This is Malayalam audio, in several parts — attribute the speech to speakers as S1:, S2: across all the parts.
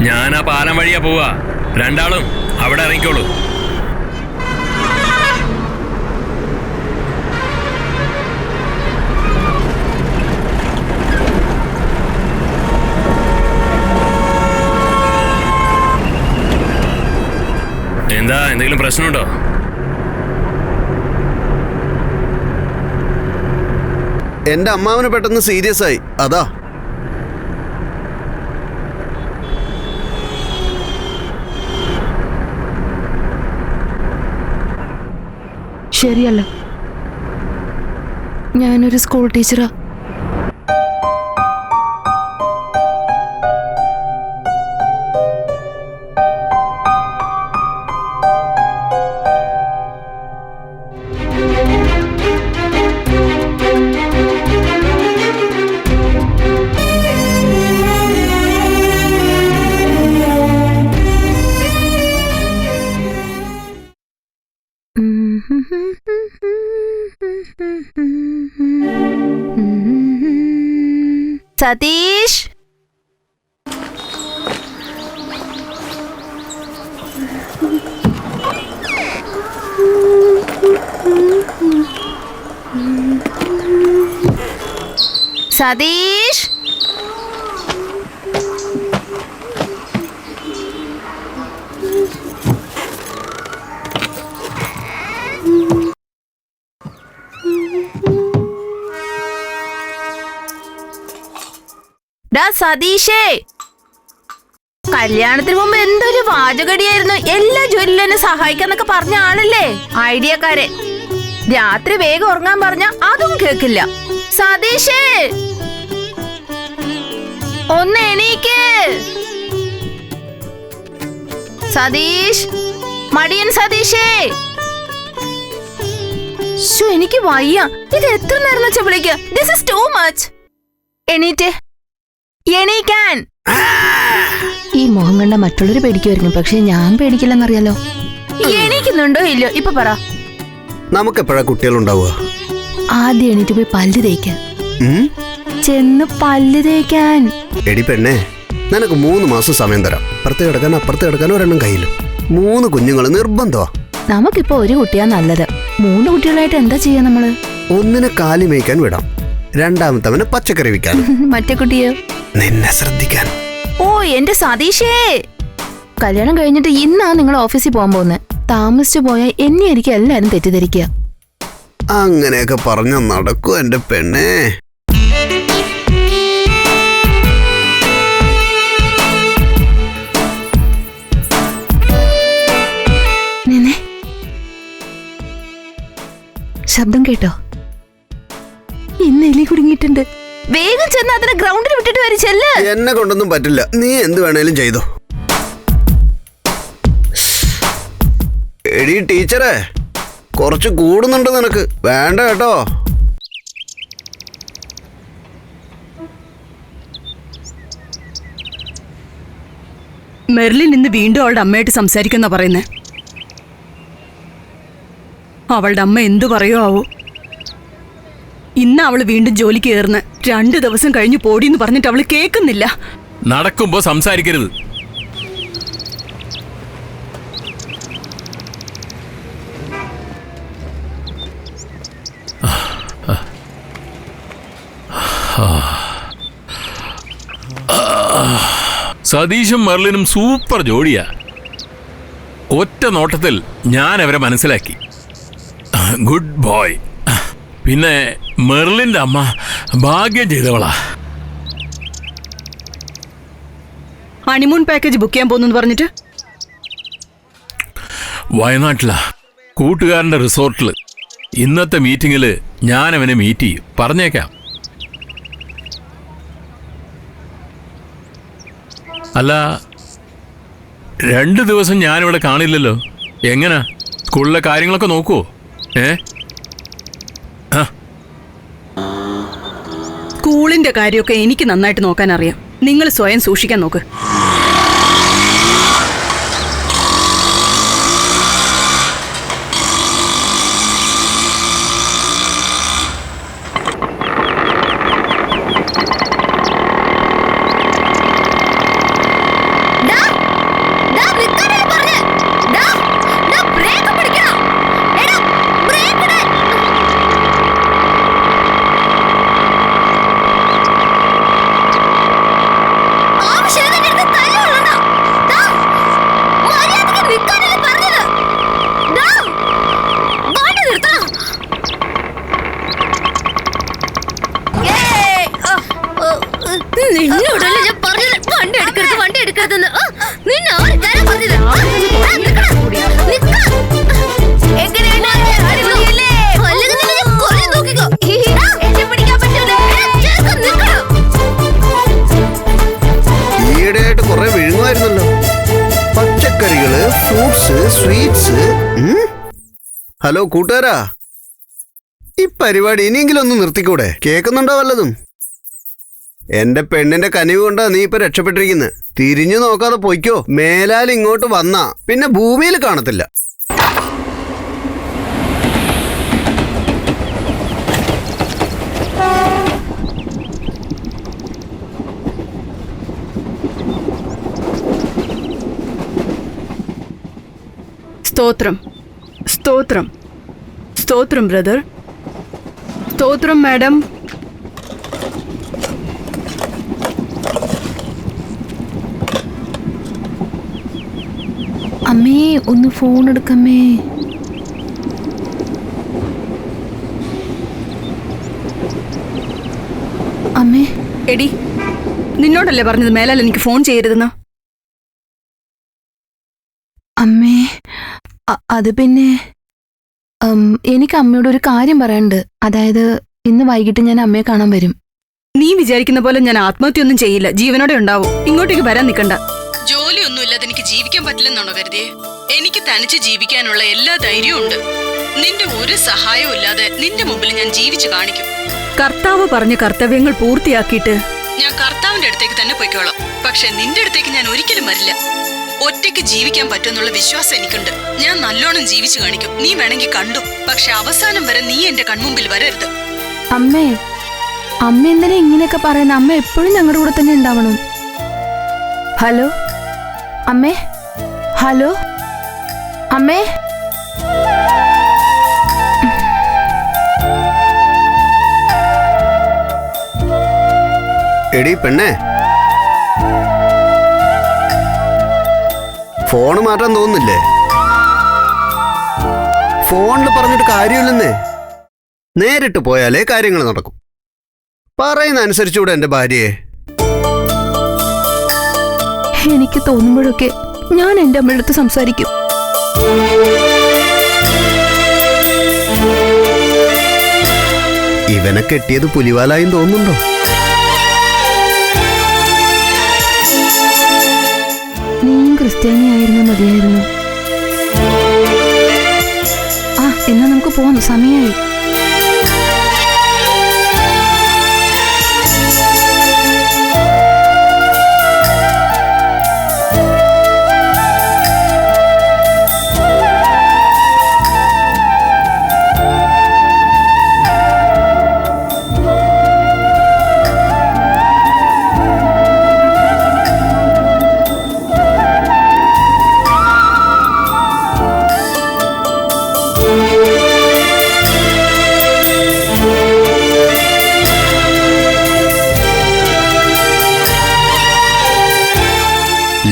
S1: ഞാൻ ആ പാലം വഴിയാ പോവാ. രണ്ടാളും അവിടെ ഇറങ്ങിക്കോളൂ. എന്താ, എന്തെങ്കിലും പ്രശ്നമുണ്ടോ?
S2: എന്റെ അമ്മാവന് പെട്ടെന്ന് സീരിയസ് ആയി, അതാ.
S3: ശരിയല്ല, ഞാനൊരു സ്കൂൾ ടീച്ചറാ. സതീഷ്, സതീഷ്, സതീഷേ, കല്യാണത്തിന് മുമ്പ് എന്തൊരു വാചകടിയായിരുന്നു. എല്ലാ ജോലിയിലും എന്നെ സഹായിക്കാന്നൊക്കെ പറഞ്ഞ ആളല്ലേ ഐഡിയക്കാരൻ. രാത്രി വേഗം ഉറങ്ങാൻ പറഞ്ഞ അതും കേക്കില്ല. സതീഷേ, ഒന്ന് എണീക്ക്. സതീഷ്, മടിയൻ സതീഷേ. എനിക്ക് വയ്യ. ഇത് എത്ര നേരം വെച്ചാ വിളിക്കുക? This is too much. എണീറ്റ്, എണീക്കാൻ. ഈ മോഹം കണ്ട മറ്റുള്ളവര് പേടിക്കുമായിരിക്കും, പക്ഷെ ഞാൻ പേടിക്കില്ലെന്നറിയാലോ. എണീക്കുന്നുണ്ടോ ഇല്ലയോ ഇപ്പൊ പറ.
S2: നമുക്ക് എപ്പോഴാ കുട്ടികളുണ്ടാവുക?
S3: ആദ്യം എണീറ്റ് പോയി പല്ല് തേക്കാൻ. ചെന്ന് പല്ല് തേക്കാൻ.
S2: എടി പെണ്ണേ, നിനക്ക് 3 മാസം സമയം തരാം. അപ്പുറത്ത് കിടക്കാൻ അപ്പുറത്ത് കിടക്കാൻ ഒരെണ്ണം കയ്യിലും. 3 കുഞ്ഞുങ്ങൾ നിർബന്ധമാ.
S3: നമുക്കിപ്പോ ഒരു കുട്ടിയാ നല്ലത്. 3 കുട്ടികളായിട്ട് എന്താ ചെയ്യാ നമ്മള്?
S2: ഒന്നിനെ കാലി മേയ്ക്കാൻ വിടാം, രണ്ടാമത്തവനെ പച്ചക്കറി വിൽക്കാൻ,
S3: മറ്റേ കുട്ടിയോ
S2: നിന്നെ ശ്രദ്ധിക്കാൻ.
S3: ഓ എന്റെ സതീഷേ, കല്യാണം കഴിഞ്ഞിട്ട് ഇന്നാ നിങ്ങൾ ഓഫീസിൽ പോകാൻ പോകുന്നത്. താമസിച്ചു പോയാൽ എന്നെ ആയിരിക്കും എല്ലാരും തെറ്റിദ്ധരിക്കുക.
S2: അങ്ങനെയൊക്കെ പറഞ്ഞ നടക്കൂ എന്റെ പെണ്ണേ.
S3: ശബ്ദം കേട്ടോ? ഇന്ന് എലി കുടുങ്ങിയിട്ടുണ്ട്. വേഗം ചെന്ന് അതിനെ ഗ്രൗണ്ടിൽ വിട്ടിട്ട് വരിച്ചല്ലേ.
S2: എന്നെ കൊണ്ടൊന്നും പറ്റില്ല, നീ എന്ത് വേണേലും ചെയ്തോ. എടി ടീച്ചറെ, കുറച്ച് കൂടുന്നുണ്ട് നിനക്ക്. വേണ്ട കേട്ടോ.
S4: മെർലിൻ ഇന്ന് വീണ്ടും അവളുടെ അമ്മയായിട്ട് സംസാരിക്കുന്ന പറയുന്നേ. അവളുടെ അമ്മ എന്തു പറയോ ആവോ. ഇന്ന് അവള് വീണ്ടും ജോലിക്ക് കയറുന്ന. 2 ദിവസം കഴിഞ്ഞു പോടിന്ന് പറഞ്ഞിട്ട് അവള് കേൾക്കുന്നില്ല.
S1: നടക്കുമ്പോ സംസാരിക്കരുത്. സതീഷും മെർലിനും സൂപ്പർ ജോഡിയാ. ഒറ്റ നോട്ടത്തിൽ ഞാൻ അവരെ മനസ്സിലാക്കി. Good boy. പിന്നെ മെർലിന്റെ അമ്മ ഭാഗ്യം ചെയ്തവളാ.
S4: ഹണിമൂൺ പാക്കേജ് ബുക്ക് ചെയ്യാൻ പോകുന്നു പറഞ്ഞിട്ട്
S1: വയനാട്ടിലാ, കൂട്ടുകാരന്റെ റിസോർട്ടില്. ഇന്നത്തെ മീറ്റിംഗില് ഞാൻ അവനെ മീറ്റ് ചെയ്യും. പറഞ്ഞേക്കാം. അല്ല, 2 ദിവസം ഞാനിവിടെ കാണില്ലല്ലോ. എങ്ങനാ സ്കൂളിലെ കാര്യങ്ങളൊക്കെ നോക്കുവോ?
S4: സ്കൂളിന്റെ കാര്യമൊക്കെ എനിക്ക് നന്നായിട്ട് നോക്കാൻ അറിയാം. നിങ്ങൾ സ്വയം സൂക്ഷിക്കാൻ നോക്ക്.
S2: കഴിക്കാനായിട്ട് കുറെ വിഴുങ്ങുമായിരുന്നല്ലോ. പച്ചക്കറികള്, ഫ്രൂട്ട്സ്, സ്വീറ്റ്സ്. ഹലോ കൂട്ടുകാരാ, ഈ പരിപാടി ഇനിയെങ്കിലും ഒന്ന് നിർത്തിക്കൂടെ? കേൾക്കുന്നുണ്ടോ വല്ലതും? എന്റെ പെണ്ണിന്റെ കനിവ് കൊണ്ടാ നീ ഇപ്പൊ രക്ഷപ്പെട്ടിരിക്കുന്നത്. തിരിഞ്ഞു നോക്കാതെ പൊയ്ക്കോ. മേലാൽ ഇങ്ങോട്ട് വന്നാ പിന്നെ ഭൂമിയിൽ കാണത്തില്ല.
S4: സ്തോത്രം, സ്തോത്രം, സ്തോത്രം ബ്രദർ, സ്തോത്രം മാഡം.
S3: അമ്മേ ഒന്ന് ഫോൺ എടുക്കമ്മേ. അമ്മേ.
S4: എടി, നിന്നോടല്ലേ പറഞ്ഞത് മേലാൽ എനിക്ക് ഫോൺ ചെയ്യരുതെന്ന്?
S3: അമ്മേ അത് പിന്നെ എനിക്ക് അമ്മയോട് ഒരു കാര്യം പറയാനുണ്ട്. അതായത് ഇന്ന് വൈകിട്ട് ഞാൻ അമ്മയെ കാണാൻ വരും.
S4: നീ വിചാരിക്കുന്ന പോലെ ഞാൻ ആത്മഹത്യയൊന്നും ചെയ്യില്ല. ജീവനോടെ ഉണ്ടാവും. ഇങ്ങോട്ടേക്ക് വരാൻ നിൽക്കണ്ട. ജോലിയൊന്നും ഇല്ലാതെ എനിക്ക് ജീവിക്കാൻ പറ്റില്ലെന്നാണോ കരുതിയേ? എനിക്ക് തനിച്ച് ജീവിക്കാനുള്ള എല്ലാ ധൈര്യവും ഉണ്ട്. നിന്റെ ഒരു സഹായവും ഇല്ലാതെ നിന്റെ മുമ്പിൽ ഞാൻ ജീവിച്ചു കാണിക്കും. കർത്താവ് പറഞ്ഞ കർത്തവ്യങ്ങൾ പൂർത്തിയാക്കിയിട്ട് ഞാൻ കർത്താവിന്റെ അടുത്തേക്ക് തന്നെ പോയിക്കോളാം. പക്ഷെ നിന്റെ അടുത്തേക്ക് ഞാൻ ഒരിക്കലും വരില്ല. ഒറ്റയ്ക്ക് ജീവിക്കാൻ പറ്റുമെന്നുള്ള വിശ്വാസം എനിക്കുണ്ട്. ഞാൻ നല്ലോണം ജീവിച്ചു കാണിക്കും. നീ വേണമെങ്കിൽ കണ്ടു. പക്ഷെ അവസാനം വരെ നീ എന്റെ കൺമുമ്പിൽ വരരുത്.
S3: അമ്മേ, അമ്മ എന്തിനാ ഇങ്ങനെയൊക്കെ പറയുന്നത്? അമ്മ എപ്പോഴും ഞങ്ങളുടെ കൂടെ തന്നെ ഉണ്ടാവണം. ഹലോ അമ്മേ, ഹലോ അമ്മേ.
S2: എടി പെണ്ണേ, ഫോണ് മാറ്റാൻ തോന്നുന്നില്ലേ? ഫോണിൽ പറഞ്ഞിട്ട് കാര്യമില്ലെന്നേ. നേരിട്ട് പോയാലേ കാര്യങ്ങൾ നടക്കും. പറയുന്ന അനുസരിച്ചുകൂടെ എന്റെ ഭാര്യയെ?
S3: എനിക്ക് തോന്നുമ്പോഴൊക്കെ ഞാൻ എൻ്റെ അമ്മയുടെ അടുത്ത് സംസാരിക്കും.
S2: ഇവനെ കെട്ടിയത് പുലിവാലായും തോന്നുന്നുണ്ടോ?
S3: നീയും ക്രിസ്ത്യാനിയായിരുന്ന മതിയായിരുന്നു. എന്നാ നമുക്ക് പോവാം, സമയമായി.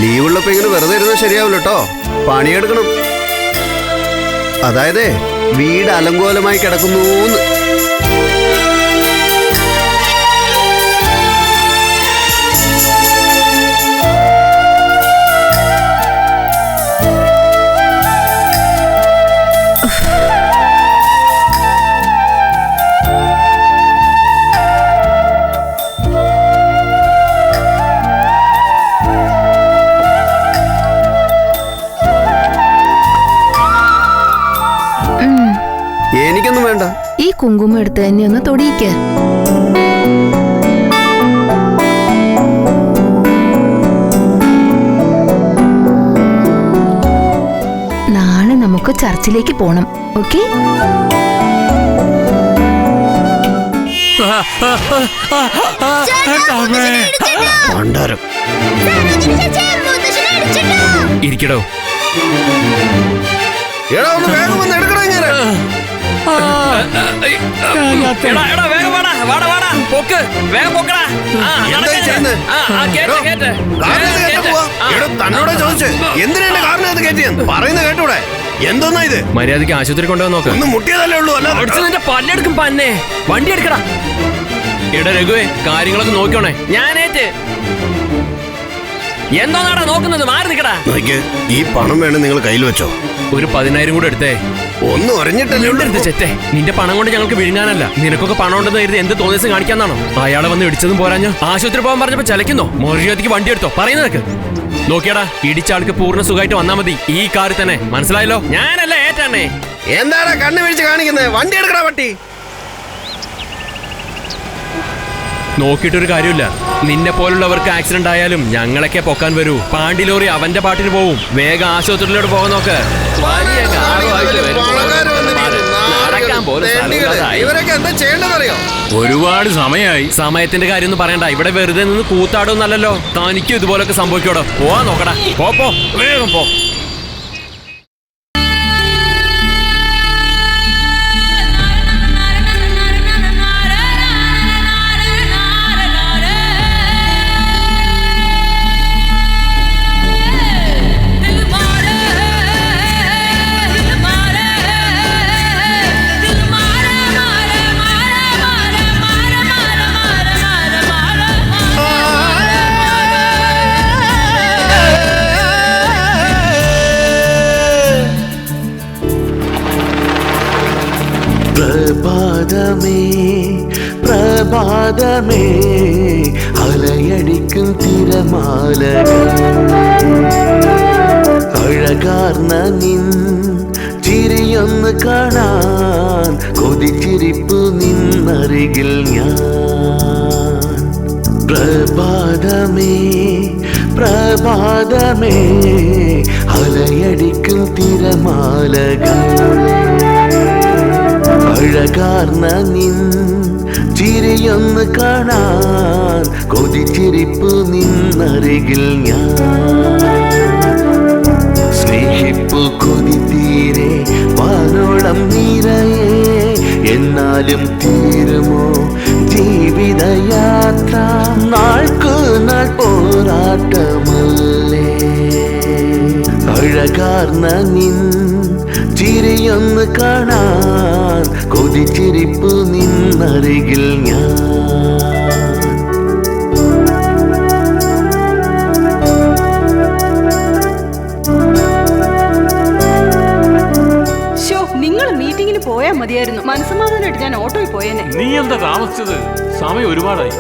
S2: ലീവുള്ളപ്പോ ഇങ്ങനെ വെറുതെ ഇരുന്നാൽ ശരിയാവില്ല കേട്ടോ. പണിയെടുക്കണം. അതായത് വീട് അലങ്കോലമായി കിടക്കുന്നു. എനിക്കൊന്നും വേണ്ട.
S3: ഈ കുങ്കുമം എടുത്ത് എന്നെ ഒന്ന് തൊടിയിക്ക്. നാളെ നമുക്ക് ചർച്ചിലേക്ക് പോണം. ഓക്കെ?
S1: ഇരിക്കടോ.
S2: തന്നോടാ ചോദിച്ചേ എന്തിനാ കാറിനകത്ത് കയറ്റിയെന്ന് പറയുന്നത് കേട്ടൂടെ? എന്തോന്നാ ഇത്?
S5: മര്യാദക്ക് ആശുപത്രി കൊണ്ടുവന്ന് നോക്ക്.
S2: ഒന്ന് മുട്ടിയതല്ലേ ഉള്ളൂ.
S5: നിന്റെ പല്ലെടുക്കും പന്നെ. വണ്ടി എടുക്കടാ. എടാ രഘുവേ, കാര്യങ്ങളൊക്കെ നോക്കിയോണേ. ഞാനേറ്റ്. എന്താടാ നോക്കുന്നത്? മാറി നിക്കടാ.
S2: നോക്കിയേ, ഈ പണം വേണം നിങ്ങൾ കയ്യിൽ വെച്ചോ.
S5: ഒരു 10,000 കൂടെ എടുത്തേ.
S2: ഒന്നും അറിഞ്ഞിട്ടല്ലേ
S5: എടുത്ത് ചെറ്റേ. നിന്റെ പണം കൊണ്ട് ഞങ്ങൾക്ക് വിഴുങ്ങാനല്ല. നിനക്കൊക്കെ പണം ഉണ്ടെന്ന് കരുതി എന്ത് തോന്നിയ കാണിക്കാന്നാണോ? അയാളെ വന്ന് ഇടിച്ചതും പോരാഞ്ഞ ആശുപത്രി പോകാൻ പറഞ്ഞപ്പോ ചലക്കുന്നോ? മര്യാദയ്ക്ക് വണ്ടി എടുത്തോ. പറയുന്നതൊക്കെ നോക്കിയാടാ. ഇടിച്ച ആൾക്ക് പൂർണ്ണ സുഖമായിട്ട് വന്നാ മതി. ഈ കാറിൽ തന്നെ. മനസ്സിലായല്ലോ? ഞാനല്ല ഏറ്റാണേ.
S2: എന്താടാ കണ്ണു വീഴ്ച കാണിക്കുന്നത്? വണ്ടി എടുക്കടാ പട്ടി.
S5: നോക്കിയിട്ടൊരു കാര്യമില്ല. നിന്നെ പോലുള്ളവർക്ക് ആക്സിഡന്റ് ആയാലും ഞങ്ങളൊക്കെ പൊക്കാൻ വരൂ. പാണ്ടി ലോറി അവന്റെ പാട്ടിന് പോവും. വേഗം ആശുപത്രിയിലോട്ട് പോകാൻ നോക്ക്. വലിയ കാറുമായിട്ട് വരും. നടക്കാൻ പോലും സ്ഥലമില്ലാതായി.
S2: ഇവരൊക്കെ എന്താ ചെയ്യേണ്ടതറിയോ?
S1: ഒരുപാട് സമയമായി.
S5: സമയത്തിന്റെ കാര്യം ഒന്നും പറയണ്ട. ഇവിടെ വെറുതെ നിന്ന് കൂത്താടൊന്നല്ലോ. തനിക്കും ഇതുപോലൊക്കെ സംഭവിക്കോടോ. പോവാൻ നോക്കടാ. പോ വേഗം പോ.
S6: പ്രഭാതമേ പ്രഭാതമേ അലയടിക്കും തിരമാലകൾ അഴകാർന്ന നിൻ ചിരിയൊന്ന് കാണാൻ കൊതിച്ചിരിപ്പു നിന്നരികിൽ ഞാൻ. പ്രഭാതമേ പ്രഭാതമേ അലയടിക്കും തിരമാലകൾ അഴകാർന്ന നിൻ ചിരിയൊന്ന് കാണാൻ കൊതിച്ചിരിപ്പു നിന്നരികിൽ ഞാൻ. സ്നേഹിപ്പു കൊതി തീരെ വാനോളം നിറയെ എന്നാലും തീരുമോ ജീവിതയാത്ര? നാൾക്കു നാൾ പോരാട്ടമല്ലേ. അഴകാർന്ന നിൻ ചിരിയൊന്ന് കാണാൻ കൊതിച്ചിരിപ്പു നിന്നരികിൽ ഞാൻ.
S4: നിങ്ങൾ മീറ്റിംഗിന് പോയാ മതിയായിരുന്നു. മനസ്സമാധാനമായിട്ട് ഞാൻ ഓട്ടോയിൽ പോയേനെ.
S1: നീ എന്താ താമസിച്ചത്? സമയം ഒരുപാടായി.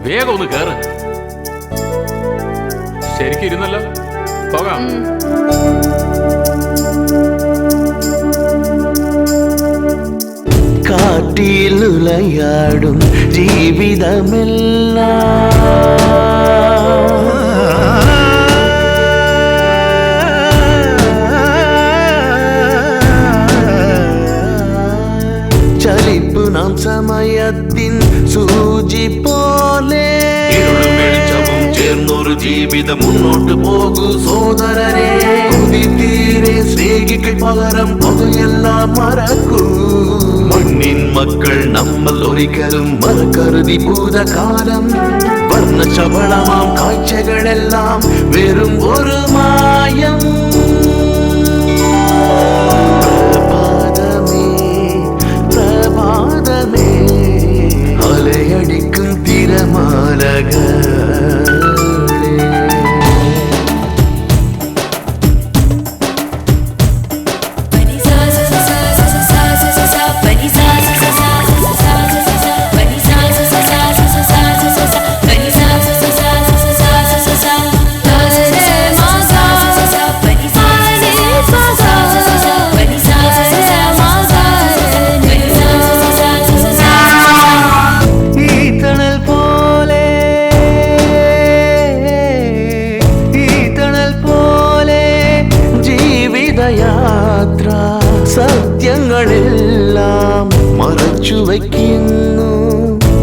S1: വേഗം ഒന്ന് കേറ്. ശരിക്കും ഇരുന്നല്ലോ. പോകാം.
S6: കാട്ടിൽ ഉലയാടും ജീവിതമെല്ലാം ചലിപ്പു നാം സമയത്തിൻ സൂചി പോലെ ചേർന്നൊരു ജീവിതം മുന്നോട്ട് പോകൂ സോദരരെ. തീരെ സ്നേഹിക്ക് പകരം പകയെല്ലാം മറക്കൂ. മണ്ണിൻ മക്കൾ നമ്മൾ ഒരിക്കലും മറക്കരുതി ഭൂതകാലം. വർണ്ണശബളമാം കാഴ്ചകളെല്ലാം വെറും ഒരു മായം. പ്രഭാതമേ പ്രഭാതമേ അലയടിക്കും തിരമാലകൾ യാത്ര സത്യങ്ങളെല്ലാം മറച്ചു വയ്ക്കുന്നു.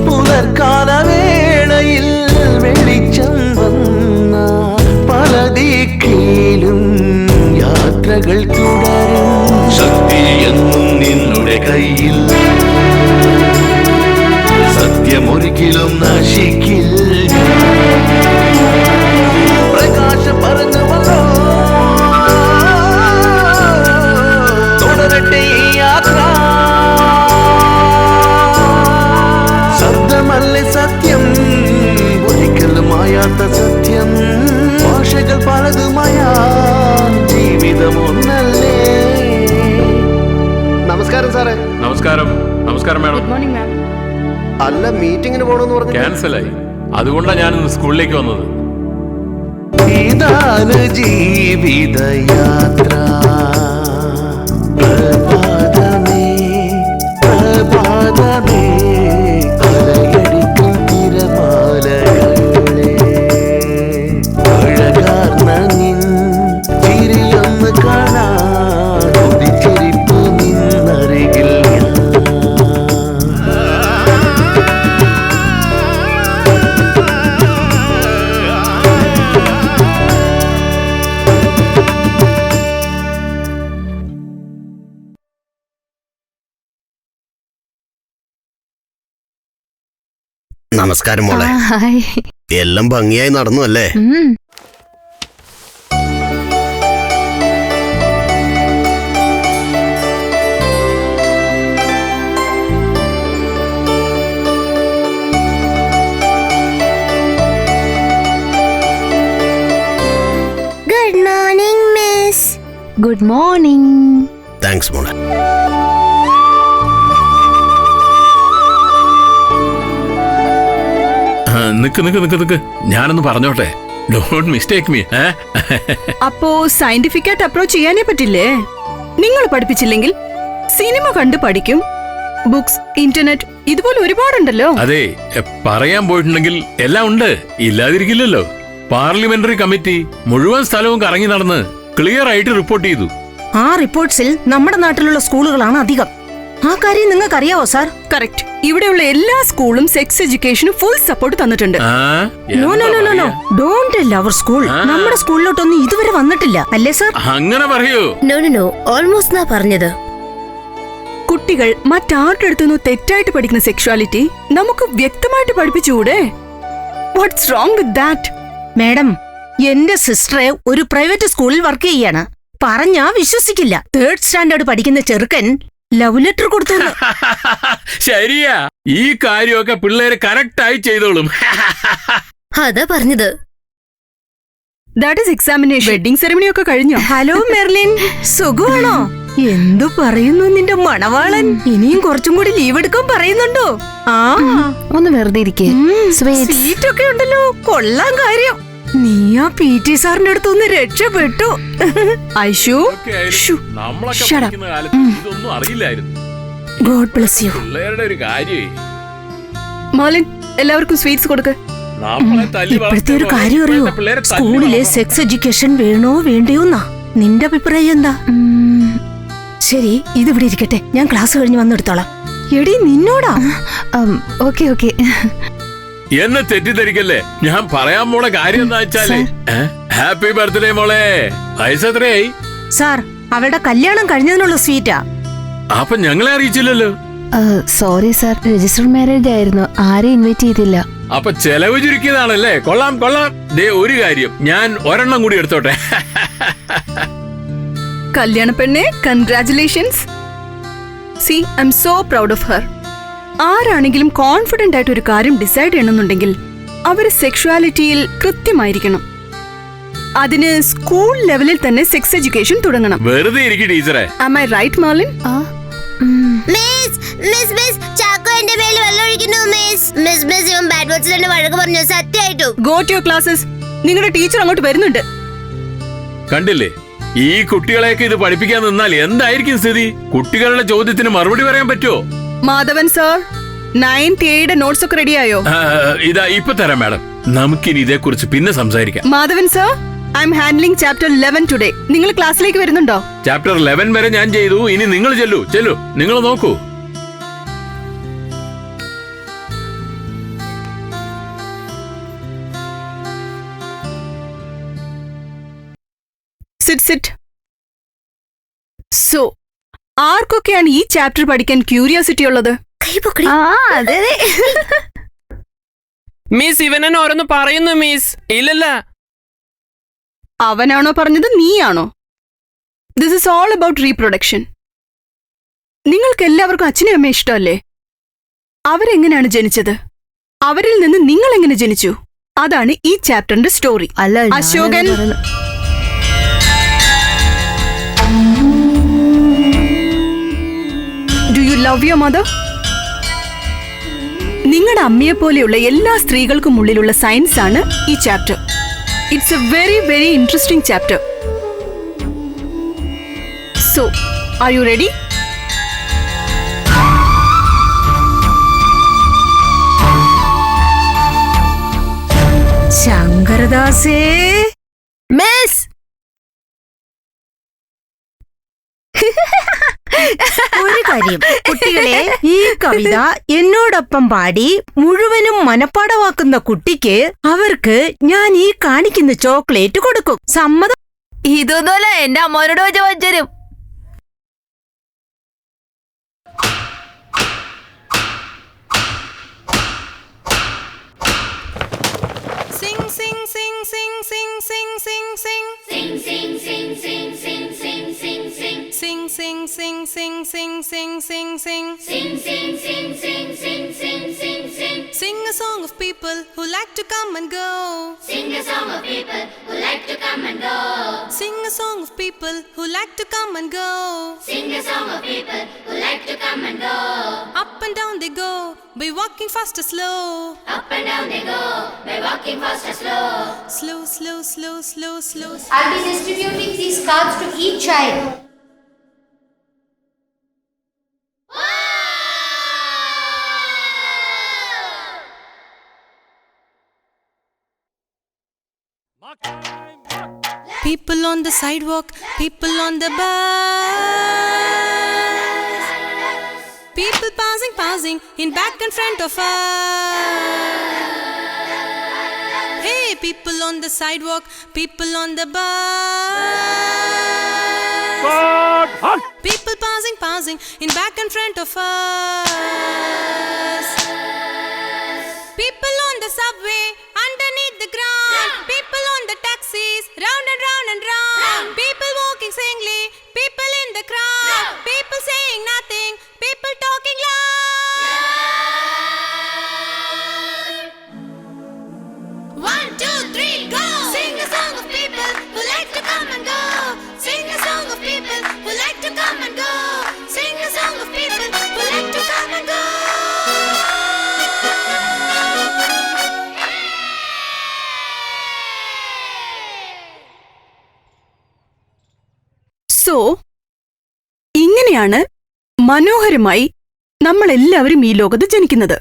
S6: പുലർക്കാലവേളയിൽ വെളിച്ചം വന്ന പല ദിക്കിലും യാത്രകൾ തുടരും. ശക്തി എന്നും നിന്നുടെ കയ്യിൽ. സത്യമൊരിക്കലും നശിക്കില്ല. പ്രകാശം പറഞ്ഞുവല്ലോ യാത്ര. ശബ്ദമല്ലേ സത്യം, ഒരിക്കലും മായാത്ത സത്യം.
S2: നമസ്കാരം സാറേ.
S1: നമസ്കാരം. നമസ്കാരം മാഡം.
S4: Good morning ma'am.
S2: അല്ല, മീറ്റിംഗിന് പോണെന്ന് പറഞ്ഞു.
S1: ക്യാൻസലായി. അതുകൊണ്ടാണ് ഞാൻ ഇന്ന് സ്കൂളിലേക്ക് വന്നത്.
S6: ഇതാണ് ജീവിതയാത്ര. പ്രഭാതമേ പ്രഭാതമേ അലയടിക്കും തിരമാലകളെ അഴകാർന്ന നിൻ ചിരിയൊന്ന് കാണാൻ ഉദിച്ചിരിപ്പു നിന്നരികിൽ
S2: നമസ്കാരം മോളെ.
S3: ഹായ്.
S2: എല്ലാം ഭംഗിയായി നടന്നു അല്ലേ?
S3: Good morning miss. Good morning.
S2: Thanks മോളെ.
S1: നിക്ക് നിക്ക് നിക്ക് നിക്ക്, ഞാനൊന്ന് പറഞ്ഞോട്ടെ. Don't mistake me.
S4: അപ്പോ സയന്റിഫിക് ആയിട്ട് അപ്രോച്ച് ചെയ്യാനേ പറ്റില്ലേ? നിങ്ങൾ പഠിപ്പിച്ചില്ലെങ്കിൽ സിനിമ കണ്ട് പഠിക്കും. ബുക്സ്, ഇന്റർനെറ്റ്, ഇതുപോലെ ഒരുപാടുണ്ടല്ലോ.
S1: അതെ, പറയാൻ പോയിട്ടുണ്ടെങ്കിൽ എല്ലാം ഉണ്ട്, ഇല്ലാതിരിക്കില്ലല്ലോ. പാർലമെന്ററി കമ്മിറ്റി മുഴുവൻ സ്ഥലവും കറങ്ങി നടന്ന് ക്ലിയർ ആയിട്ട് റിപ്പോർട്ട് ചെയ്തു.
S7: ആ റിപ്പോർട്ട്സിൽ നമ്മുടെ നാട്ടിലുള്ള സ്കൂളുകളാണ് അധികം. ആ കാര്യം നിങ്ങൾക്ക് അറിയാവോ സാർ?
S4: കറക്റ്റ്. ഇവിടെയുള്ള എല്ലാ സ്കൂളും സെക്സ് എഡ്യൂക്കേഷന് ഫുൾ സപ്പോർട്ട് തന്നിട്ടുണ്ട്.
S7: No no no no no, don't tell our school. നമ്മുടെ സ്കൂളിലോട്ടൊന്നും ഇതുവരെ വന്നിട്ടില്ല, അല്ലേ സാർ?
S1: അങ്ങനെ പറയൂ.
S7: നോ നോ നോ, ഓൾമോസ്റ്റ് പറഞ്ഞത്.
S4: കുട്ടികൾ മറ്റാരുടെ അടുത്തുനിന്ന് തെറ്റായിട്ട് പഠിക്കുന്ന സെക്ഷുവാലിറ്റി നമുക്ക് വ്യക്തമായിട്ട് പഠിപ്പിച്ചുകൂടെ? What's wrong with that?
S7: Madam, എന്റെ സിസ്റ്ററെ ഒരു പ്രൈവറ്റ് സ്കൂളിൽ വർക്ക് ചെയ്യാണ്. പറഞ്ഞാ വിശ്വസിക്കില്ല. 3rd സ്റ്റാൻഡേർഡ് പഠിക്കുന്ന ചെറുക്കൻ ലവ് ലെറ്റർ കൊടുത്തു.
S1: ശരിയാ, ഈ കാര്യമൊക്കെ പിള്ളേര് കറക്റ്റ് ആയി ചെയ്തോളും.
S7: അതാ പറഞ്ഞത്.
S4: That is examination. Wedding ceremony ഒക്കെ കഴിഞ്ഞോ?
S7: ഹലോ മെർലിൻ, സുഖമാണോ? എന്തു പറയുന്നു നിന്റെ മണവാളൻ? ഇനിയും കുറച്ചും കൂടി ലീവ് എടുക്കാൻ പറയുന്നുണ്ടോ? ആ,
S3: ഒന്ന് വെറുതെ ഇരിക്കേ.
S7: സീറ്റ് ഒക്കെ ഉണ്ടല്ലോ, കൊള്ളാൻ കാര്യം. നീ ആ PT സാറിന്റെ അടുത്തൊന്ന് രക്ഷപ്പെട്ടു.
S4: ഐഷു,
S1: നമ്മളൊക്കെ
S4: Shut up.
S1: പഠിക്കുന്ന കാലത്ത് ഇതൊന്നും അറിയില്ലായിരുന്നു.
S7: God bless you.
S1: പിള്ളേരുടെ ഒരു കാര്യേ.
S4: മോലിൻ, എല്ലാവർക്കും സ്വീറ്റ്സ് കൊടുക്ക്.
S1: നമ്മളെ തല്ലി
S7: ഇപ്പോഴത്തെ ഒരു
S1: വളർത്തുന്ന
S7: കാര്യം അറിയോ?
S1: ഇപ്പോഴത്തെ പിള്ളേരെ തല്ലി
S7: സ്കൂളിലെ
S1: വളർത്തണം.
S7: സെക്സ് എഡ്യൂക്കേഷൻ വേണോ വേണ്ടയോന്നാ നിന്റെ അഭിപ്രായം എന്താ? ശരി, ഇതിവിടെ ഇരിക്കട്ടെ, ഞാൻ ക്ലാസ് കഴിഞ്ഞ് വന്നെടുത്തോളാം. എടി നിന്നോടാ.
S3: Okay okay.
S1: എന്നെ തെറ്റിദ്ധരിക്കല്ലേ. ഞാൻ പറയാൻ പോണ കാര്യം എന്താ വെച്ചാല്, ഹാപ്പി ബർത്ത്ഡേ മോളെ. വയസ്സെത്രയായി?
S7: സാർ, അവളുടെ കല്യാണം കഴിഞ്ഞതിനുള്ള സ്വീറ്റാ.
S1: അപ്പൊ ഞങ്ങളെ അറിയിച്ചില്ലല്ലോ.
S3: സോറി സാർ, രജിസ്റ്റർ മാരേജ് ആയിരുന്നു, ആരെയും ഇൻവൈറ്റ് ചെയ്തില്ല.
S1: അപ്പൊ ചെലവ് ചുരുക്കിയതാണല്ലേ. കൊള്ളാം കൊള്ളാം. ദേ ഒരു കാര്യം, ഞാൻ ഒരെണ്ണം കൂടി എടുത്തോട്ടെ.
S4: കല്യാണ പെണ്ണെ, congratulations. C, I M so proud of her. ആരാണെങ്കിലും കോൺഫിഡന്റ് ആയിട്ട് ഒരു കാര്യം ഡിസൈഡ് ചെയ്യണമെന്നുണ്ടെങ്കിൽ അവര് സെക്ഷുവാലിറ്റിയിൽ കൃത്യമായിരിക്കണം. അതിന് സ്കൂൾ ലെവലിൽ തന്നെ സെക്സ് എഡ്യൂക്കേഷൻ തുടങ്ങണം.
S1: വെറുതെ ഇരിക്കും ടീച്ചറെ.
S4: Am I right Marlin?
S8: Miss miss miss Chacko എന്റെ മേൽ വെള്ളമൊഴിക്കുന്നു മിസ്. മിസ് മിസ് ഇവൻ ബാഡ് വേർഡ്സിൽ എന്നെ വഴക്ക് പറഞ്ഞു, സത്യമായിട്ടും.
S4: Go to your classes. നിങ്ങളുടെ ടീച്ചർ അങ്ങോട്ട് വരുന്നുണ്ട്.
S1: കണ്ടില്ലേ, ഈ കുട്ടികളെയൊക്കെ ഇത് പഠിപ്പിക്കാൻ നിന്നാൽ എന്തായിരിക്കും സ്ഥിതി? കുട്ടികളുടെ ചോദ്യത്തിന് മറുപടി പറയാൻ പറ്റുമോ?
S4: Madhavan sir, 9th A notes ഒക്കെ റെഡിയായോ?
S1: ഇതാ ഇപ്പൊ തരാം മാഡം. നമുക്കിനി ഇതേക്കുറിച്ച് പിന്നെ സംസാരിക്കാം.
S4: Madhavan sir, I M handling chapter 11 today. നിങ്ങൾ ക്ലാസ്സിലേക്ക് വരുന്നുണ്ടോ?
S1: ചാപ്റ്റർ 11 വരെ ഞാൻ ചെയ്തു. ഇനി നിങ്ങൾ ചെല്ലു. നിങ്ങൾ നോക്കൂ.
S4: സിറ്റ്. സോ, ആർക്കൊക്കെയാണ് ഈ ചാപ്റ്റർ പഠിക്കാൻ ക്യൂരിയോസിറ്റി ഉള്ളത്?
S3: അതെ.
S5: മിസ്, ഇവനെന്നെ ഓരോന്ന് പറയുന്നു മിസ്. ഇല്ലല്ല,
S4: അവനാണോ പറഞ്ഞത്, നീയാണോ? This is all about reproduction. നിങ്ങൾക്ക് എല്ലാവർക്കും അച്ഛനും അമ്മയും ഇഷ്ടമല്ലേ? അവരെങ്ങനെയാണ് ജനിച്ചത്? അവരിൽ നിന്ന് നിങ്ങൾ എങ്ങനെ ജനിച്ചു? അതാണ് ഈ ചാപ്റ്ററിന്റെ സ്റ്റോറി.
S3: അല്ല,
S4: അശോകൻ, ലവ് യുവർ മദർ. നിങ്ങളുടെ അമ്മയെ പോലെയുള്ള എല്ലാ സ്ത്രീകൾക്കും ഉള്ളിലുള്ള സയൻസ് ആണ് ഈ chapter. It's a very very interesting chapter. So are you ready?
S7: ശങ്കരദാസേ,
S3: മിസ്
S7: ഒരു കാര്യം, കുട്ടികളെ, ഈ കവിത എന്നോടൊപ്പം പാടി മുഴുവനും മനപ്പാടമാക്കുന്ന കുട്ടിക്ക് അവർക്ക് ഞാൻ ഈ കാണിക്കുന്ന ചോക്ലേറ്റ് കൊടുക്കും. സമ്മതം?
S3: ഇതൊന്നുമല്ല, എന്റെ അമ്മോനോട് ചോദിച്ചു തരും.
S9: Sing a song of people who like to come and go. Sing a song of people who like to come and go. Sing a song of people who like to come and go. Sing a song of people who like to come and go. Up and down they go, by walking fast or slow. Up and down they go, by walking fast or slow. Slow, slow, slow, slow, slow.
S8: I'll be distributing these cards to each child.
S9: People on the sidewalk, people on the bus. People passing in back and front of us. Hey, people on the sidewalk, people on the bus. People passing in back and front of us. People on the subway, underneath the ground. People on the taxis, round and round and round. People walking singly, people in the crowd. People saying nothing, people talking loud. 1, 2, 3, go! Sing a song of people who like to come and go. Sing a song of people who like to come and go. Sing a song of people who like to come and go.
S4: So ഇങ്ങനെയാണ് മനോഹരമായി നമ്മൾ എല്ലാവരും ഈ ലോകത്ത് ജനിക്കുന്നത്.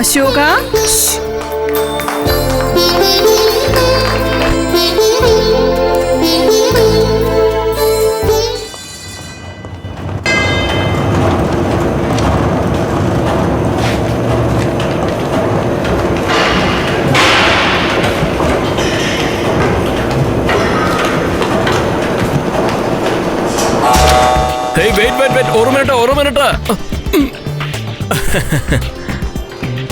S4: അശോക,
S5: ഹേയ് വെയിറ്റ് ഒരു മിനിറ്റ്.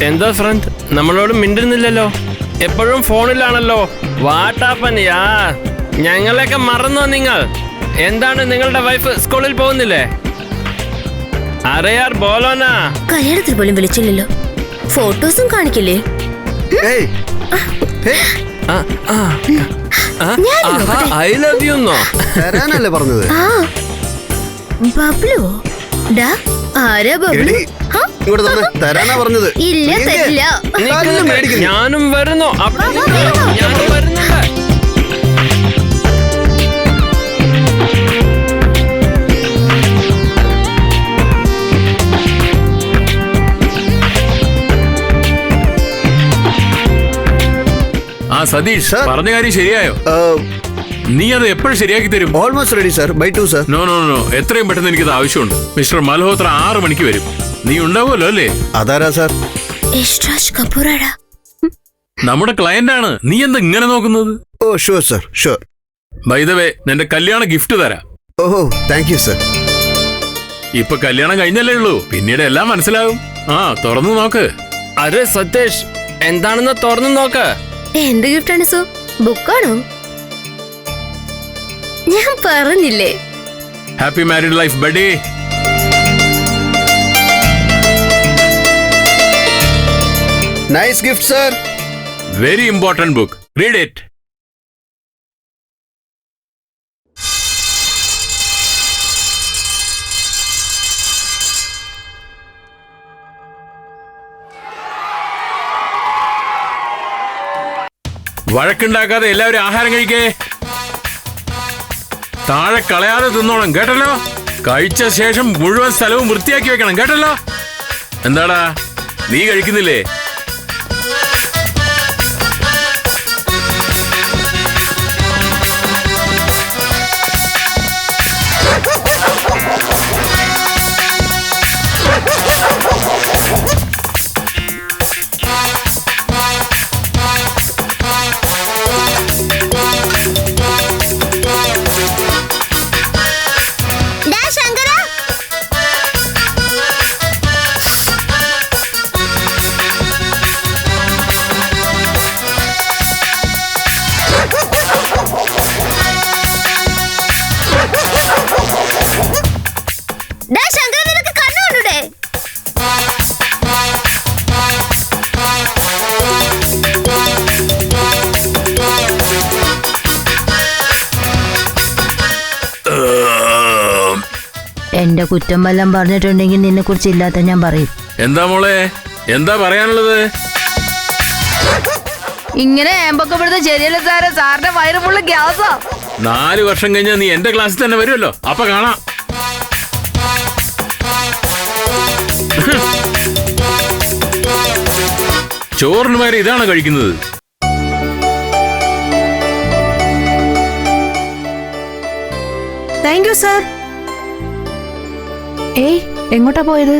S5: എന്താ ഫ്രണ്ട്, നമ്മളോട് മിണ്ടുന്നില്ലല്ലോ? എപ്പോഴും ഫോണിലാണല്ലോ. വാട്ടാപ്പൻ യാ, ഞങ്ങളെയൊക്കെ മറന്നോ നിങ്ങൾ? എന്താണ്, നിങ്ങളുടെ വൈഫ് സ്കൂളിൽ പോകുന്നില്ലേ? അറിയാർ ബോലോനാ.
S8: കല്യാണത്തിൽ പോലും വിളിച്ചില്ലല്ലോ, ഫോട്ടോസും കാണിക്കില്ലേ?
S5: ഐ ലവ് യു എന്നോ
S2: തരാനല്ലേ പറഞ്ഞത്?
S8: ബബ്ലു, ഡാ, ആരാ ബബ്ലു?
S2: ഇങ്ങോട്ട് തന്നെ തരാനാ പറഞ്ഞത്.
S8: ഇല്ല, തരില്ല.
S5: ഞാനും വരുന്നു, ഞാനും വരുന്നുണ്ട്.
S1: ആ സതീഷ്,
S2: Sir.
S1: പറഞ്ഞ കാര്യം ശരിയായോ? നീ അത് എപ്പോഴും ശരിയാക്കി തരും?
S2: Almost ready sir, by 2 sir.
S1: No, എത്രയും പെട്ടെന്ന് എനിക്കത് ആവശ്യമുണ്ട്. മിസ്റ്റർ മൽഹോത്ര 6 മണിക്ക് വരും. നീ ഉണ്ടാവുമല്ലോ അല്ലേ?
S2: അതാരാ സർ?
S8: യശ്രാജ് കപൂറാടാ.
S1: നമ്മുടെ ക്ലയന്റ് ആണ്. നീ എന്താ ഇങ്ങനെ നോക്കുന്നത്?
S2: Oh sure sir, sure.
S1: By the way, നിന്റെ കല്യാണ ഗിഫ്റ്റ് തരാം.
S2: ഓഹോ, താങ്ക് യു സർ.
S1: ഇപ്പൊ കല്യാണം കഴിഞ്ഞല്ലേ ഉള്ളൂ, പിന്നീട് എല്ലാം മനസ്സിലാവും. ആ, തുറന്നു നോക്ക്.
S5: അരെ സതീഷ്, എന്താണെന്ന് തുറന്നു നോക്ക്.
S8: എന്ത് ഗിഫ്റ്റാണ് സോ? ബുക്കാണോ? ഞാൻ പറഞ്ഞില്ലേ.
S1: Happy married life buddy.
S2: Nice gift sir.
S1: Very important book. Read it. വഴക്കുണ്ടാക്കാതെ എല്ലാവരും ആഹാരം കഴിക്കേ. താഴെ കളയാതെ തിന്നോണം കേട്ടല്ലോ. കഴിച്ച ശേഷം മുഴുവൻ സ്ഥലവും വൃത്തിയാക്കി വെക്കണം കേട്ടല്ലോ. എന്താടാ നീ കഴിക്കുന്നില്ലേ?
S7: എന്റെ കുറ്റം വല്ലം പറഞ്ഞിട്ടുണ്ടെങ്കിൽ നിന്നെ കുറിച്ച് ഇല്ലാത്ത ഞാൻ പറയും.
S1: എന്താ മോളെ, എന്താ പറയാനുള്ളത്?
S3: ഇങ്ങനെ ഏമ്പൊക്കെപ്പെടുത്ത ശരിയല്ല സാറേ. സാറിന്റെ വയറ് ഫുള്ള് ഗ്യാസാ.
S1: 4 വർഷം കഴിഞ്ഞാൽ നീ എന്റെ ക്ലാസ്സിൽ തന്നെ വരുമല്ലോ, അപ്പൊ കാണാം. ചോറിന് വരെ ഇതാണ് കഴിക്കുന്നത്.
S7: Thank you sir.
S3: ഏയ് എങ്ങോട്ടാ പോയത്?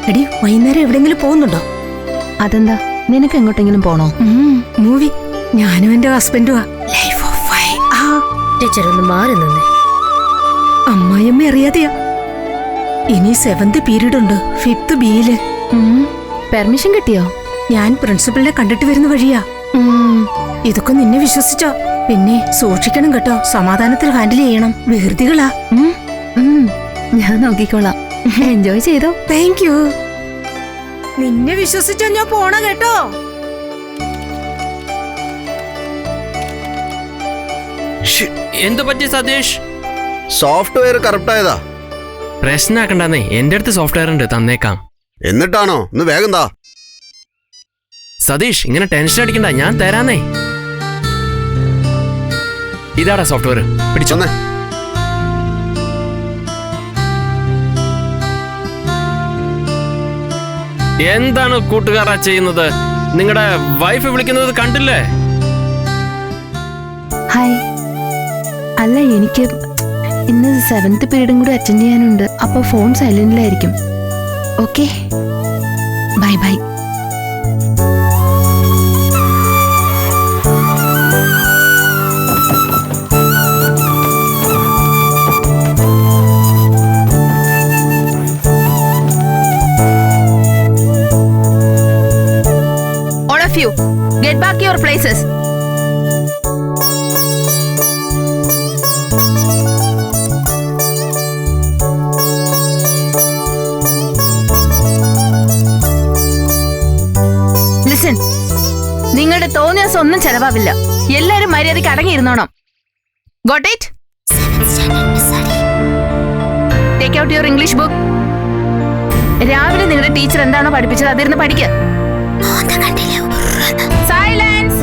S7: എടി വൈകുന്നേരം എവിടെങ്കിലും പോകുന്നുണ്ടോ?
S3: അതെന്താ, നിനക്ക് എങ്ങോട്ടെങ്കിലും പോണോ?
S7: മൂവി. ഞാനും എന്റെ ഹസ്ബൻഡുവാ. Life of Pi. ടീച്ചർ ഒന്ന് മാറി നിന്നേ. അമ്മായിയമ്മ അറിയാതെയാ. ഇനി 7th പീരീഡ് ഉണ്ട് 5th ബിയില്.
S3: പെർമിഷൻ കിട്ടിയോ?
S7: ഞാൻ പ്രിൻസിപ്പലിനെ കണ്ടിട്ട് വരുന്ന വഴിയാ. ഇതൊക്കെ നിന്നെ വിശ്വസിച്ചോ? പിന്നെ സൂക്ഷിക്കണം കേട്ടോ. സമാധാനത്തിൽ ഹാൻഡിൽ ചെയ്യണം. വികൃതികളാ.
S3: ഞാൻ നോക്കിക്കോളാം. എൻജോയ് ചെയ്തോ.
S7: Thank you. നിന്നെ വിശ്വസിച്ചോ ഞാൻ പോണ കേട്ടോ.
S5: എന്തു പറ്റി സതീഷ്?
S2: സോഫ്റ്റ്വെയർ കറപ്റ്റ് ആയതാ.
S5: പ്രശ്നമാക്കണ്ടെന്നേ, എന്റെ അടുത്ത് സോഫ്റ്റ്വെയർ ഉണ്ട്, തന്നേക്കാം.
S2: എന്നിട്ടാണോ? ഇന്ന് വേഗം താ.
S5: സതീഷ് ഇങ്ങനെ ടെൻഷൻ അടിക്കണ്ട, ഞാൻ തരാന്നേ. ഇതാടാ സോഫ്റ്റ്വെയർ, പിടിച്ചോന്നേ. എന്താണ് കൂട്ടുകാരാ ചെയ്യുന്നത്? നിങ്ങളുടെ വൈഫ് വിളിക്കുന്നത് കണ്ടില്ലേ?
S3: ഹായ്. അല്ല, എനിക്ക് ഇന്ന് 7th പീരീഡും കൂടി അറ്റൻഡ് ചെയ്യാനുണ്ട്. അപ്പൊ ഫോൺ സൈലന്റിലായിരിക്കും. Okay, bye bye. All of you, get back your places. Listen, നിങ്ങളുടെ തോന്നിയാസം ഒന്നും ചെലവാവില്ല. എല്ലാരും മര്യാദയ്ക്ക് അടങ്ങിയിരുന്നോണം. Got it? Take out your English book. രാവിലെ നിങ്ങളുടെ ടീച്ചർ എന്താണോ പഠിപ്പിച്ചത് അതിരുന്ന് പഠിക്ക. Silence.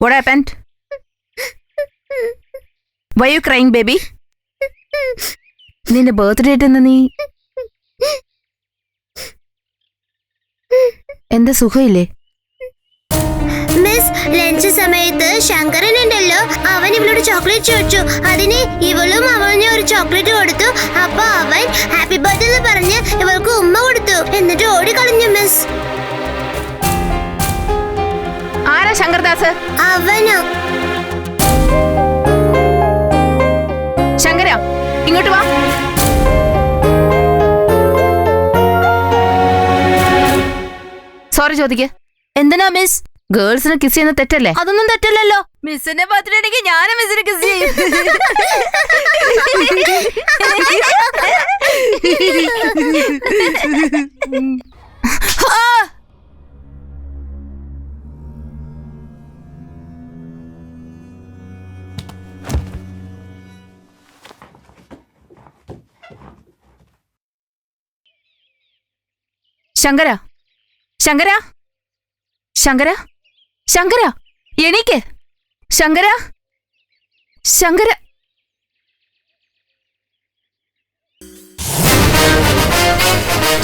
S3: What happened? Why are you crying, baby? നിന്റെ ബർത്ത്ഡേ ഡേറ്റ് എന്ന് നീ എന്താ സുഖമില്ലേ?
S8: മിസ്, ലഞ്ച് സമയത്ത് ശങ്കരൻ ഉണ്ടല്ലോ, അവൻ ഇവളോട് ചോക്ലേറ്റ് ചോദിച്ചു. അതിന് ഇവളും അവന് ഒരു ചോക്ലേറ്റ് കൊടുത്തു. അപ്പൊ അവൻ ഹാപ്പി ബർത്ത്ഡേ എന്ന് പറഞ്ഞ് ഇവൾക്ക് ഉമ്മ കൊടുത്തു. എന്നിട്ട് ഓടിക്കളഞ്ഞു മിസ്.
S3: ആരാ ശങ്കർദാസ്?
S8: അവനോ?
S3: ശങ്കര, ഇങ്ങോട്ട് വാ. സോറി ചോദിക്ക്. എന്തിനാ മിസ്? ഗേൾസിന് കിസ് ചെയ്യുന്ന തെറ്റല്ലേ? അതൊന്നും തെറ്റല്ലല്ലോ. മിസ്സിന്റെ ബർത്ത്ഡേക്ക് ഞാനും മിസ്സിന് കിസ് ചെയ്യും. ശങ്കര, ശങ്കര, ശങ്കര, ശങ്കര, എണീക്ക്. ശങ്കര, ശങ്കര,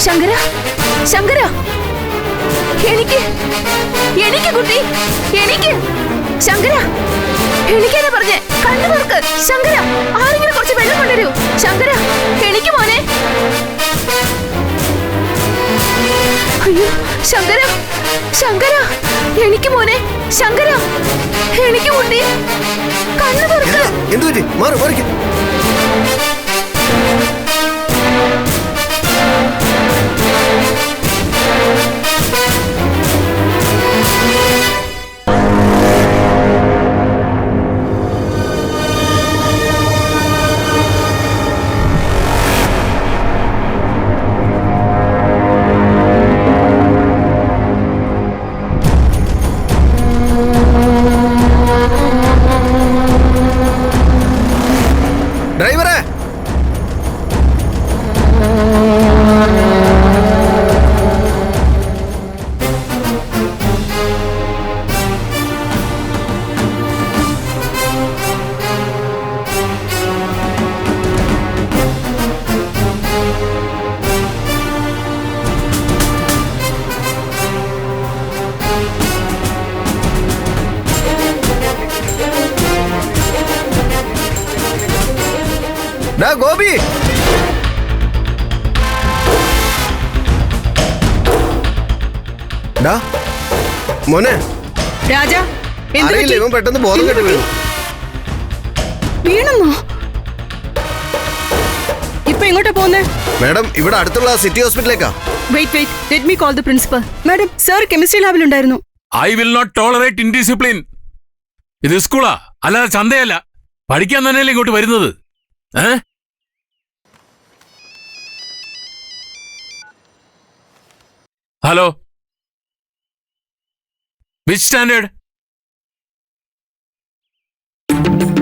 S3: ശങ്കര, ശങ്കര, എണീക്ക്, എണീക്ക് കുട്ടി, എണീക്ക്. ശങ്കര, എണീക്കാനാ പറഞ്ഞേ. കണ്ണു തുറക്ക്. ശങ്കര, ആരെങ്കിലും കുറച്ച് വെള്ളം കൊണ്ടുവരൂ. ശങ്കര, എണീക്ക് മോനെ. അയ്യോ ശങ്കര, ശങ്കര, എനിക്ക് മോനെ. ശങ്കര, എനിക്ക് കുട്ടി. കണ്ണു തുറക്ക്.
S2: എന്തു പറ്റി? മാറി മാറിക്ക്. ഡ്രൈവറെ, ഡാ ഗോപി, ഡാ മോനെ.
S4: രാജ,
S2: അറിയില്ല, ഇവൻ പെട്ടെന്ന് ബോധം കെട്ട് വീണു.
S4: വീണെന്നോ? ഇപ്പൊ എങ്ങോട്ടാ പോന്നെ?
S2: മാഡം, ഇവിടെ അടുത്തുള്ള സിറ്റി ഹോസ്പിറ്റലിലേക്കാ.
S4: Wait wait, let me call the principal. Madam, sir chemistry ലാബിലുണ്ടായിരുന്നു.
S1: I will not tolerate indiscipline. ഇത് സ്കൂളാ, അല്ലാതെ ചന്തയല്ല. പഠിക്കാൻ തന്നെയല്ലേ ഇങ്ങോട്ട് വരുന്നത്. Hello, which standard?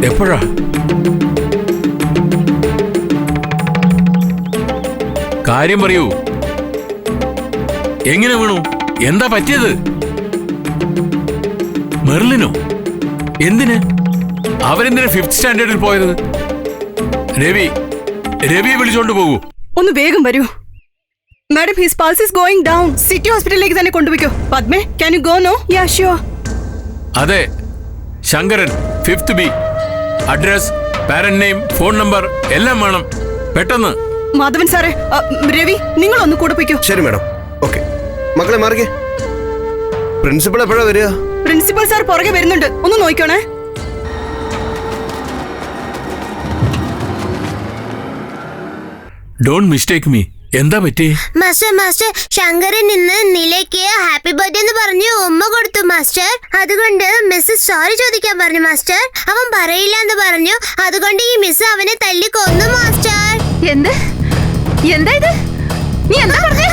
S1: എപ്പോഴാ? കാര്യം പറയൂ. എങ്ങനെ വീണു? എന്താ പറ്റിയത്? മെർലിനോ? എന്തിന്? അവരെന്തിനാ 5th സ്റ്റാൻഡേർഡിൽ പോയത്? രവിയെ വിളിച്ചോണ്ട് പോകൂ.
S4: ഒന്ന് വേഗം വരൂ. Madam, his pulse is going down. City ഹോസ്പിറ്റലിലേക്ക് തന്നെ കൊണ്ടുപോയിക്കോ. പദ്മേ, can you go no? Ya sure.
S1: അതെ, Shankaran 5th B. Address, parent name, phone number എല്ലാം വേണം. പെട്ടെന്ന്.
S4: മാധവൻ സാറേ, രവി, നിങ്ങളൊന്ന് കൂടെ പോയിക്കോ.
S2: ശരി മാഡം. ഓക്കെ മക്കളെ, മാറിക്കേ. പ്രിൻസിപ്പൾ എപ്പോഴാ വരിക?
S4: പ്രിൻസിപ്പൽ സാർ പുറകെ വരുന്നുണ്ട്, ഒന്ന് നോക്കണേ.
S1: Don't mistake me. എന്താ പറ്റി?
S8: മാസ്റ്റർ, മാസ്റ്റർ, ശങ്കരൻ ഇന്ന് നിലയ്ക്ക് ഹാപ്പി ബർത്ത്ഡേ എന്ന് പറഞ്ഞ് ഉമ്മ കൊടുത്തു മാസ്റ്റർ. അതുകൊണ്ട് മിസ് സോറി ചോദിക്കാൻ പറഞ്ഞു മാസ്റ്റർ. അവൻ പറയില്ല എന്ന് പറഞ്ഞു. അതുകൊണ്ട് ഈ മിസ് അവനെ തല്ലി കൊന്നു മാസ്റ്റർ.
S3: എന്ത്? എന്താ ഇത്? നീ എന്താ പറഞ്ഞേ?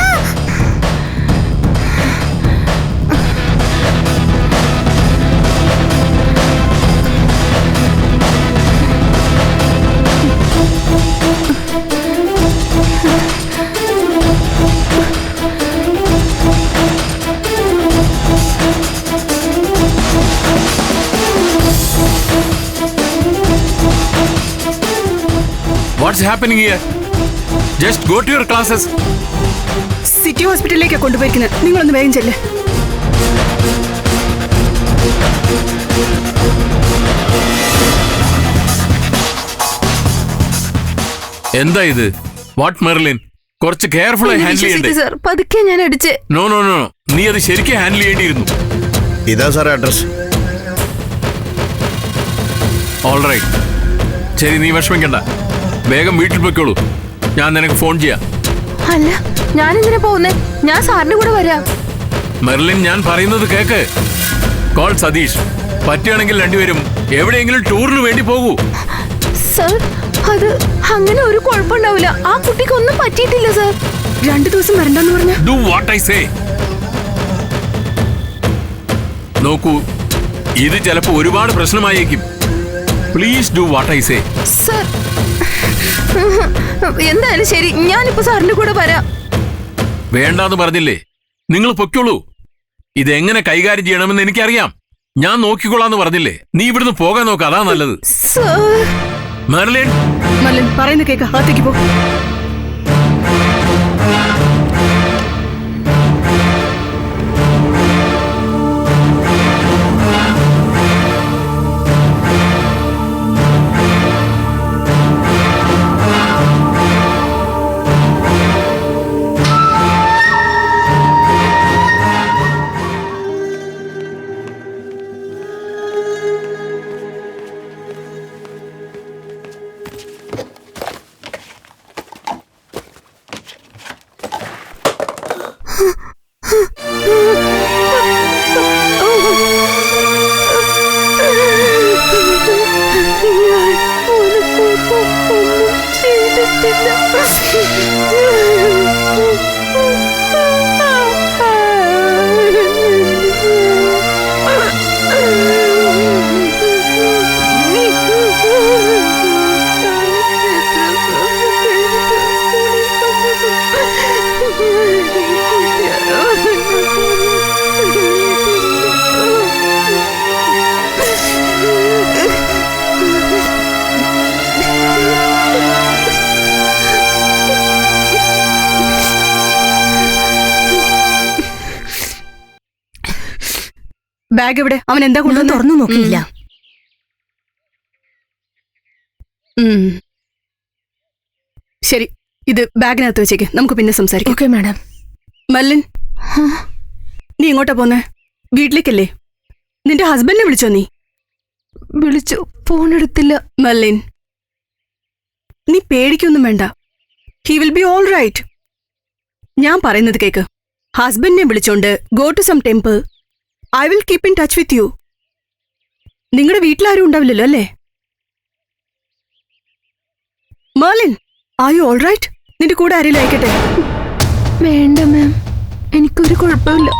S1: What's happening here? Just go to your classes.
S4: City ഹോസ്പിറ്റലിലേക്കാണ് കൊണ്ടുപോയിരിക്കുന്നത്. നിങ്ങളൊന്ന് വേഗം ചെല്ല്.
S1: എന്താ ഇത്? What Merlin? കുറച്ച് കെയർഫുൾ ആയി ഹാൻഡിൽ ചെയ്യണ്ടേ?
S3: സർ, പതുക്കെ ഞാൻ അടിച്ച്.
S1: നോ നോ നോ, നീ അത് ശരിക്കും ഹാൻഡിൽ ചെയ്യേണ്ടിയിരുന്നു.
S2: ഇതാ സാറേ അഡ്രസ്.
S1: All right. ശരി, നീ വിഷമിക്കണ്ട. വേഗം വീട്ടിൽ പോയിക്കോളൂ. ഞാൻ നിനക്ക് ഫോൺ ചെയ്യാം.
S3: അല്ല, ഞാൻ എന്തിനാ പോകുന്നേ? ഞാൻ സാറിന്റെ കൂടെ വരാം.
S1: മെർലിൻ, ഞാൻ പറയുന്നത് കേക്ക്. കോൾ സതീഷ്. പറ്റുകയാണെങ്കിൽ രണ്ടുപേരും എവിടെയെങ്കിലും ടൂറിന് വേണ്ടി പോകൂ.
S3: സർ, അത് അങ്ങനെ ഒരു കുഴപ്പമുണ്ടാവില്ല. ആ കുട്ടിക്ക് ഒന്നും പറ്റിയിട്ടില്ല സർ.
S4: 2 ദിവസം വരണ്ടെന്ന് പറഞ്ഞ
S1: ഡു വാട്ട് ഐ സേ. നോക്കൂ, ഇത് ചിലപ്പോ ഒരുപാട് പ്രശ്നമായേക്കും. Please do what I say.
S3: Sir, എന്തായാലും ശരി, ഞാനിപ്പോ സാറിന്റെ കൂടെ വരാം.
S1: വേണ്ടാന്ന് പറഞ്ഞില്ലേ? നിങ്ങൾ പൊയ്ക്കോളൂ. ഇതെങ്ങനെ കൈകാര്യം ചെയ്യണമെന്ന് എനിക്കറിയാം. ഞാൻ നോക്കിക്കൊള്ളാന്ന് പറഞ്ഞില്ലേ? നീ ഇവിടുന്ന് പോകാൻ നോക്ക്, അതാ നല്ലത്.
S3: സർ,
S1: മെർലിൻ,
S4: മല്ലൻ പറയുന്ന കേക്ക്, അകത്തേക്ക് പോ. ബാഗ് എവിടെ? അവൻ എന്താ കൊണ്ടുവന്ന്?
S7: തുറന്നു നോക്കിയില്ല.
S4: ശരി, ഇത് ബാഗിനകത്ത് വെച്ചേക്ക്, നമുക്ക് പിന്നെ സംസാരിക്കാം.
S3: Okay madam.
S4: മല്ലൻ, നീ എങ്ങോട്ടാ പോന്നെ? വീട്ടിലേക്കല്ലേ? നിന്റെ ഹസ്ബൻഡിനെ വിളിച്ചോ? നീ
S3: വിളിച്ചു, ഫോൺ എടുത്തില്ല.
S4: മല്ലൻ, നീ പേടിക്കൊന്നും വേണ്ട. He will be all right. ഞാൻ പറയുന്നത് കേക്ക്. ഹസ്ബൻഡിനെ വിളിച്ചോണ്ട് go to some temple. I will keep in touch with you. നിങ്ങളുടെ വീട്ടിലാരും ഉണ്ടാവില്ലല്ലോ അല്ലേ? Merlin, are you all right? നിന്റെ കൂടെ ആരെങ്കിലും അയക്കട്ടെ?
S3: വേണ്ട മാം, എനിക്കൊരു കുഴപ്പമില്ല.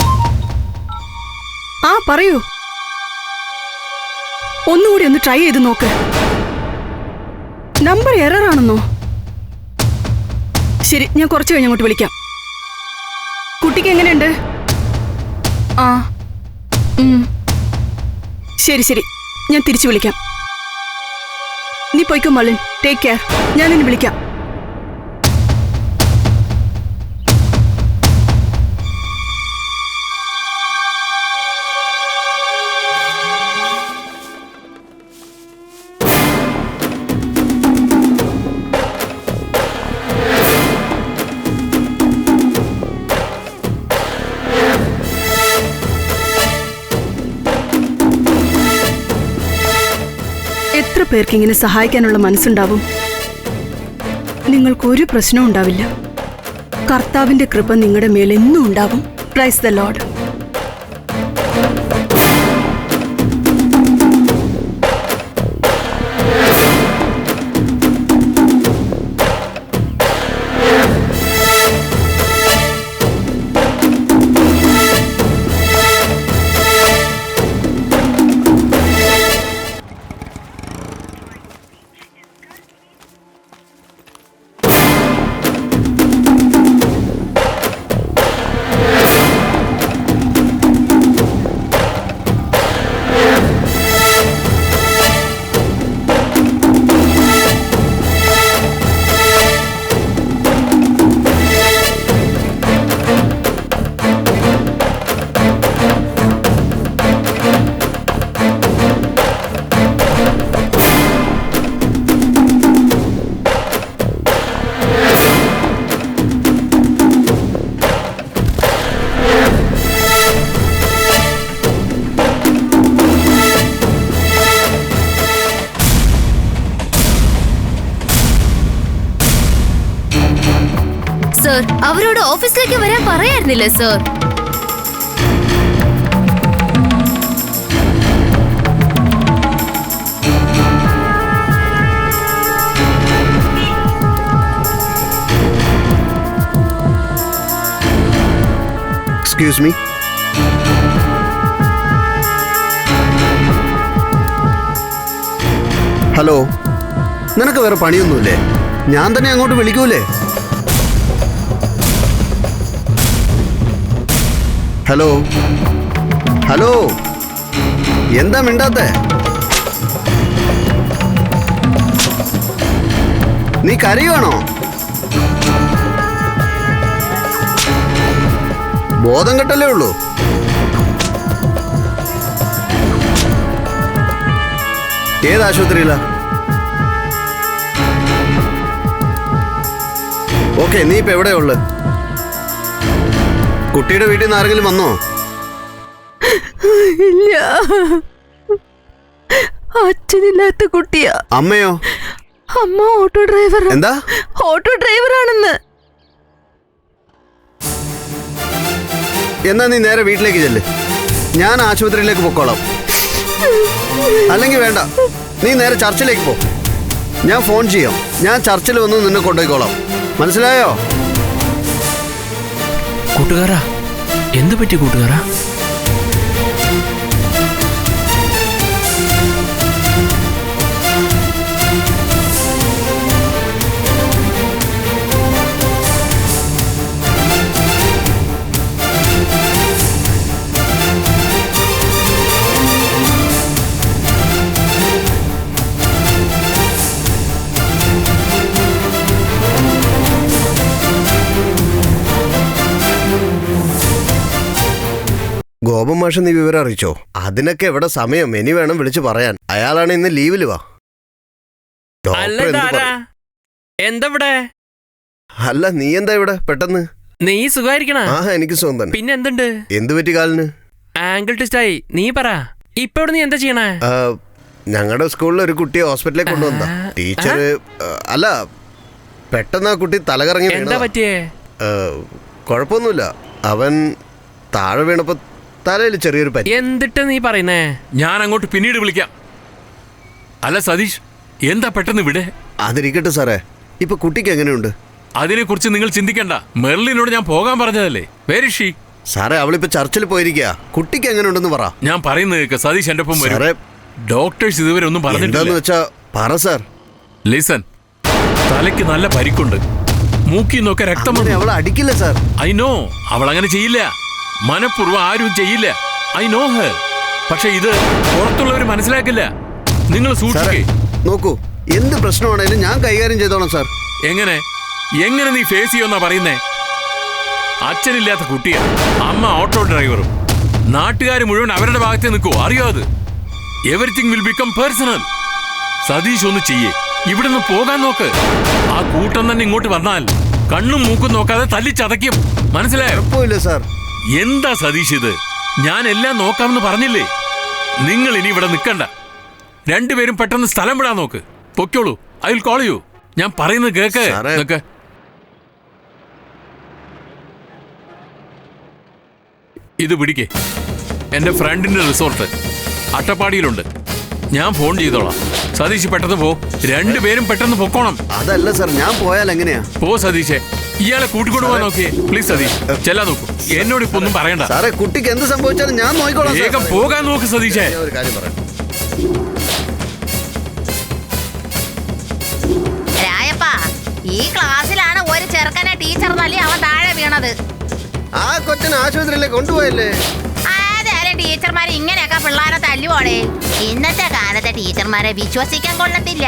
S4: ആ പറയൂ. ഒന്നുകൂടി ഒന്ന് ട്രൈ ചെയ്ത് നോക്ക്. നമ്പർ എറർ ആണെന്നോ? ശരി, ഞാൻ കുറച്ച് കഴിഞ്ഞ് അങ്ങോട്ട് വിളിക്കാം. കുട്ടിക്ക് എങ്ങനെയുണ്ട്? ആ, ശരി ശരി, ഞാൻ തിരിച്ചു വിളിക്കാം. നീ പോയിക്കോ മലിൻ, ടേക്ക് കെയർ. ഞാൻ നിന്നെ വിളിക്കാം. എത്ര പേർക്ക് ഇങ്ങനെ സഹായിക്കാനുള്ള മനസ്സുണ്ടാവും? നിങ്ങൾക്കൊരു പ്രശ്നവും ഉണ്ടാവില്ല. കർത്താവിന്റെ കൃപ നിങ്ങളുടെ മേൽ എന്നും ഉണ്ടാവും. Price the Lord.
S3: സർ, അവരോട് ഓഫീസിലേക്ക് വരാൻ പറയായിരുന്നില്ലേ സർ?
S2: Excuse me. ഹലോ, നിനക്ക് വേറെ പണിയൊന്നുമില്ലേ? ഞാൻ തന്നെ അങ്ങോട്ട് വിളിക്കൂലേ? ഹലോ ഹലോ, എന്താ മിണ്ടാത്തെ? നീ കരയുവാണോ? ബോധം കെട്ടല്ലേ ഉള്ളൂ. ഏത് ആശുപത്രിയിലാ? ഓക്കെ, നീ ഇപ്പൊ എവിടെയാ ഉള്ളത്? കുട്ടിയുടെ വീട്ടിൽ നിന്ന് ആരെങ്കിലും വന്നോ?
S3: ഇല്ല, അച്ഛനില്ലാത്ത കുട്ടിയാ.
S2: അമ്മയോ?
S3: അമ്മ ഓട്ടോ ഡ്രൈവർ.
S2: എന്താ?
S3: ഓട്ടോ ഡ്രൈവറാണെന്ന്.
S2: എന്നാ നീ നേരെ വീട്ടിലേക്ക് ചെല്ല്, ഞാൻ ആശുപത്രിയിലേക്ക് പൊക്കോളാം. അല്ലെങ്കിൽ വേണ്ട, നീ നേരെ ചർച്ചിലേക്ക് പോ. ഞാൻ ഫോൺ ചെയ്യാം. ഞാൻ ചർച്ചിൽ വന്ന് നിന്നെ കൊണ്ടുപോയിക്കോളാം. മനസ്സിലായോ?
S5: കൂട്ടുകാരാ, എന്ത് പറ്റി കൂട്ടുകാരാ?
S2: ഗോപൻ മാഷ് നീ വിവരം അറിയിച്ചോ? അതിനൊക്കെ എവിടെ സമയം? ഇനി വേണം വിളിച്ചു പറയാൻ. അയാളാണ് ഇന്ന് ലീവില്. വാ.
S5: എന്തവിടെ?
S2: അല്ല, നീ എന്താ ഇവിടെ പെട്ടെന്ന്?
S5: നീ സുഖായിരിക്കണ?
S2: ആ, എനിക്ക് സുഖം തന്നെ.
S5: പിന്നെ എന്തുണ്ട്?
S2: എന്ത് പറ്റി കാലിന്?
S5: ആംഗിൾ ടെസ്റ്റായി. നീ പറ, ഇപ്പൊ ഇവിടെ നീ എന്താ ചെയ്യണേ?
S2: ഞങ്ങളുടെ സ്കൂളിൽ ഒരു കുട്ടിയെ ഹോസ്പിറ്റലിലേക്ക് കൊണ്ടുവന്നാ. ടീച്ചർ അല്ല, പെട്ടെന്ന് ആ കുട്ടി തലകറങ്ങി.
S5: എന്താ പറ്റിയേ?
S2: കുഴപ്പമൊന്നുമില്ല. അവൻ താഴെ വീണപ്പോ തലയിൽ ചെറിയൊരു പറ്റി.
S5: എന്തിട്ട് നീ പറയുന്നേ?
S1: ഞാൻ അങ്ങോട്ട് പിന്നീട് വിളിക്കാം. അല്ല സതീഷ്, എന്താ പെട്ടെന്ന് ഇവിടെ?
S2: അതിരിക്കട്ടെ സാറേ, ഇപ്പൊ കുട്ടിക്ക് എങ്ങനെയുണ്ട്?
S1: അതിനെക്കുറിച്ച് നിങ്ങൾ ചിന്തിക്കണ്ട. മെർലിനോട് ഞാൻ പോകാൻ പറഞ്ഞതല്ലേ. Very she.
S2: സാറേ, അവളിപ്പോ ചർച്ചിൽ പോയിരിക്കുക. കുട്ടിക്ക് എങ്ങനെയുണ്ടെന്ന് പറ.
S1: ഞാൻ പറയുന്നത് കേക്ക്. സതീഷ് എന്റെ ഒപ്പം വരും.
S2: സാറേ,
S1: ഡോക്ടേഴ്സ് ഇതുവരെ ഒന്നും പറഞ്ഞിട്ടില്ല.
S2: എന്താന്ന് വെച്ചാ പറ സാർ.
S1: ലിസൺ, തലയ്ക്ക് നല്ല പരിക്കുണ്ട്. മൂക്കിൽ നിന്നൊക്കെ രക്തം വന്നു.
S2: അവളെ അടിക്കില്ല സാർ.
S1: ഐ നോ, അവൾ അങ്ങനെ ചെയ്യില്ല. മനഃപൂർവ്വം ആരും ചെയ്യില്ല. I know her. പക്ഷെ ഇത് പുറത്തുള്ളവർ മനസ്സിലാക്കില്ല. നിങ്ങൾ സൂക്ഷിക്കേ.
S2: നോക്കൂ, എന്ത് പ്രശ്നമാണേലും ഞാൻ കൈകാര്യം ചെയ്തോളാം സാർ.
S1: എങ്ങനെ എങ്ങനെ നീ ഫേസ് ചെയ്യുമെന്നാ പറയുന്നേ? അച്ഛനില്ലാത്ത കുട്ടിയാ, അമ്മ ഓട്ടോ ഡ്രൈവറും. നാട്ടുകാർ മുഴുവൻ അവരുടെ ഭാഗത്ത് നിൽക്കൂ. അറിയോ അത്? Everything will become personal. Satheesh ഒന്ന് ചെയ്യേ. ഇവിടുന്ന് പോകാൻ നോക്ക്. ആ കൂട്ടം തന്നെ ഇങ്ങോട്ട് വന്നാൽ കണ്ണും മൂക്കും നോക്കാതെ തല്ലിച്ചതയ്ക്കും. മനസ്സിലായോ?
S2: സാർ,
S1: എന്താ സതീഷ് ഇത്? ഞാൻ എല്ലാം നോക്കാമെന്ന് പറഞ്ഞില്ലേ? നിങ്ങൾ ഇനി ഇവിടെ നിൽക്കണ്ട. രണ്ടുപേരും പെട്ടെന്ന് സ്ഥലം വിടാൻ നോക്ക്. പൊക്കോളൂ. I will call you. ഞാൻ പറയുന്നത് കേക്ക്. ഇത് പിടിക്കേ. എന്റെ ഫ്രണ്ടിന്റെ റിസോർട്ട് അട്ടപ്പാടിയിലുണ്ട്. ഞാൻ ഫോൺ ചെയ്തോളാം. സതീഷ് പെട്ടെന്ന് പോ. രണ്ടുപേരും പെട്ടെന്ന് പൊക്കോണം.
S2: അതല്ല സാർ, ഞാൻ പോയാൽ എങ്ങനെയാ?
S1: പോ സതീഷേ. ഇയാളെ കൂട്ടിക്കൊണ്ടു പോകാൻ നോക്കിയേ. പ്ലീസ് സതീഷ്, ചെല്ലാൻ നോക്കൂ. എന്നോട് ഇപ്പൊ ഒന്നും പറയണ്ട.
S2: സാറേ, കുട്ടിക്ക് എന്ത് സംഭവിച്ചാലും ഞാൻ നോക്കിക്കോളാം.
S1: വേഗം പോകാൻ നോക്ക് സതീഷേ.
S2: ഒരു കാര്യം പറയാം.
S10: രായപ്പാ, ഈ ക്ലാസ്സിലാണ് ഒരു ചെറുക്കനെ ടീച്ചർ തല്ലി അവൻ താഴെ വീണത്.
S2: ആ കൊച്ചനെ ആശുപത്രിയിലേക്ക് കൊണ്ടുപോയല്ലേ?
S10: അതായാലും ടീച്ചർമാരെ ഇങ്ങനെയൊക്കെ പിള്ളേരെ തല്ലുപോടെ. ഇന്നത്തെ കാലത്തെ ടീച്ചർമാരെ വിശ്വസിക്കാൻ കൊള്ളത്തില്ല.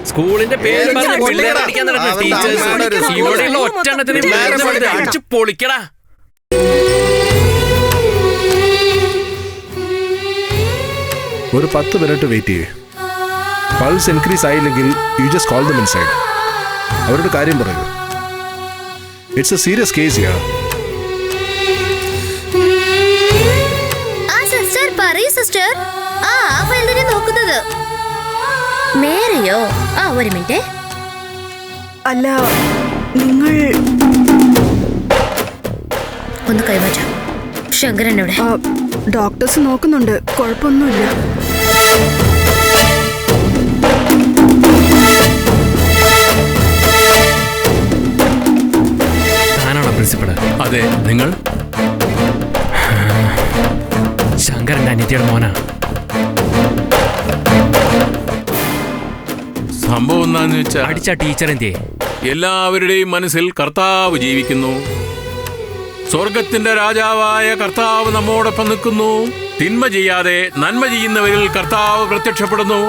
S5: സ്കൂളിന്റെ പേര് പറഞ്ഞ് പിള്ളേരെ അടിക്കാൻ നടക്കുന്ന ടീച്ചേഴ്സ് ഇവിടെയുള്ള ഒറ്റെണ്ണത്തിന് അടിച്ചു പൊളിക്കടാ.
S11: ഒരു 10 മിനിറ്റ് വെയിറ്റ് ചെയ്യേ. പൾസ് ഇൻക്രീസ് ആയില്ലെങ്കിൽ you just call them inside. അവരുടെ കാര്യം പറയൂ. It's a serious case ya.
S8: ആ സിസ്റ്റർ പറയൂ സിസ്റ്റർ. ആ ഫയലിനെ നോക്കുന്നത് മേരയോ? ആ ഒരു മിനിറ്റ്.
S4: അല്ല, നിങ്ങൾ
S8: ഒന്ന് കൈമാറ്റാം. ശങ്കരൻ എവിടെ?
S4: ഡോക്ടേഴ്സ് നോക്കുന്നുണ്ട്, കുഴപ്പമൊന്നുമില്ല.
S5: താനാണോ പ്രിൻസിപ്പള്?
S1: അതെ, നിങ്ങൾ?
S5: ശങ്കരന്റെ അനിയത്തിയുടെ മോനാ.
S1: സംഭവം എന്താന്ന് വെച്ചാ,
S5: അടിച്ച ടീച്ചർ എന്തേ?
S1: എല്ലാവരുടെയും മനസ്സിൽ കർത്താവ് ജീവിക്കുന്നു. സ്വർഗത്തിന്റെ രാജാവായ കർത്താവ് നമ്മോടൊപ്പം നിൽക്കുന്നു. തിന്മ ചെയ്യാതെ നന്മ ചെയ്യുന്നവരിൽ കർത്താവ് പ്രത്യക്ഷപ്പെടുന്നു.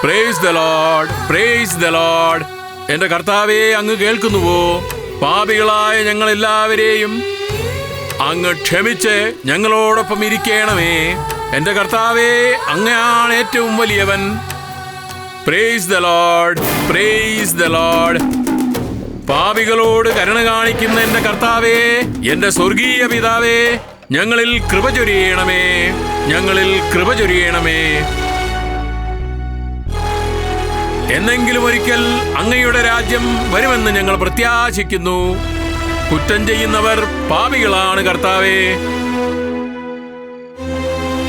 S1: Price the lord, praise the Lord. എന്റെ കർത്താവേ, അങ്ങ് കേൾക്കുന്നുവോ? പാപികളായ ഞങ്ങൾ എല്ലാവരെയും അങ്ങ് ക്ഷമിച്ച് ഞങ്ങളോടൊപ്പം ഇരിക്കണമേ. എന്റെ കർത്താവേ, അങ്ങയാണ് ഏറ്റവും വലിയവൻ. Praise the lord, praise the lord. പാപികളോട് കരുണ കാണിക്കുന്ന എന്റെ കർത്താവേ, എന്റെ സ്വർഗീയ പിതാവേ, ഞങ്ങളിൽ കൃപ ചൊരിയണമേ, ഞങ്ങളിൽ കൃപ ചൊരിയണമേ. എന്നെങ്കിലും ഒരിക്കൽ അങ്ങയുടെ രാജ്യം വരുമെന്ന് ഞങ്ങൾ പ്രത്യാശിക്കുന്നു. കുറ്റം ചെയ്യുന്നവർ പാപികളാണ് കർത്താവേ.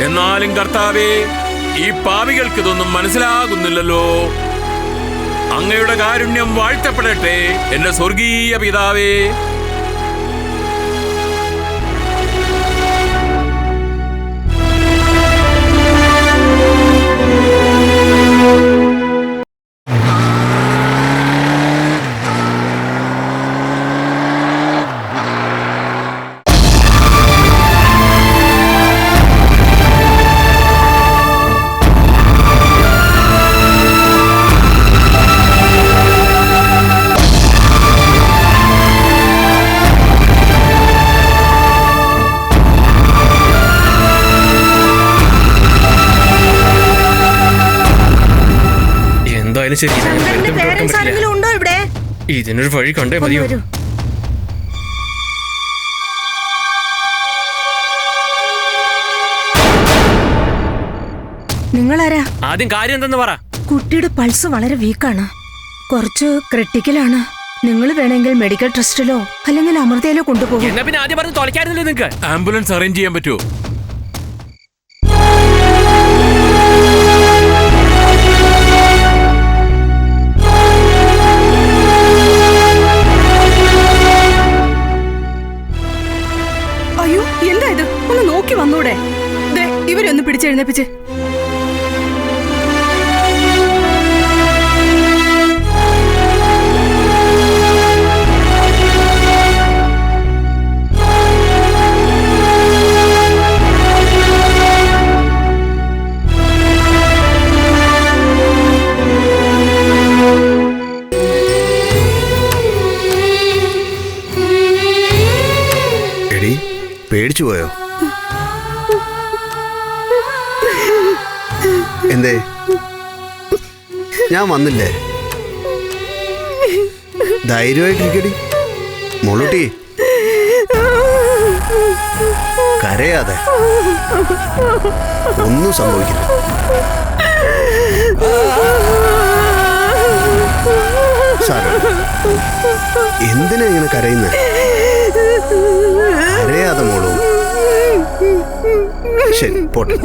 S1: എന്നാലും കർത്താവേ, ഈ പാപികൾക്ക് ഇതൊന്നും മനസ്സിലാകുന്നില്ലല്ലോ. അങ്ങയുടെ കാരുണ്യം വാഴ്ത്തപ്പെടട്ടെ എന്റെ സ്വർഗീയ പിതാവേ.
S5: എന്തായാലും ശരി,
S7: ഉണ്ടോ ഇവിടെ?
S5: ഇതിനൊരു വഴി കണ്ടേ മതിയോ?
S7: നിങ്ങളാരാ?
S5: ആദ്യം കാര്യം എന്തെന്ന് പറ.
S7: കുട്ടിയുടെ പൾസ് വളരെ വീക്കാണ്, കുറച്ച് ക്രിട്ടിക്കലാണ്. നിങ്ങൾ വേണമെങ്കിൽ മെഡിക്കൽ ട്രസ്റ്റിലോ അല്ലെങ്കിൽ അമൃതയിലോ കൊണ്ടുപോകും.
S5: എന്നാ പിന്നെ ആദ്യം പറഞ്ഞ് തുളയ്ക്കാറില്ലേ നിങ്ങൾക്ക്?
S1: ആംബുലൻസ് അറേഞ്ച് ചെയ്യാൻ പറ്റുമോ?
S4: അയ്യോ, എന്താ ഇത്? ഒന്ന് നോക്കി വന്നൂടെ? ഇവരെ ഒന്ന് പിടിച്ചെഴുന്നേപ്പിച്ച്.
S2: എടി, പേടിച്ചു പോയോ? എന്തേ? ഞാൻ വന്നില്ലേ? ധൈര്യമായിട്ടിരിക്കടി മോളൂട്ടി, കരയാതെ. ഒന്നും സംഭവിക്കില്ല. സാരമില്ല. എന്തിനാ ഇങ്ങനെ കരയുന്നത്? കരയാതെ മോളൂ. ശരി, പോട്ടെ.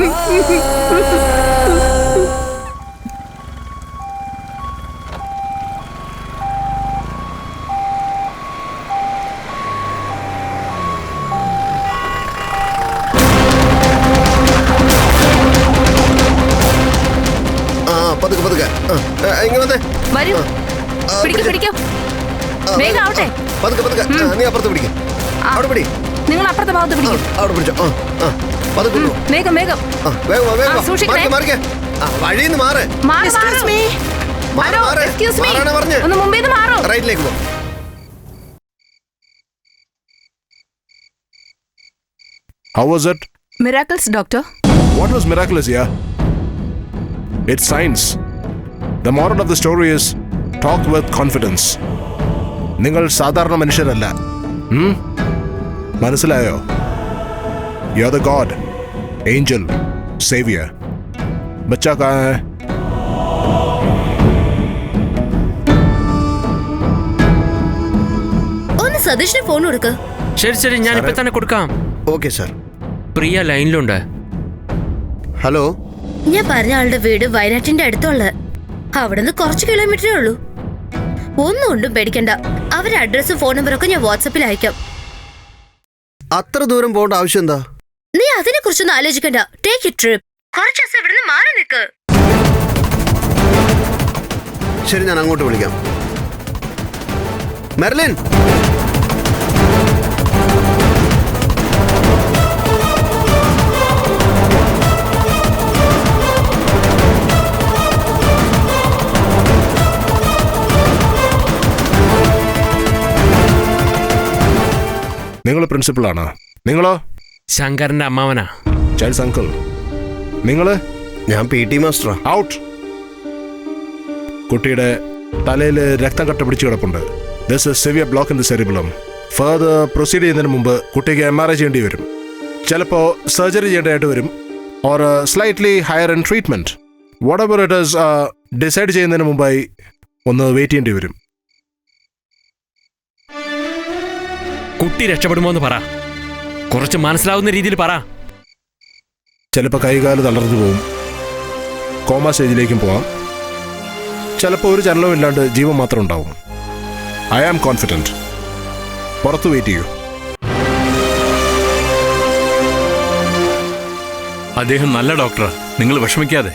S2: പതുക്കെ പതുക്കെ ഇങ്ങനെ വന്നേ.
S3: വരൂ, പിടിക്കൂ പിടിക്കൂ, വേഗം ആവട്ടെ.
S2: പതുക്കെ പതുക്കെ. നീ അപ്പുറത്ത് പിടിക്കും. അവിടെ പിടി.
S3: നിങ്ങൾ അപ്പുറത്തെ ഭാഗത്ത് പിടിക്കും.
S2: അവിടെ പിടിച്ചോ. പതുക്കെ
S3: വേഗം വേഗം.
S2: വേഗം മാറിക്കേ. വഴിന്ന് മാറ്.
S3: ഒന്ന് മുമ്പേന്ന് മാറോ.
S2: റൈറ്റിലേക്ക് പോ.
S11: How was it?
S3: Miracles, doctor.
S11: What was miraculous, yeah? It's science. The moral of the story is talk with confidence. നിങ്ങൾ സാധാരണ മനുഷ്യരല്ല. മനസ്സിലായോ? You are the God, angel, savior. बच्चा कहाँ है?
S3: ഒന്ന് സതീഷിന് ഫോൺ കൊടുക്ക.
S5: ശരി ശരി, ഞാൻ ഇപ്പൊ തന്നെ കൊടുക്കാം.
S2: Okay sir.
S5: പ്രിയ ലൈനിലുണ്ട്.
S2: ഹലോ,
S3: ഞാൻ പറഞ്ഞ ആളുടെ വീട് വയനാട്ടിന്റെ അടുത്തുള്ള, അവിടുന്ന് കുറച്ച് കിലോമീറ്ററേ ഉള്ളൂ. ഒന്നും കൊണ്ടും പേടിക്കണ്ട. അവരുടെ അഡ്രസ്സും ഫോൺ നമ്പറൊക്കെ ഞാൻ വാട്സാപ്പിൽ അയക്കാം.
S2: അത്ര ദൂരം പോകേണ്ട ആവശ്യം എന്താ?
S3: നീ അതിനെ കുറിച്ചൊന്നും ആലോചിക്കണ്ട. Take it trip. കുറച്ച് ദിവസം ഇവിടുന്ന് മാറി നിൽക്ക്.
S2: ശരി, ഞാൻ അങ്ങോട്ട് വിളിക്കാം. മെർലിൻ,
S11: നിങ്ങൾ പ്രിൻസിപ്പളാണ്. നിങ്ങളോ?
S5: ശങ്കറിന്റെ അമ്മാവനാ.
S11: Child's uncle. നിങ്ങള്?
S2: ഞാൻ PT മാസ്റ്ററാ.
S11: ഔട്ട്. കുട്ടിയുടെ തലയിൽ രക്തം കട്ട പിടിച്ചു കിടപ്പുണ്ട്. This is severe block in the cerebellum. Further proceed ചെയ്യുന്നതിന് മുമ്പ് കുട്ടിക്ക് MRI ചെയ്യേണ്ടി വരും. ചിലപ്പോൾ സർജറി ചെയ്യേണ്ടതായിട്ട് വരും. Or slightly higher in treatment. What ever it is, decide ചെയ്യുന്നതിന് മുമ്പായി ഒന്ന് വെയിറ്റ് ചെയ്യേണ്ടി വരും.
S5: കുട്ടി രക്ഷപ്പെടുമോ എന്ന് പറ. കുറച്ച് മനസ്സിലാവുന്ന രീതിയിൽ പറ.
S11: ചിലപ്പോൾ കൈകാല് തളർന്നു പോവും. കോമ സ്റ്റേജിലേക്കും പോവാം. ചിലപ്പോൾ ഒരു ചലനവും ഇല്ലാണ്ട് ജീവൻ മാത്രം ഉണ്ടാവും. I am confident. പുറത്ത് വെയിറ്റ് ചെയ്യൂ.
S1: അദ്ദേഹം നല്ല ഡോക്ടറാ, നിങ്ങൾ വിഷമിക്കാതെ.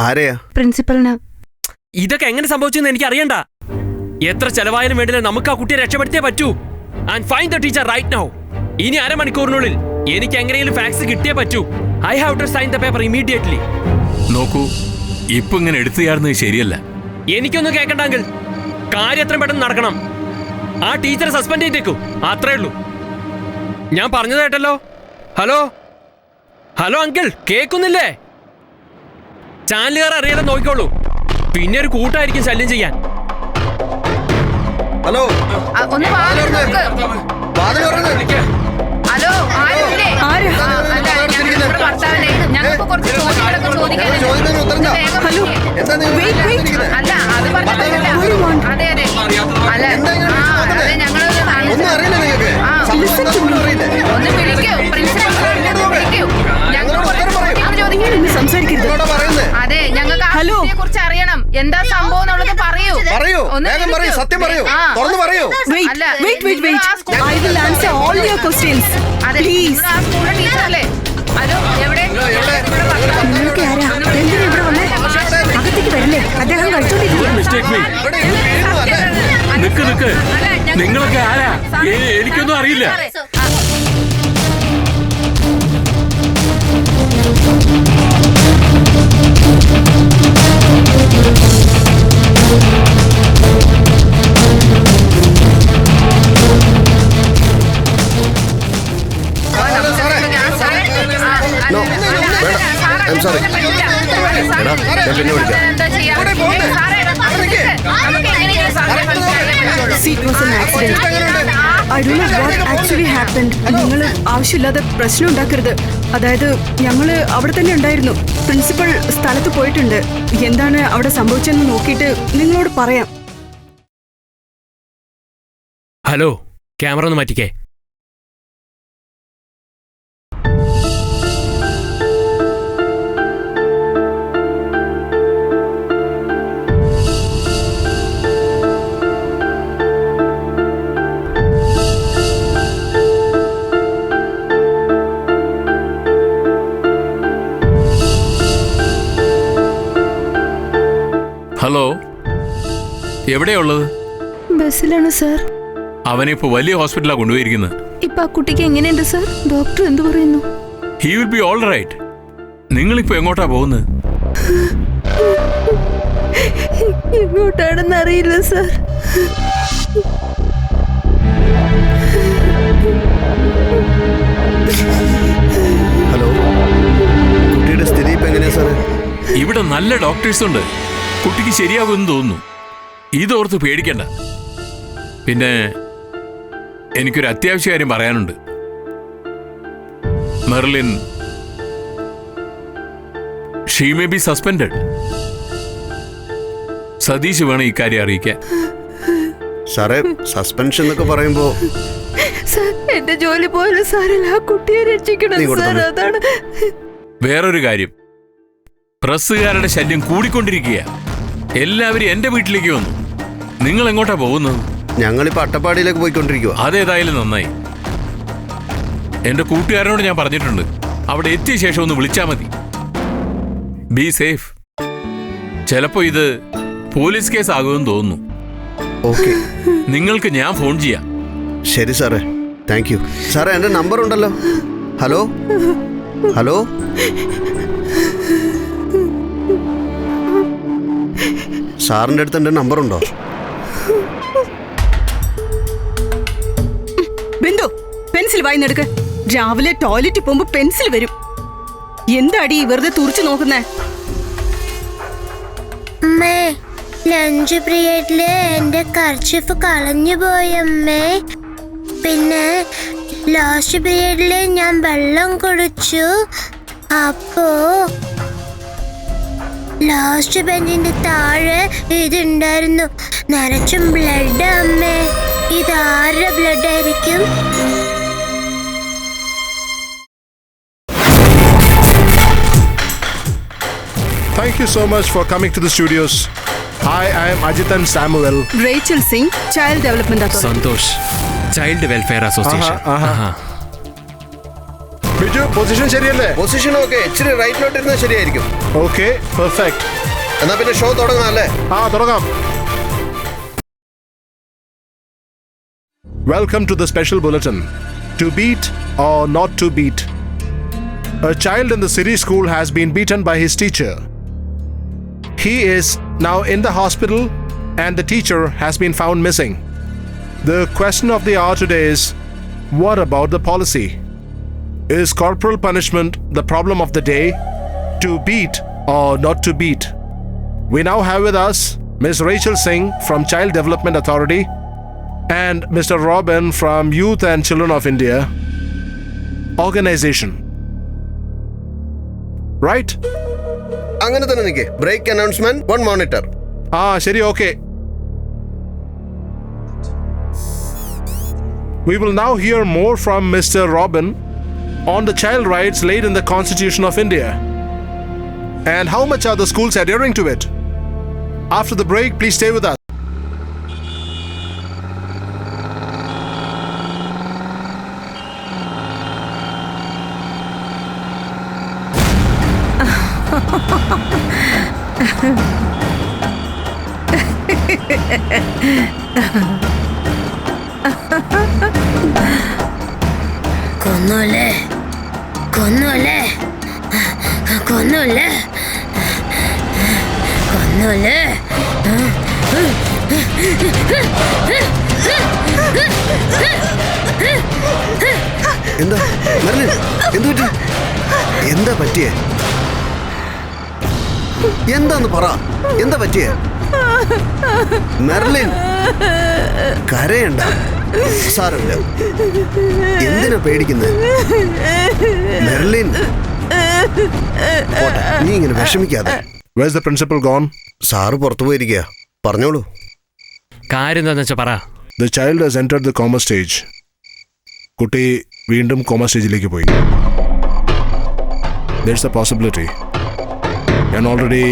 S2: ആരെയാ?
S3: പ്രിൻസിപ്പലിന്.
S5: ഇതൊക്കെ എങ്ങനെ സംഭവിച്ചെന്ന് എനിക്ക് അറിയണ്ട. എത്ര ചെലവായാലും വേണ്ടില്ല, നമുക്ക് ആ കുട്ടിയെ രക്ഷപ്പെടുത്തിയേ പറ്റൂ. And find the teacher right now. ഇനി അരമണിക്കൂറിനുള്ളിൽ എനിക്ക് എങ്ങനെയെങ്കിലും ഫാക്സ് കിട്ടിയേ പറ്റൂ. I have to sign the paper immediately.
S1: നോക്കൂ, ഇപ്പൊ ഇങ്ങനെ എടുത്തു ചാടുന്നത് ശരിയല്ല.
S5: എനിക്കൊന്നും കേൾക്കണ്ടെങ്കിൽ കാര്യം എത്രയും പെട്ടെന്ന് നടക്കണം. ആ ടീച്ചറെ സസ്പെൻഡ് ചെയ്തേക്കൂ, അത്രേ ഉള്ളൂ. ഞാൻ പറഞ്ഞത് കേട്ടല്ലോ. ഹലോ ഹലോ അങ്കിൾ, കേൾക്കുന്നില്ലേ? ചാനലുകാർ അറിയാതെ നോക്കിക്കോളൂ. പിന്നെ ഒരു കൂട്ടായിരിക്കും ശല്യം ചെയ്യാൻ.
S2: ഹലോ,
S3: ഒന്ന് ഹലോ, ആരുമില്ലേ? ഭർത്താവിനെ ഞങ്ങൾക്ക് കുറച്ച് ചോദ്യങ്ങളൊക്കെ ചോദിക്കാനുണ്ട്. അല്ല, അത് പറഞ്ഞില്ല. അതെ അതെ, അല്ല അതെ, ഞങ്ങളൊന്ന് ഒന്ന് വിളിക്കൂ. പ്രിൻസിപ്പൽ വിളിക്കൂ. ഞങ്ങൾ
S7: സംസാരിക്കരുത്.
S3: അതെ, ഞങ്ങൾക്ക് അതിനെ കുറിച്ച് അറിയണം. എന്താ സംഭവം എന്നുള്ളത് പറയൂ.
S2: സത്യം പറയൂ. തുറന്നു പറയൂ.
S7: I will answer all your questions. Please.
S3: ആ സ്കൂളിലെ ടീച്ചറല്ലേ? ഹലോ, എവിടെ?
S7: നിങ്ങൾക്ക് ആരാ? എന്തിനാ ഇവിടെ വന്നേ? അകത്തേക്ക് വരില്ലേ? അദ്ദേഹം
S1: നിക്ക് നിക്ക്, നിങ്ങളൊക്കെ ആരാ? എനിക്കൊന്നും അറിയില്ല.
S2: സാറേ. എടാ, ഞാൻ പിന്നെ വിളിക്കാം.
S4: See, it was an accident. I don't know what actually happened. നിങ്ങൾ ആവശ്യമില്ലാതെ പ്രശ്നം ഉണ്ടാക്കരുത്. അതായത് ഞങ്ങള് അവിടെ തന്നെ ഉണ്ടായിരുന്നു. പ്രിൻസിപ്പൽ സ്ഥലത്ത് പോയിട്ടുണ്ട്. എന്താണ് അവിടെ സംഭവിച്ചതെന്ന് നോക്കിയിട്ട് നിങ്ങളോട് പറയാം.
S5: ഹലോ, ക്യാമറ ഒന്ന് മാറ്റിക്കേ.
S1: ഹലോ, എവിടെയുള്ളത്?
S3: ബസ്സിലാണ് സാർ.
S1: അവനിപ്പോ വലിയ ഹോസ്പിറ്റലാണ് കൊണ്ടുപോയിരിക്കുന്നത്.
S3: ഇപ്പൊ ആ കുട്ടിക്ക് എങ്ങനെയുണ്ട് സാർ? ഡോക്ടർ എന്ത് പറയുന്നു?
S1: He will be all right. നിങ്ങളിപ്പോ എങ്ങോട്ടാ പോകുന്നത്?
S3: എങ്ങോട്ടാണെന്ന് അറിയില്ല സാർ.
S2: ഹലോ, കുട്ടിയുടെ സ്ഥിതി ഇപ്പൊ എങ്ങനെയാ സാറേ?
S1: ഇവിടെ നല്ല ഡോക്ടേഴ്സ് ഉണ്ട്. കുട്ടിക്ക് ശരിയാകുമെന്ന് തോന്നുന്നു. ഇതോർത്ത് പേടിക്കണ്ട. പിന്നെ എനിക്കൊരു അത്യാവശ്യ കാര്യം പറയാനുണ്ട്. Merlin, she may be suspended. Satheesh വേണം ഇക്കാര്യം അറിയിക്കാൻ.
S2: സാറേ, സസ്പെൻഷൻ എന്നൊക്കെ പറയുമ്പോ
S3: സാർ, എന്റെ ജോലി പോലെ സാറിൽ ആ കുട്ടിയെ രക്ഷിക്കണം സാർ. അതാണ്.
S1: വേറൊരു കാര്യം, പ്രസ്സുകാരുടെ ശല്യം കൂടിക്കൊണ്ടിരിക്കുക. എല്ലാവരും എന്റെ വീട്ടിലേക്ക് വന്നു. നിങ്ങൾ എങ്ങോട്ടാ പോകുന്നത്?
S2: ഞങ്ങളിപ്പോ അട്ടപ്പാടിയിലേക്ക് പോയിക്കൊണ്ടിരിക്കുക.
S1: അതേതായാലും നന്നായി. എന്റെ കൂട്ടുകാരനോട് ഞാൻ പറഞ്ഞിട്ടുണ്ട്, അവിടെ എത്തിയ ശേഷം ഒന്ന് വിളിച്ചാൽ മതി. Be safe. ചിലപ്പോ ഇത് പോലീസ് കേസ് ആകുമെന്ന് തോന്നുന്നു.
S2: ഓക്കെ,
S1: നിങ്ങൾക്ക് ഞാൻ ഫോൺ ചെയ്യാം.
S2: ശരി സാറേ, താങ്ക് യു. സാറേ, എൻ്റെ നമ്പർ ഉണ്ടല്ലോ. ഹലോ ഹലോ, സാറിൻ്റെ അടുത്ത് എൻ്റെ നമ്പറുണ്ടോ?
S4: ബിന്ദു, പെൻസിൽ വായിന്നെടുക്ക്. രാവിലെ ടോയ്ലറ്റിൽ പോകുമ്പോ പെൻസിൽ വരും. എന്താടി വെറുതെ തുറച്ചു നോക്കുന്നേ?
S8: അമ്മേ, ലഞ്ച് പീരീഡില് എന്റെ കർച്ചിഫ് കളഞ്ഞു പോയമ്മേ. പിന്നെ ലാസ്റ്റ് പീരീഡില് ഞാൻ വെള്ളം കുടിച്ചു. അപ്പോ ലാസ്റ്റ് ബെഞ്ചിന്റെ താഴെ ഇതുണ്ടായിരുന്നു, നിറച്ചും ബ്ലഡ്. അമ്മേ, ഇതാരുടെ ബ്ലഡ് ആയിരിക്കും?
S11: Thank you so much for coming to the studios. Hi, I am Ajitan Samuel.
S4: Rachel Singh, child development authority.
S5: Santhosh, child welfare association.
S11: Biju, position ശരിയല്ലേ?
S2: Position okay. ഇച്ചിരി റൈറ്റിലോട്ട് ഇരുന്നാൽ ശരിയായിരിക്കും.
S11: Okay, perfect.
S2: എന്നാ പിന്നെ ഷോ തുടങ്ങാം അല്ലേ?
S11: തുടങ്ങാം. Welcome to the special bulletin. To beat or not to beat. A child in the city school has been beaten by his teacher. He is now in the hospital and the teacher has been found missing. The question of the hour today is, what about the policy? Is corporal punishment the problem of the day? To beat or not to beat? We now have with us Ms. Rachel Singh from Child Development Authority and Mr. Robin from Youth and Children of India Organization. Right?
S2: അങ്ങനെ തന്നെ നിൽക്കേ. Break announcement, 1 monitor.
S11: ശരി, okay. We will now hear more from Mr. Robin on the child rights laid in the Constitution of India and how much are the schools adhering to it. After the break, please stay with us.
S8: കൊന്നോലേ, കൊന്നോലേ, കൊന്നോലേ, കൊന്നോലേ.
S2: എന്താ മെർലിൻ, എന്തു പറ്റി? എന്താ പറ്റിയേ? എന്താന്ന് പറ, എന്താ പറ്റിയ? മെർലിൻ കരയണ്ട, സാരമില്ല. എന്തിനാ പേടിക്കുന്നത്? മെർലിൻ പോട്ടെ, നീ ഇങ്ങനെ വിഷമിക്കാതെ.
S11: Where's the principal gone?
S2: Sir പുറത്തു പോയിരിക്കുക, പറഞ്ഞോളൂ.
S5: കാര്യം എന്താന്ന് വെച്ചാ പറ.
S11: The child has entered the coma stage. കുട്ടി വീണ്ടും കോമ സ്റ്റേജിലേക്ക് പോയി. There's a possibility. ഞാൻ ഓൾറെഡി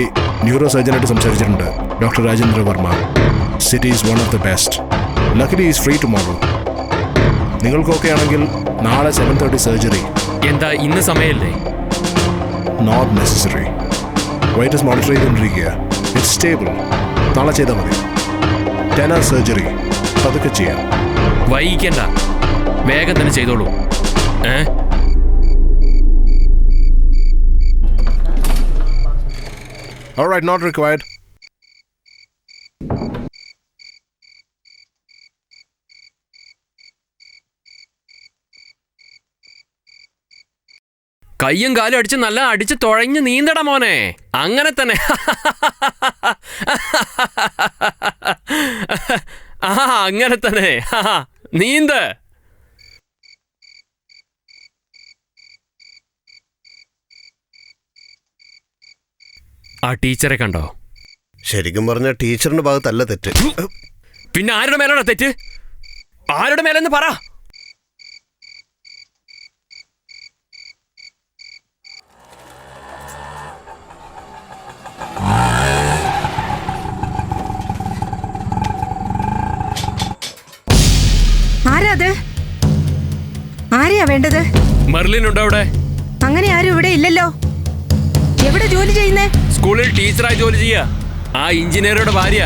S11: ന്യൂറോ സർജനായിട്ട് സംസാരിച്ചിട്ടുണ്ട്, doctor Rajendra Varma. City is one of the best. Luckily is free tomorrow. നിങ്ങൾക്കൊക്കെ ആണെങ്കിൽ നാളെ 7:30 സർജറി.
S5: എന്താ ഇന്ന് സമയല്ലേ?
S11: Not necessary. വൈറ്റസ് മോണിറ്റർ ചെയ്തുകൊണ്ടിരിക്കുക. It's stable. നാളെ ചെയ്താൽ മതി. 10 hour സർജറി അതൊക്കെ ചെയ്യാം.
S5: വൈകിക്കണ്ട, വേഗം തന്നെ ചെയ്തോളൂ.
S11: All right, not required.
S5: കയ്യും കാലും അടിച്ച് നല്ല അടിച്ച് തുഴഞ്ഞ് നീന്തട മോനെ. അങ്ങനെ തന്നെ. ആ അങ്ങനെ തന്നെ നീന്ത്. ആ ടീച്ചറെ കണ്ടോ?
S2: ശരിക്കും പറഞ്ഞ ടീച്ചറിന്റെ ഭാഗത്തല്ല തെറ്റ്.
S5: പിന്നെ ആരുടെ മേലാണോ തെറ്റ്? ആരുടെ മേലെന്ന് പറ.
S7: ആരാത്? ആരെയാ വേണ്ടത്?
S5: മെർലിൻ ഉണ്ടോ അവിടെ?
S7: അങ്ങനെ ആരും ഇവിടെ ഇല്ലല്ലോ. എവിടെ ജോലി ചെയ്യുന്നേ?
S5: സ്കൂളിൽ ടീച്ചറായി ജോലി ചെയ്യാ. ആ എഞ്ചിനീയറുടെ ഭാര്യ.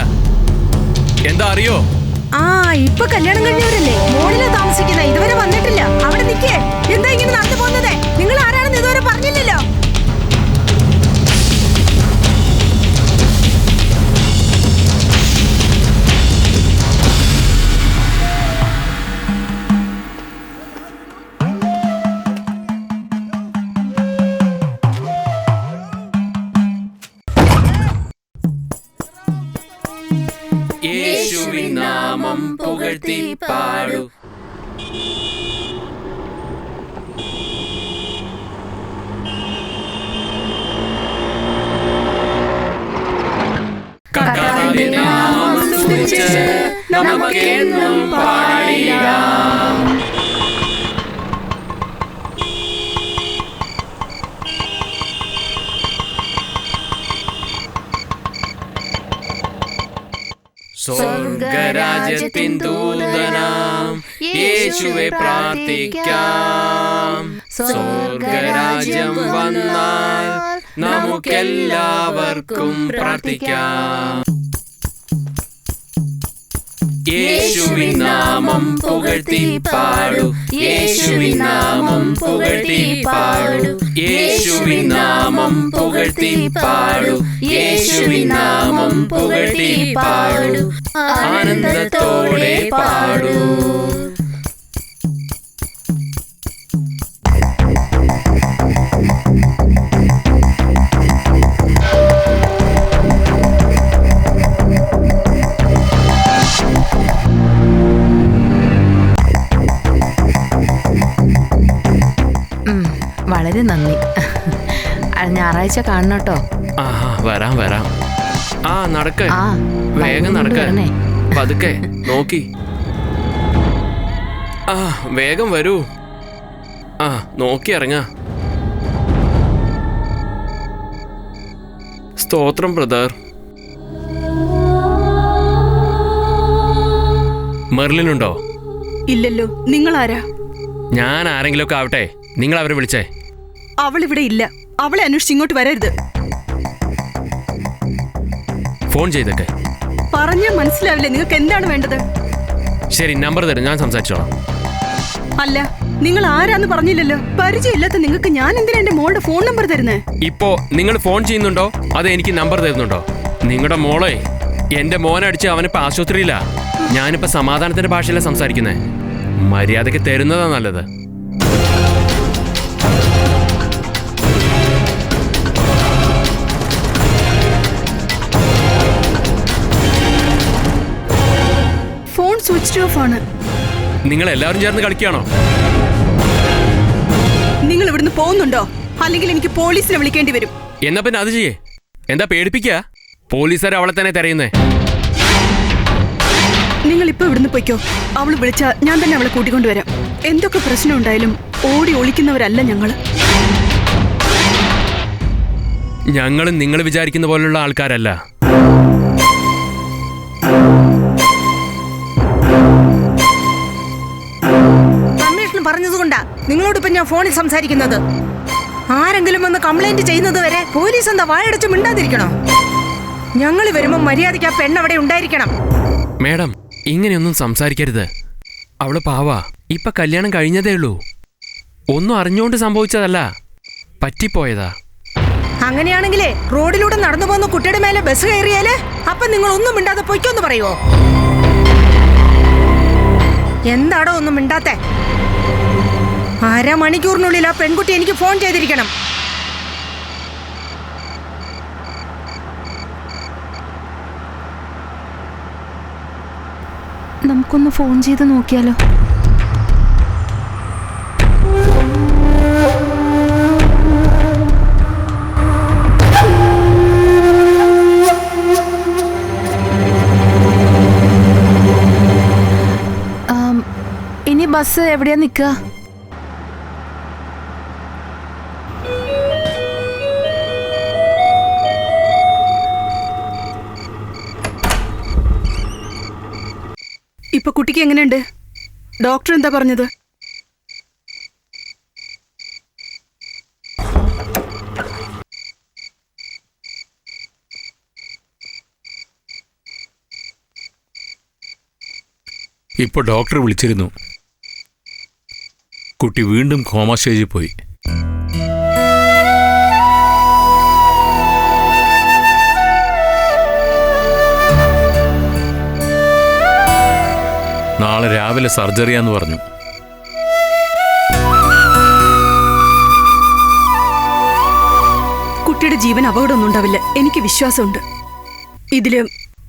S5: എന്താ അറിയോ?
S7: ആ ഇപ്പൊ കല്യാണം കഴിഞ്ഞവരല്ലേ? മോളിലാ താമസിക്കുന്ന. ഇതുവരെ വന്നിട്ടില്ല. അവിടെ നിക്കേ. എന്താ ഇങ്ങനെ നടന്നു പോകുന്നത്? നിങ്ങൾ ആരാണെന്ന് ഇതുവരെ പറഞ്ഞില്ലല്ലോ.
S5: യേശുവിൻ നാമം പുകഴ്ത്തി പാടു. കർത്താവിന്റെ നാമം സ്തുതിച്ച് നമുക്കെന്നും പാടിടാം. സ്വർഗരാജ്യത്തിൻ ദൂതനാം യേശുവെ പ്രാർത്ഥിക്കാം. സ്വർഗരാജ്യം വന്നാൽ നമുക്കെല്ലാവർക്കും പ്രാർത്ഥിക്കാം. യേശുവിൻ നാമം പുകഴ്ത്തി പാടു. യേശുവിൻ നാമം പുകഴ്ത്തി പാടു. യേശുവിൻ നാമം പുകഴ്ത്തി പാടു. യേശുവിൻ നാമം പുകഴ്ത്തി പാടു. ആനന്ദത്തോടെ പാടു.
S3: വളരെ നന്ദി. ഞായറാഴ്ച കാണണം കേട്ടോ.
S5: വരാം വരാം. ആ നടക്ക,
S3: ആ
S5: വേഗം നടക്ക, പതുക്കെ നോക്കി. ആ വേഗം വരൂ. ആ നോക്കി ഇറങ്ങ. സ്തോത്രം ബ്രദർ. മെർലിൻ ഉണ്ടോ?
S4: ഇല്ലല്ലോ. നിങ്ങൾ ആരാ?
S5: ഞാൻ ആരെങ്കിലും ഒക്കെ ആവട്ടെ, നിങ്ങൾ അവരെ വിളിച്ചേ.
S4: അവൾ ഇവിടെ ഇല്ല. അവളെ അന്വേഷിച്ച് ഇങ്ങോട്ട് വരരുത്.
S5: ഫോൺ ചെയ്തൊക്കെ.
S4: പറഞ്ഞാൽ മനസ്സിലാവില്ലേ? നിങ്ങൾക്ക് എന്താണ് വേണ്ടത്?
S5: ശരി, നമ്പർ തരും, ഞാൻ സംസാരിച്ചോളാം.
S4: അല്ല, നിങ്ങൾ ആരാന്ന് പറഞ്ഞില്ലല്ലോ. പരിചയമില്ലാത്ത നിങ്ങൾക്ക് ഞാൻ എന്തിനാ എന്റെ മോളുടെ ഫോൺ നമ്പർ തരുന്നേ?
S5: ഇപ്പോ നിങ്ങൾ ഫോൺ ചെയ്യുന്നുണ്ടോ അത് എനിക്ക് നമ്പർ തരുന്നുണ്ടോ? നിങ്ങളുടെ മോളെ എന്റെ മോനടിച്ച് അവനിപ്പോ ആശുപത്രിയിലാ. ഞാനിപ്പോ സമാധാനത്തിന്റെ ഭാഷയിലാണ് സംസാരിക്കുന്നേ. മര്യാദക്ക് തരുന്നതാ നല്ലത്.
S4: സ്വിച്ച് ഓഫ് ആണ്.
S5: നിങ്ങൾ എല്ലാവരും ചേർന്ന് കളിക്കുകയാണോ?
S4: നിങ്ങൾ ഇവിടുന്ന് പോകുന്നുണ്ടോ? അല്ലെങ്കിൽ എനിക്ക് പോലീസിനെ വിളിക്കേണ്ടി വരും.
S5: എന്നാ പിന്നെ അത് ചെയ്യേ. എന്താ പേടിപ്പിക്കുക? പോലീസുകാർ അവളെ തന്നെ തിരയുന്നേ.
S4: നിങ്ങൾ ഇപ്പൊ ഇവിടുന്ന് പൊയ്ക്കോ. അവള് വിളിച്ചാ ഞാൻ തന്നെ അവളെ കൂട്ടിക്കൊണ്ടുവരാം. എന്തൊക്കെ പ്രശ്നം ഉണ്ടായാലും ഓടി ഒളിക്കുന്നവരല്ല ഞങ്ങള്.
S5: ഞങ്ങൾ നിങ്ങൾ വിചാരിക്കുന്ന പോലുള്ള ആൾക്കാരല്ല.
S7: കമ്മീഷൻ പറഞ്ഞതുകൊണ്ടാ നിങ്ങളോടിപ്പം ഞാൻ ഫോണിൽ സംസാരിക്കുന്നത്. ആരെങ്കിലും വന്ന് കംപ്ലൈന്റ് ചെയ്യുന്നത് വരെ പോലീസ് എന്താ വായടച്ച് മിണ്ടാതിരിക്കണോ? ഞങ്ങൾ വരുമ്പോ മര്യാദയ്ക്ക് ആ പെണ്ണവിടെ ഉണ്ടായിരിക്കണം.
S5: മേഡം, ഇങ്ങനെയൊന്നും സംസാരിക്കരുത്. അവള് പാവാ. ഇപ്പൊ കല്യാണം കഴിഞ്ഞതേ ഉള്ളൂ. ഒന്നും അറിഞ്ഞുകൊണ്ട് സംഭവിച്ചതല്ല, പറ്റിപ്പോയതാ.
S7: അങ്ങനെയാണെങ്കിലേ റോഡിലൂടെ നടന്നു പോകുന്ന കുട്ടിയുടെ മേലെ ബസ് കയറിയാല് അപ്പൊ നിങ്ങൾ ഒന്നും മിണ്ടാതെ പൊയ്ക്കൊന്ന് പറയുവോ? എന്താടോ ഒന്നും മിണ്ടാത്തെ? അരമണിക്കൂറിനുള്ളിൽ ആ പെൺകുട്ടി എനിക്ക് ഫോൺ ചെയ്തിരിക്കണം.
S3: നമുക്കൊന്ന് ഫോൺ ചെയ്ത് നോക്കിയാലോ? ഇനി ബസ് എവിടെയാ നിൽക്കുക?
S4: ഇപ്പൊ കുട്ടിക്ക് എങ്ങനെയുണ്ട്? ഡോക്ടർ എന്താ പറഞ്ഞത്?
S1: ഇപ്പൊ ഡോക്ടർ വിളിച്ചിരുന്നു. കുട്ടി വീണ്ടും കോമ സ്റ്റേജിൽ പോയി. നാളെ രാവിലെ സർജറിയാന്ന് പറഞ്ഞു.
S4: കുട്ടിയുടെ ജീവൻ അപകടമൊന്നും ഉണ്ടാവില്ല, എനിക്ക് വിശ്വാസമുണ്ട്. ഇതില്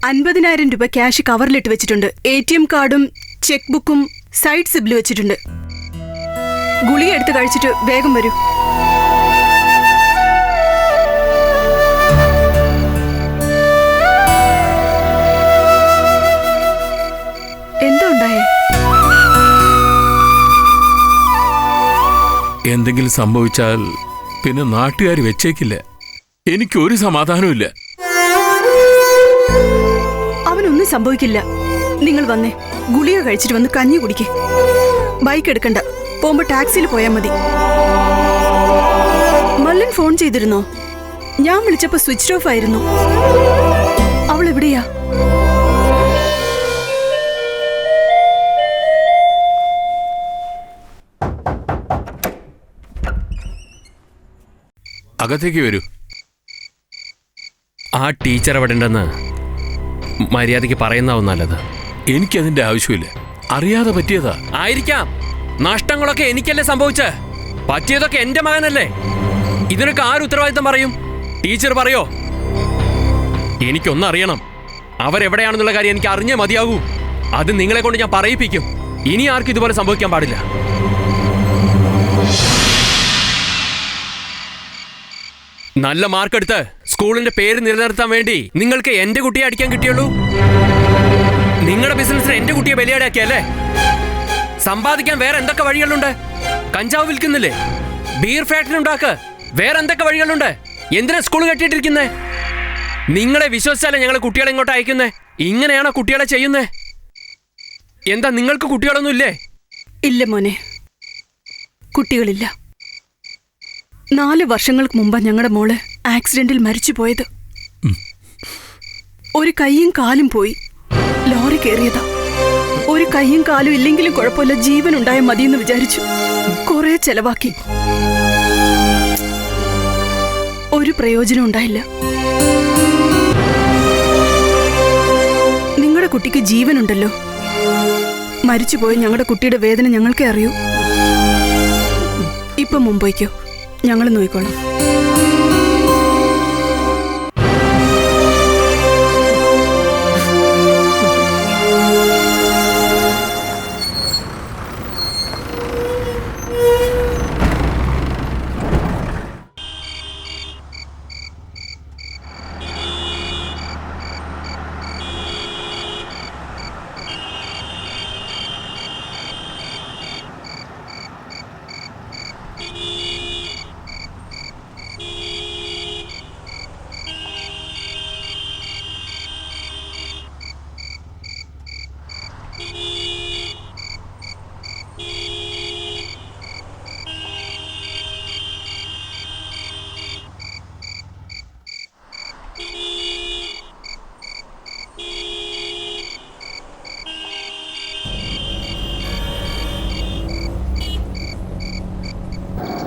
S4: 50,000 രൂപ ക്യാഷ് കവറിലിട്ട് വെച്ചിട്ടുണ്ട്. ATM കാർഡും ചെക്ക് ബുക്കും സൈഡ് സിബിൽ വെച്ചിട്ടുണ്ട്. ഗുളിക എടുത്ത് കഴിച്ചിട്ട് വേഗം വരൂ. എന്താ ഉണ്ടായേ?
S1: എന്തെങ്കിലും സംഭവിച്ചാൽ പിന്നെ നാട്ടുകാർ വെച്ചേക്കില്ല. എനിക്കൊരു സമാധാനമില്ല.
S4: അവനൊന്നും സംഭവിക്കില്ല. നിങ്ങൾ വന്നേ, ഗുളിക കഴിച്ചിട്ട് വന്ന് കഞ്ഞി കുടിക്കേ. ബൈക്ക് എടുക്കണ്ട, പോകുമ്പോ ടാക്സിയിൽ പോയാൽ മതി. മല്ലൻ ഫോൺ ചെയ്തിരുന്നോ? ഞാൻ വിളിച്ചപ്പോ സ്വിച്ച് ഓഫ് ആയിരുന്നു. അവൾ എവിടെയാ?
S1: അകത്തേക്ക് വരൂ.
S5: ആ ടീച്ചർ അവിടെ ഉണ്ടെന്ന് മര്യാദയ്ക്ക് പറയുന്നതാവും നല്ലത്.
S1: എനിക്കതിന്റെ ആവശ്യമില്ല. അറിയാതെ പറ്റിയതാ.
S5: ആയിരിക്കാം. നഷ്ടങ്ങളൊക്കെ എനിക്കല്ലേ സംഭവിച്ചേ? പറ്റിയതൊക്കെ എന്റെ മകനല്ലേ? ഇതിനൊക്കെ ആര് ഉത്തരവാദിത്തം പറയും? ടീച്ചർ പറയോ? എനിക്കൊന്നും അറിയണം. അവരെവിടെയാണെന്നുള്ള കാര്യം എനിക്ക് അറിഞ്ഞേ മതിയാകൂ. അത് നിങ്ങളെ കൊണ്ട് ഞാൻ പറയിപ്പിക്കും. ഇനി ആർക്കും ഇതുപോലെ സംഭവിക്കാൻ പാടില്ല. നല്ല മാർക്കെടുത്ത് സ്കൂളിന്റെ പേര് നിലനിർത്താൻ വേണ്ടി നിങ്ങൾക്ക് എന്റെ കുട്ടിയെ അടിക്കാൻ കിട്ടിയുള്ളൂ. നിങ്ങളുടെ ബിസിനസ്സിന് എന്റെ കുട്ടിയെ ബലിയാടാക്കിയല്ലേ? സമ്പാദിക്കാൻ വേറെ എന്തൊക്കെ വഴികളുണ്ട്? കഞ്ചാവ് വിൽക്കുന്നില്ലേ? Beer factory ഉണ്ടാക്ക്. വേറെ എന്തൊക്കെ വഴികളുണ്ട്? എന്തിനാ സ്കൂൾ കെട്ടിയിട്ടിരിക്കുന്നേ? നിങ്ങളെ വിശ്വസിച്ചാലേ ഞങ്ങൾ കുട്ടികളെ ഇങ്ങോട്ട് അയക്കുന്നേ. ഇങ്ങനെയാണോ കുട്ടികളെ ചെയ്യുന്നേ? എന്താ നിങ്ങൾക്ക് കുട്ടികളൊന്നും ഇല്ലേ?
S4: ഇല്ല മോനെ, കുട്ടികളില്ല. 4 വർഷങ്ങൾക്ക് മുമ്പാ ഞങ്ങളുടെ മോള് ആക്സിഡന്റിൽ മരിച്ചു പോയത്. ഒരു കൈയും കാലും പോയി. ലോറി കയറിയതാ. ഒരു കൈയും കാലും ഇല്ലെങ്കിലും കുഴപ്പമില്ല, ജീവൻ ഉണ്ടായ മതിയെന്ന് വിചാരിച്ചു. കുറെ ചെലവാക്കി, ഒരു പ്രയോജനം ഉണ്ടായില്ല. നിങ്ങളുടെ കുട്ടിക്ക് ജീവനുണ്ടല്ലോ. മരിച്ചുപോയി ഞങ്ങളുടെ കുട്ടിയുടെ വേദന ഞങ്ങൾക്കേ അറിയൂ. ഇപ്പൊ മുംബൈക്കോ, ഞങ്ങൾ നോക്കിക്കോളാം.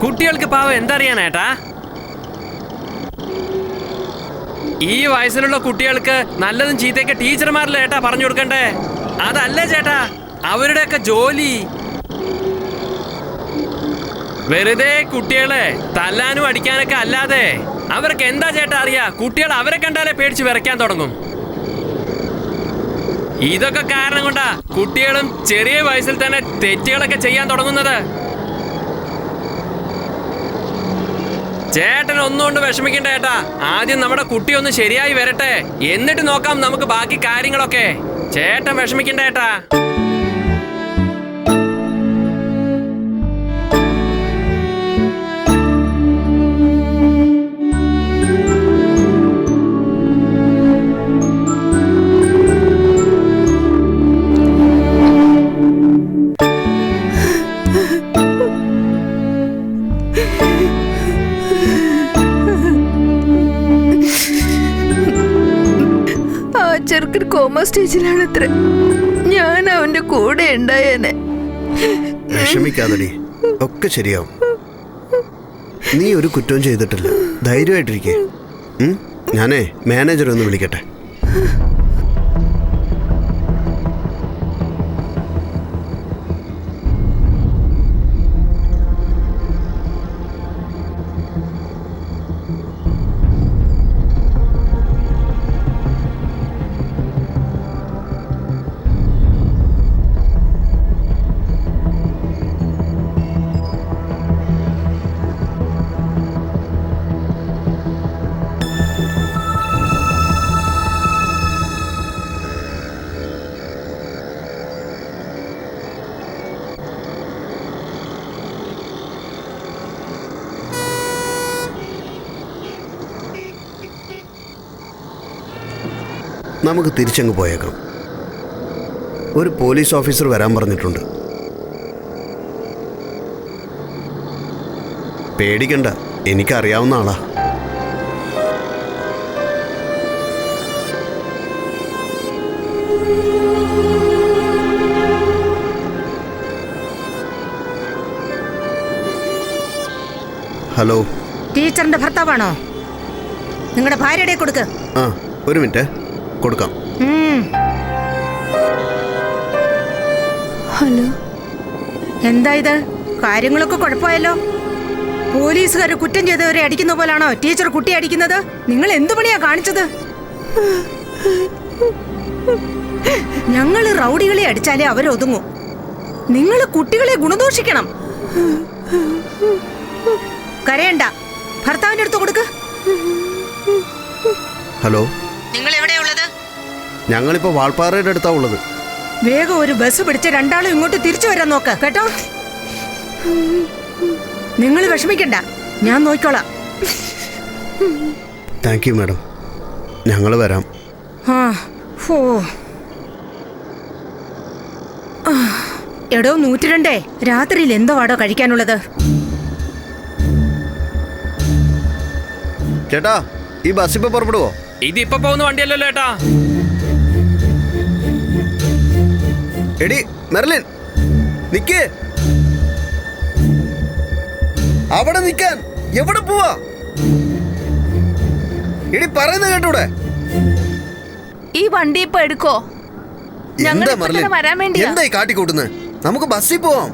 S5: കുട്ടികൾക്ക് പാവം എന്തറിയാനേട്ടാ? ഈ വയസ്സിലുള്ള കുട്ടികൾക്ക് നല്ലതും ചീത്തയൊക്കെ ടീച്ചർമാരല്ലേ ഏട്ടാ പറഞ്ഞു കൊടുക്കണ്ടേ? അതല്ലേ ചേട്ടാ അവരുടെയൊക്കെ ജോലി. വെറുതെ കുട്ടികളെ തല്ലാനും അടിക്കാനൊക്കെ അല്ലാതെ അവർക്ക് എന്താ ചേട്ടാ അറിയാ? കുട്ടികൾ അവരെ കണ്ടാലേ പേടിച്ച് വിറയ്ക്കാൻ തുടങ്ങും. ഇതൊക്കെ കാരണം കൊണ്ടാ കുട്ടികളും ചെറിയ വയസ്സിൽ തന്നെ തെറ്റുകളൊക്കെ ചെയ്യാൻ തുടങ്ങുന്നത്. ചേട്ടൻ ഒന്നുകൊണ്ട് വിഷമിക്കണ്ട ഏട്ടാ. ആദ്യം നമ്മുടെ കുട്ടി ഒന്ന് ശരിയായി വരട്ടെ, എന്നിട്ട് നോക്കാം നമുക്ക് ബാക്കി കാര്യങ്ങളൊക്കെ. ചേട്ടൻ വിഷമിക്കണ്ട ഏട്ടാ.
S3: ചെറുക്കൻ കോമ സ്റ്റേജിലാണ് അത്ര. ഞാൻ അവന്റെ കൂടെ ഉണ്ടായേനെ.
S2: വിഷമിക്കാതടി, ഒക്കെ ശരിയാവും. നീ ഒരു കുറ്റവും ചെയ്തിട്ടില്ല. ധൈര്യമായിട്ടിരിക്കേ. ഞാനേ മാനേജറെ ഒന്ന് വിളിക്കട്ടെ. നമുക്ക് തിരിച്ചങ്ങ് പോയേക്കാം. ഒരു പോലീസ് ഓഫീസർ വരാൻ പറഞ്ഞിട്ടുണ്ട്. പേടിക്കണ്ട, എനിക്കറിയാവുന്ന ആളാ. ഹലോ,
S7: ടീച്ചറിന്റെ ഭർത്താവാണോ? നിങ്ങളുടെ ഭാര്യയുടെ കൊടുക്ക്.
S2: ആ ഒരു മിനിറ്റ്, കൊടുക്കാം.
S3: ഹലോ,
S7: എന്താ ഇത്? കാര്യങ്ങളൊക്കെ കുഴപ്പമായല്ലോ. പോലീസുകാർ കുറ്റം ചെയ്തവരെ അടിക്കുന്ന പോലാണോ ടീച്ചർ കുട്ടിയെ അടിക്കുന്നത്? നിങ്ങൾ എന്തു പണിയാ കാണിച്ചത്? ഞങ്ങള് റൗഡികളെ അടിച്ചാലേ അവരൊതുങ്ങൂ. നിങ്ങൾ കുട്ടികളെ ഗുണദോഷിക്കണം. കരയണ്ട, ഭർത്താവിന്റെ അടുത്ത് കൊടുക്ക്.
S2: ഹലോ,
S7: നിങ്ങൾ എവിടെയാ ഉള്ളത്?
S2: ഞങ്ങളിപ്പോ വാൾപ്പാറയുടെ അടുത്താ ഉള്ളത്.
S7: വേഗം ഒരു ബസ് പിടിച്ച് രണ്ടാളും ഇങ്ങോട്ട് തിരിച്ചു വരാൻ നോക്ക് കേട്ടോ. നിങ്ങൾ വിഷമിക്കണ്ട, ഞാൻ നോക്കിക്കോളാം.
S2: താങ്ക് യു മാഡം, ഞങ്ങൾ വരാം.
S7: എടോ 102, രാത്രിയിൽ എന്തോ ആടോ കഴിക്കാനുള്ളത്?
S2: ചേട്ടാ, ഈ ബസ് ഇപ്പൊ പുറപ്പെടുവോ?
S5: ഇതിപ്പോ പോകുന്ന വണ്ടിയല്ലല്ലോ ഏട്ടാ.
S2: എടി മെർലിൻ, നിക്കേ. അവിടെ നിക്കാൻ. എവിടെ പോവാ? എടി പറയുന്ന കേട്ടൂടെ?
S3: ഈ വണ്ടി ഇപ്പൊ എടുക്കോ?
S2: എന്താ മെർലിൻ, എന്തായി കാട്ടിക്കൂട്ടുന്നത്? നമുക്ക് ബസ്സിൽ പോവാം.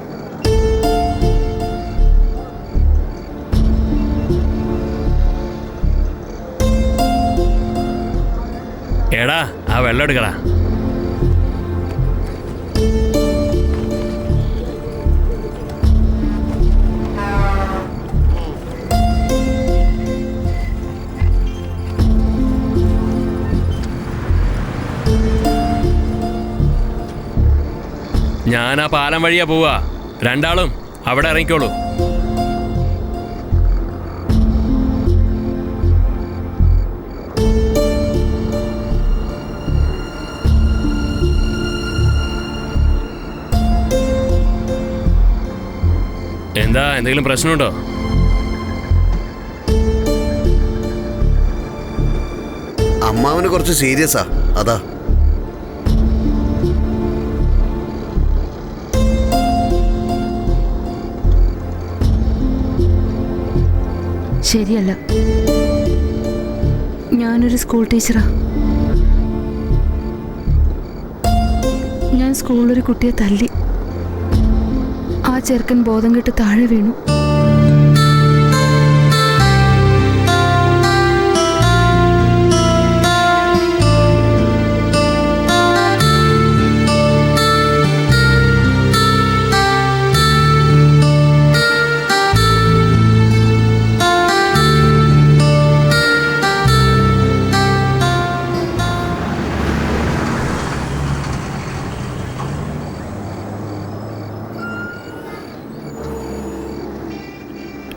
S5: എടാ, ആ വെള്ളം എടുക്കടാ. ഞാൻ ആ പാലം വഴിയാ പോവാ. രണ്ടാളും അവിടെ ഇറങ്ങിക്കോളൂ. എന്താ, എന്തെങ്കിലും പ്രശ്നമുണ്ടോ?
S2: അമ്മാവന് കുറച്ച് സീരിയസാ, അതാ.
S3: ശരിയല്ല. ഞാനൊരു സ്കൂൾ ടീച്ചറാ. ഞാൻ സ്കൂളിലൊരു കുട്ടിയെ തല്ലി. ആ ചെറുക്കൻ ബോധം കെട്ട് താഴെ വീണു.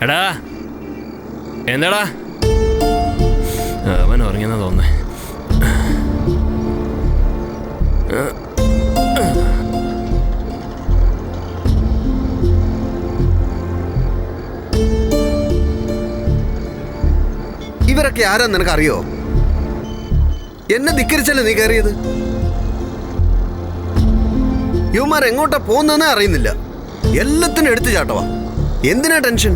S5: എടാ എന്താടാ? അവൻ ഉറങ്ങിയെന്നാ തോന്നുന്നേ.
S2: ഇവരൊക്കെ ആരാ നിനക്കറിയോ? എന്നെ ധിക്കരിച്ചല്ലേ നീ കയറിയത്? യുവമാർ എങ്ങോട്ടാ പോകുന്നതെന്ന് അറിയുന്നില്ല. എല്ലാത്തിനും എടുത്തു ചാട്ടവാ. എന്തിനാ ടെൻഷൻ?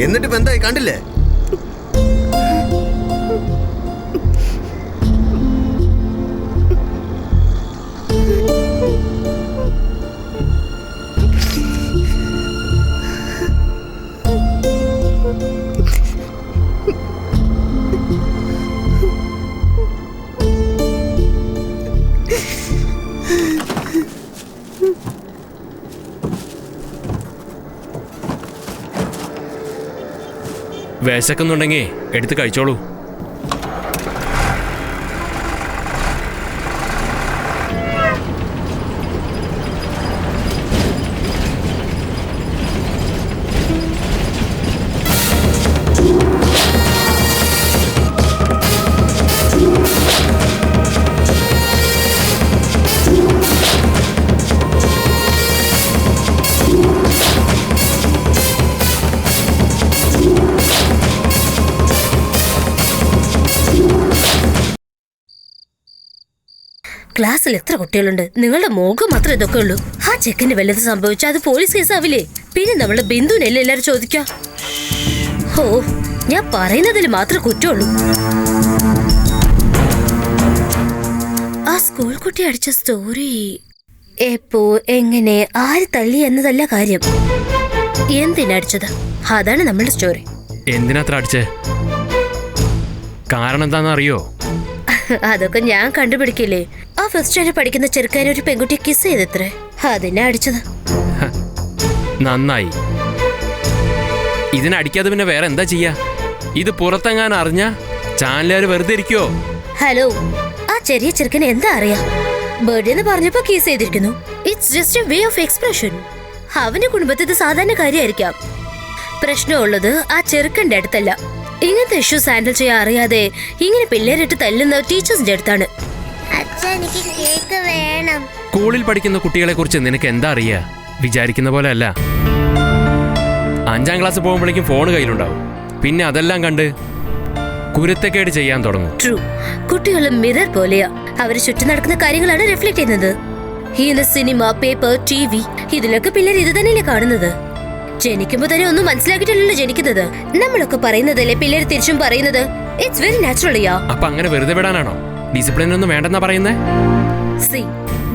S2: എന്നിട്ടിപ്പോ എന്തായി കണ്ടില്ലേ?
S5: വിശക്കുന്നുണ്ടെങ്കിൽ എടുത്ത് കഴിച്ചോളൂ.
S12: ക്ലാസ്സിൽ എത്ര കുട്ടികളുണ്ട്? നിങ്ങളുടെ മുഖം മാത്രമേ ഇതൊക്കെ ഉള്ളൂ. ആ ചെക്കന് വല്ലത് സംഭവിച്ചാൽ അത് പോലീസ് കേസാവില്ലേ? പിന്നെ നമ്മളെ ബിന്ദുവിനല്ലേ എല്ലാരും ചോദിക്കാം. ഓ, ഞാൻ പറയുന്നതിൽ മാത്രമേ കുറ്റമുള്ളൂ. ആ സ്കൂൾ കുട്ടി അടിച്ച സ്റ്റോറി എപ്പോ, എങ്ങനെ, ആര് തല്ലി എന്നതല്ല കാര്യം. എന്തിനടിച്ചത്, അതാണ് നമ്മളുടെ സ്റ്റോറി.
S5: എന്തിനാത്ര അടിച്ചേ? കാരണം എന്താണെന്ന് അറിയോ?
S12: അതൊക്കെ ഞാൻ കണ്ടുപിടിക്കില്ലേ. ആ ഫസ്റ്റ് സ്റ്റാൻഡേർഡ് പഠിക്കുന്ന ചെറുക്കാനെ ഒരു പെൺകുട്ടിയെ കിസ് ചെയ്തത്രേ, അതിനെ അടിച്ചത്.
S5: നന്നായി. ഇതിനടിക്കാതെ പിന്നെ വേറെ എന്താ ചെയ്യാ? ഇത് പുറത്തെങ്ങാൻ അറിഞ്ഞ ചാനലുകാർ വെറുതെ ഇരിക്കുവോ?
S12: ഹലോ, ആ ചെറിയ ചെറുക്കനെ എന്താ അറിയാ? ബർത്ത്ഡേ എന്ന് പറഞ്ഞപ്പോ കേസ് ചെയ്തിരിക്കുന്നു. It's just a way of expression. അവന്റെ കുടുംബത്തിൽ ഇത് സാധാരണ കാര്യമായിരിക്കാം. പ്രശ്നമുള്ളത് ആ ചെറുക്കന്റെ അടുത്തല്ല. ഇങ്ങനത്തെ ഇഷ്യൂസ് ഹാൻഡിൽ ചെയ്യാൻ അറിയാതെ ഇങ്ങനെ പിള്ളേരിട്ട് തല്ലുന്ന ടീച്ചേഴ്സിന്റെ അടുത്താണ്.
S5: സ്കൂളിൽ പഠിക്കുന്ന കുട്ടികളെ കുറിച്ച് നിനക്ക് എന്താ അറിയാ? വിചാരിക്കുന്ന പോലെ അല്ല. 5ാം ക്ലാസ് പോകുമ്പോഴേക്കും ഫോൺ കയ്യിലുണ്ടാവും. പിന്നെ അതെല്ലാം കണ്ട് കുരുത്തക്കേട് ചെയ്യാൻ തുടങ്ങും.
S12: ട്രൂ. കുട്ടികൾ മിറർ പോലെയാ. അവര് ചുറ്റും നടക്കുന്ന കാര്യങ്ങളാണ് റിഫ്ലക്ട് ചെയ്യുന്നത്. ഈ സിനിമ, പേപ്പർ, TV ഇതിലൊക്കെ പിള്ളേർ ഇത് തന്നെയല്ലേ കാണുന്നത്. ജനിക്കുമ്പോ തന്നെ ഒന്നും മനസ്സിലാക്കിയിട്ടല്ലോ ജനിക്കുന്നത്. നമ്മളൊക്കെ പറയുന്നതല്ലേ പിള്ളേർ തിരിച്ചും പറയുന്നത്. It's very natural.
S5: അപ്പൊ അങ്ങനെ വെറുതെ വിടാനാണോ? ഡിസിപ്ലിൻ ഒന്നും വേണ്ടെന്നാ പറയുന്നേ?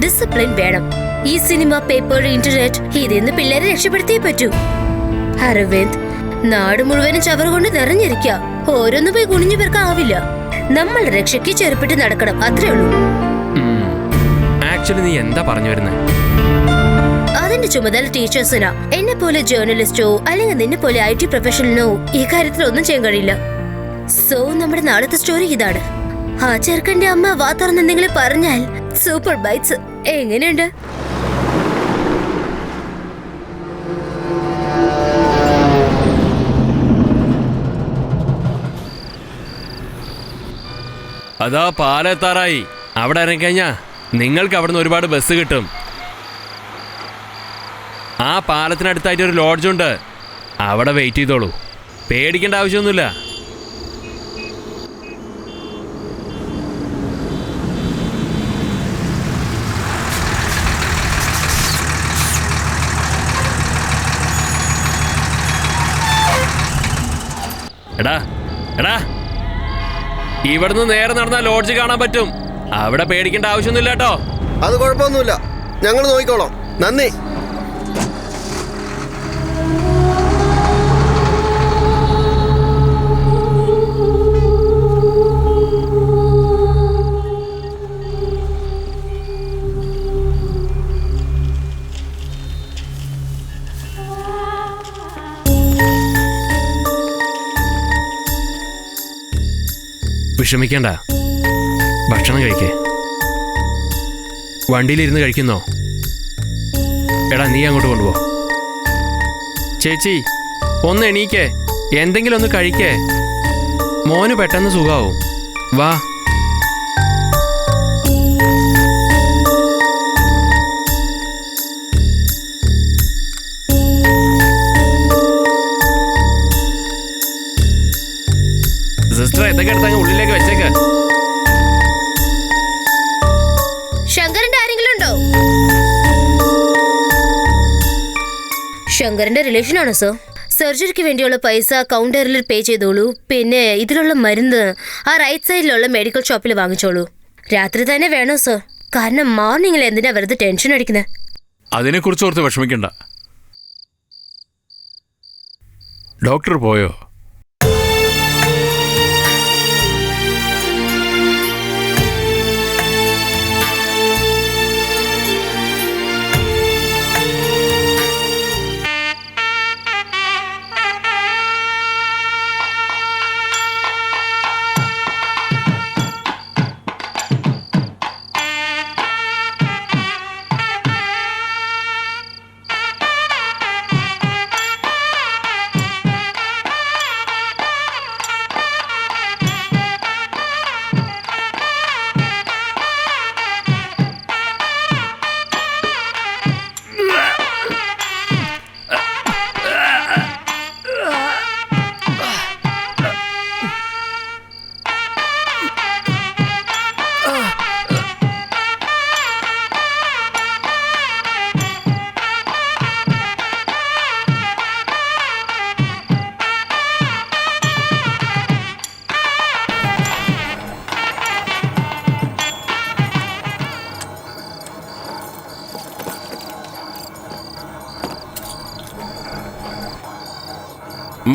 S12: ഡിസിപ്ലിൻ വേണം. ഈ സിനിമ, പേപ്പർ, ഇന്റർനെറ്റ് ഇതിന്ന് പിള്ളേരെ രക്ഷപ്പെടുത്തിയേ പറ്റൂ. അരവിന്ദ്, നാട് മുഴുവനും ചവറ് കൊണ്ട് നിറഞ്ഞിരിക്കുക. ഓരോന്നും പോയി കുനിഞ്ഞു പേർക്കാവില്ല. നമ്മൾ രക്ഷയ്ക്ക് ചെറുപ്പിട്ട് നടക്കണം, അത്രേ ഉള്ളൂ.
S5: ആക്ച്വലി നീ എന്താ പറഞ്ഞു വരുന്നത്?
S12: അതിന്റെ ചുമതല ടീച്ചേഴ്സിനാ. എന്നെ പോലെ ജേർണലിസ്റ്റോ അല്ലെങ്കിൽ നിന്നെ പോലെ IT പ്രൊഫഷണലിനോ ഈ കാര്യത്തിൽ ഒന്നും ചെയ്യാൻ കഴിയില്ല. സോ നമ്മുടെ നാളത്തെ സ്റ്റോറി ഇതാണ്. ആ ചെറുക്കന്റെ അമ്മ വാ തുറന്ന് എന്തെങ്കിലും പറഞ്ഞാൽ സൂപ്പർ ബൈറ്റ്സ്. എങ്ങനെയുണ്ട്?
S5: അതാ പാലെത്താറായി. അവിടെ ഇറങ്ങിക്കഴിഞ്ഞാ നിങ്ങൾക്ക് അവിടുന്ന് ഒരുപാട് ബസ് കിട്ടും. ആ പാലത്തിനടുത്തായിട്ട് ഒരു ലോഡ്ജുണ്ട്. അവിടെ വെയിറ്റ് ചെയ്തോളൂ. പേടിക്കേണ്ട ആവശ്യമൊന്നുമില്ല. എടാ എടാ, ഇവിടുന്ന് നേരെ നടന്നാൽ ലോഡ്ജ് കാണാൻ പറ്റും. അവിടെ പേടിക്കേണ്ട ആവശ്യമൊന്നുമില്ല കേട്ടോ.
S2: അത് കുഴപ്പമൊന്നുമില്ല, ഞങ്ങൾ നോക്കിക്കോളാം. നന്ദി.
S5: വിഷമിക്കണ്ട, ഭക്ഷണം കഴിക്കേ. വണ്ടിയിലിരുന്ന് കഴിക്കുന്നോ? എടാ നീ അങ്ങോട്ട് കൊണ്ടുപോ. ചേച്ചി ഒന്ന് എണീക്കേ, എന്തെങ്കിലും ഒന്ന് കഴിക്കേ. മോന് പെട്ടെന്ന് സുഖാവും. വാ. സിസ്റ്റർ ഇതൊക്കെ എടുത്തങ്ങ് ഉള്ളിലേക്ക് വെച്ചേക്ക്.
S12: ശങ്കരന്റെ ആരെങ്കിലും ഉണ്ടോ? ശങ്കരന്റെ റിലേഷൻ ആണോ സർ? സർജറിക്ക് വേണ്ടിയുള്ള പൈസ കൗണ്ടറിൽ പേ ചെയ്തോളൂ. പിന്നെ ഇതിലുള്ള മരുന്ന് ആ റൈറ്റ് സൈഡിലുള്ള മെഡിക്കൽ ഷോപ്പിൽ വാങ്ങിച്ചോളൂ. രാത്രി തന്നെ വേണോ സർ? കാരണം മോർണിംഗിൽ എന്തിനാ വെറുതെ ടെൻഷൻ അടിക്കുന്നത്?
S1: അതിനെക്കുറിച്ച് ഓർത്ത് വിഷമിക്കണ്ട. ഡോക്ടർ പോയോ?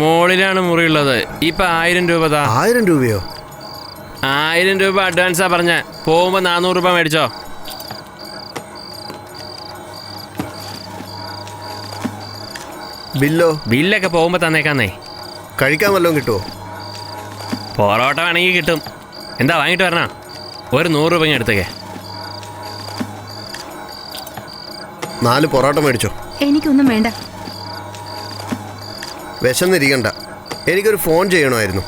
S5: മോളിലാണ് മുറിയുള്ളത്. ഇപ്പൊ 1000 രൂപ.
S2: 1000 രൂപയോ?
S5: 1000 രൂപ അഡ്വാൻസാ പറഞ്ഞ. പോകുമ്പോ 400 രൂപ മേടിച്ചോ.
S2: ബില്ലോ?
S5: ബില്ലൊക്കെ പോകുമ്പോ തന്നേക്കാന്നേ.
S2: കഴിക്കാൻ വല്ലതും കിട്ടുമോ?
S5: പൊറോട്ട വേണമെങ്കിൽ കിട്ടും. എന്താ വാങ്ങിട്ട് വരണ? ഒരു 100 രൂപ എടുത്തേക്കെ.
S2: 4 പൊറോട്ട മേടിച്ചോ.
S3: എനിക്കൊന്നും വേണ്ട.
S2: വിശന്നിരിക്കണ്ട, എനിക്കൊരു ഫോൺ ചെയ്യണമായിരുന്നു.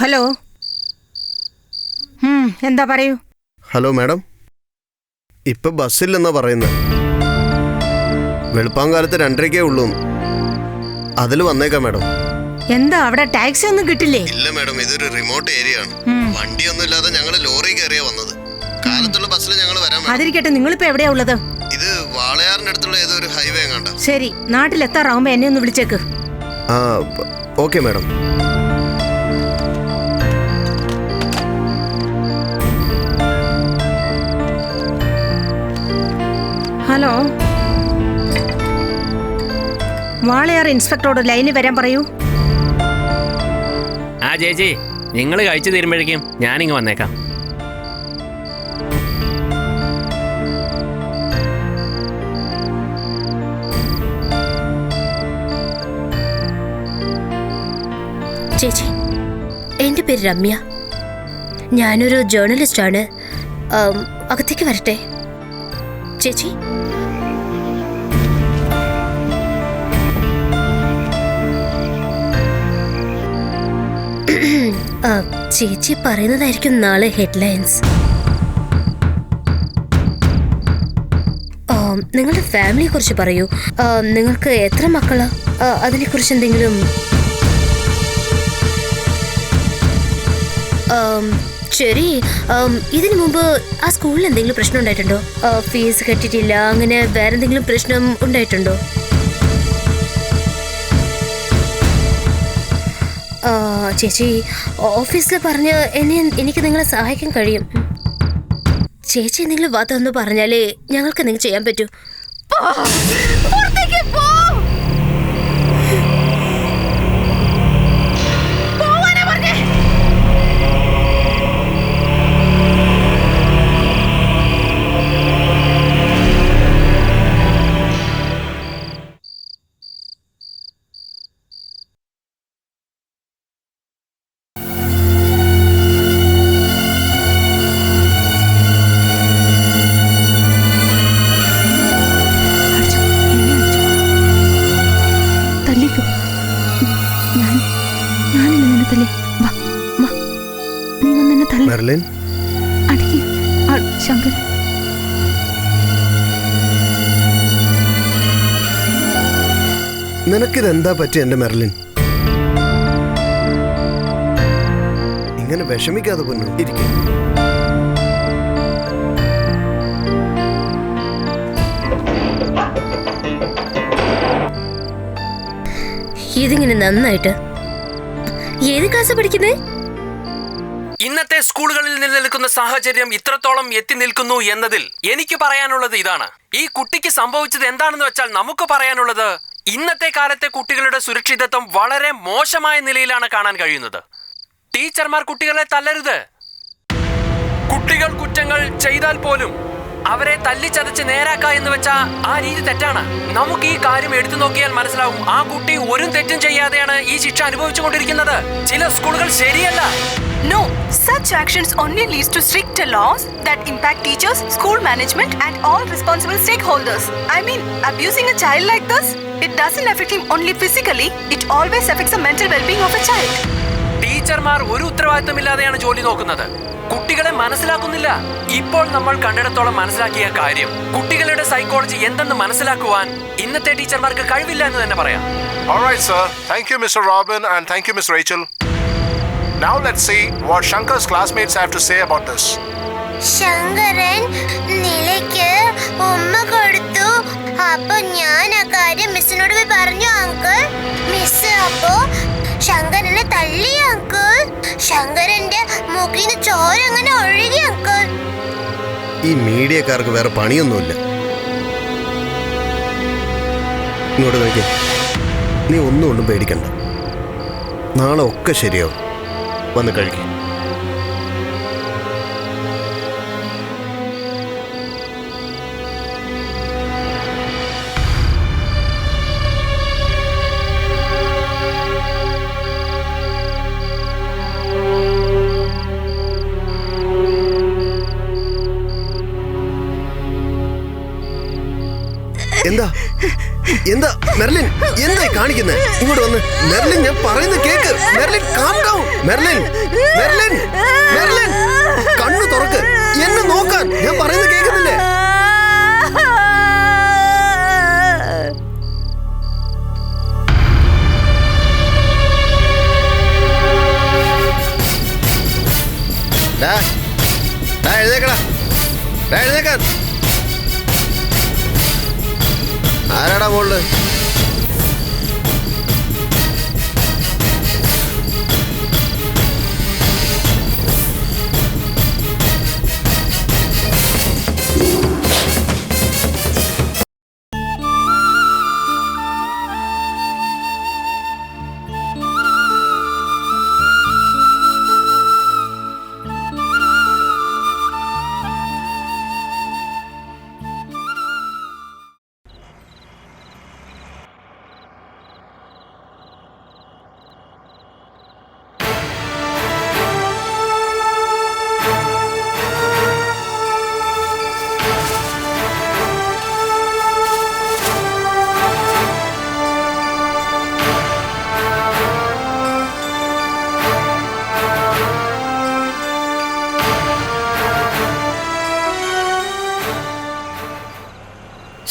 S7: ഹലോ. എന്താ പറയൂ.
S2: ഹലോ മാഡം, ഇപ്പൊ ബസ്സില്ലെന്നാ പറയുന്നത്. വെളുപ്പാങ്കാലത്ത് 2:30 ഉള്ളൂ. അതിൽ വന്നേക്കാം മാഡം.
S7: എന്താ അവിടെ ടാക്സി ഒന്നും കിട്ടില്ലേ?
S2: ഇല്ല മാഡം, ഇതൊരു റിമോട്ട് ഏരിയ ആണ്. വണ്ടിയൊന്നും ഇല്ലാതെ ഞങ്ങൾ ലോറി കയറിയാ വന്നത്. കാലത്തുള്ള ബസ്സിൽ ഞങ്ങൾ വരാൻ.
S7: അതിരിക്കട്ടെ, നിങ്ങളിപ്പോ എവിടെയാ ഉള്ളത്?
S2: ഇത് വാളയാറിന്റെ അടുത്തുള്ള ഏതോ ഒരു ഹൈവേ കണ്ട.
S7: ശരി, നാട്ടിലെത്താറാവുമ്പോ എന്നെ ഒന്ന് വിളിച്ചേക്ക്.
S2: ആ ഓക്കെ മാഡം.
S7: ഹലോ, വാളയാർ ഇൻസ്പെക്ടറോട് ലൈനിൽ വരാൻ പറയൂ.
S5: ആ ചേച്ചി, നിങ്ങൾ കഴിച്ചു തീരുമ്പോഴേക്കും ഞാനിങ്ങ് വന്നേക്കാം.
S12: ചേച്ചി, എൻ്റെ പേര് രമ്യ. ഞാനൊരു ജേർണലിസ്റ്റാണ്. അകത്തേക്ക് വരട്ടെ ചേച്ചി? ചേച്ചി പറയുന്നതായിരിക്കും നാളെ ഹെഡ്ലൈൻസ്. നിങ്ങളുടെ ഫാമിലിയെ കുറിച്ച് പറയൂ. നിങ്ങൾക്ക് എത്ര മക്കളാ? അതിനെക്കുറിച്ച് എന്തെങ്കിലും ശരി. ഇതിനു മുമ്പ് ആ സ്കൂളിൽ എന്തെങ്കിലും പ്രശ്നം ഉണ്ടായിട്ടുണ്ടോ? ഫീസ് കെട്ടിട്ടില്ല, അങ്ങനെ വേറെ എന്തെങ്കിലും പ്രശ്നം ഉണ്ടായിട്ടുണ്ടോ? ചേച്ചി, ഓഫീസിൽ പറഞ്ഞ് എനിക്ക് നിങ്ങളെ സഹായിക്കാൻ കഴിയും. ചേച്ചി എന്തെങ്കിലും വാർത്ത ഒന്ന് പറഞ്ഞാലേ ഞങ്ങൾക്ക് എന്തെങ്കിലും ചെയ്യാൻ പറ്റൂ.
S2: മെർലിൻ,
S3: ശങ്കർ,
S2: നിനക്കിതെന്താ പറ്റിയ എന്റെ മെർലിൻ? ഇങ്ങനെ വിഷമിക്കാതെ പൊന്നു ഇരിക്കും.
S12: ഇതിങ്ങനെ നന്നായിട്ട് ഏത് ക്ലാസ് പഠിക്കുന്നേ?
S5: ഇന്നത്തെ സ്കൂളുകളിൽ നിലനിൽക്കുന്ന സാഹചര്യം ഇത്രത്തോളം എത്തി നിൽക്കുന്നു എന്നതിൽ എനിക്ക് പറയാനുള്ളത് ഇതാണ്. ഈ കുട്ടിക്ക് സംഭവിച്ചത് എന്താണെന്ന് വെച്ചാൽ നമുക്ക് പറയാനുള്ളത്, ഇന്നത്തെ കാലത്തെ കുട്ടികളുടെ സുരക്ഷിതത്വം വളരെ മോശമായ നിലയിലാണ് കാണാൻ കഴിയുന്നത്. ടീച്ചർമാർ കുട്ടികളെ തല്ലരുത്. കുട്ടികൾ കുറ്റങ്ങൾ ചെയ്താൽ പോലും അവരെ തല്ലിച്ചതച്ച് നേരാക്ക എന്ന് വെച്ചാ ആ രീതി തെറ്റാണ്. നമുക്ക് ഈ കാര്യം എടുത്തു നോക്കിയാൽ മനസ്സിലാവും, ആ കുട്ടി ഒരു തെറ്റും ചെയ്യാതെയാണ് ഈ ശിക്ഷ അനുഭവിച്ചുകൊണ്ടിരിക്കുന്നത്. ചില സ്കൂളുകൾ ശരിയല്ല.
S4: No, such actions only leads to stricter laws that impact teachers, school management and all responsible stakeholders. I mean, abusing a child like this, it doesn't affect him only physically, it always affects the mental well-being of a child.
S5: ടീച്ചർമാർ ഒരു ഉത്തരവാദിത്തമില്ലാതെയാണ് ജോലി നോക്കുന്നത്. കുട്ടികളെ മനസ്സിലാക്കുന്നില്ല. ഇപ്പോൾ നമ്മൾ കണ്ടിടത്തോളം മനസ്സിലാക്കിയ കാര്യം, കുട്ടികളുടെ സൈക്കോളജി എന്തെന്ന് മനസ്സിലാക്കുവാൻ ഇന്നത്തെ ടീച്ചർമാർക്ക് കഴിവില്ല എന്ന് തന്നെ പറയാം.
S11: All right, sir. Thank you, Mr. Robin, and thank you, Miss Rachel. Now let's see what Shankar's classmates have to say about this.
S8: Sankaran നിലയ്ക്ക് ഉമ്മ കൊടുത്തു. അപ്പൊ ഞാൻ ആ കാര്യം മിസ്സിനോട് പോയി പറഞ്ഞു അങ്കിൾ. മിസ് അപ്പോ ശങ്കരനെ തള്ളി അങ്കിൾ. ശങ്കരന്റെ മൂക്കിന് ചോര അങ്ങനെ ഒഴുകി അങ്കിൾ.
S2: ഈ മീഡിയക്കാർക്ക് വേറെ പണിയൊന്നുമില്ല. ഇങ്ങോട്ട് നോക്കിയേ, നീ ഒന്നും പേടിക്കണ്ട. നാളെ ഒക്കെ ശരിയാവും. വന്ന് കഴിക്കും. എന്താ എന്താ മെർലിൻ, എന്തായി കാണിക്കുന്നത്? ഇങ്ങോട്ട് വന്ന് മെർലിൻ, ഞാൻ പറയുന്നത് cake. Merlin, calm down. Merlin, Merlin, Merlin, കണ്ണു തുറക്ക്. എന്നെ നോക്കാൻ. ഞാൻ പറയുന്നത് കേൾക്കുന്നില്ലേ? എഴുന്നേക്കടാ, എഴുന്നേക്കാൻ. ആരാടാ മോള്?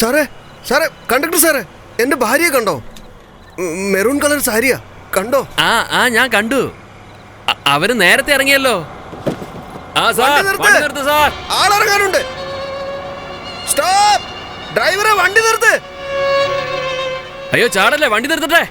S2: സാറേ, സാറേ, കണ്ടക്ടർ സാറേ, എന്റെ ഭാര്യയെ കണ്ടോ? മെറൂൺ കളർ സാരിയാ, കണ്ടോ?
S5: ആ ഞാൻ കണ്ടു. അവര് നേരത്തെ ഇറങ്ങിയല്ലോ.
S2: ആളിറങ്ങാനുണ്ട്. സ്റ്റോപ്പ്! ഡ്രൈവറെ വണ്ടി നിർത്ത്.
S5: അയ്യോ ചാടല്ലേ, വണ്ടി നിർത്തട്ടെ.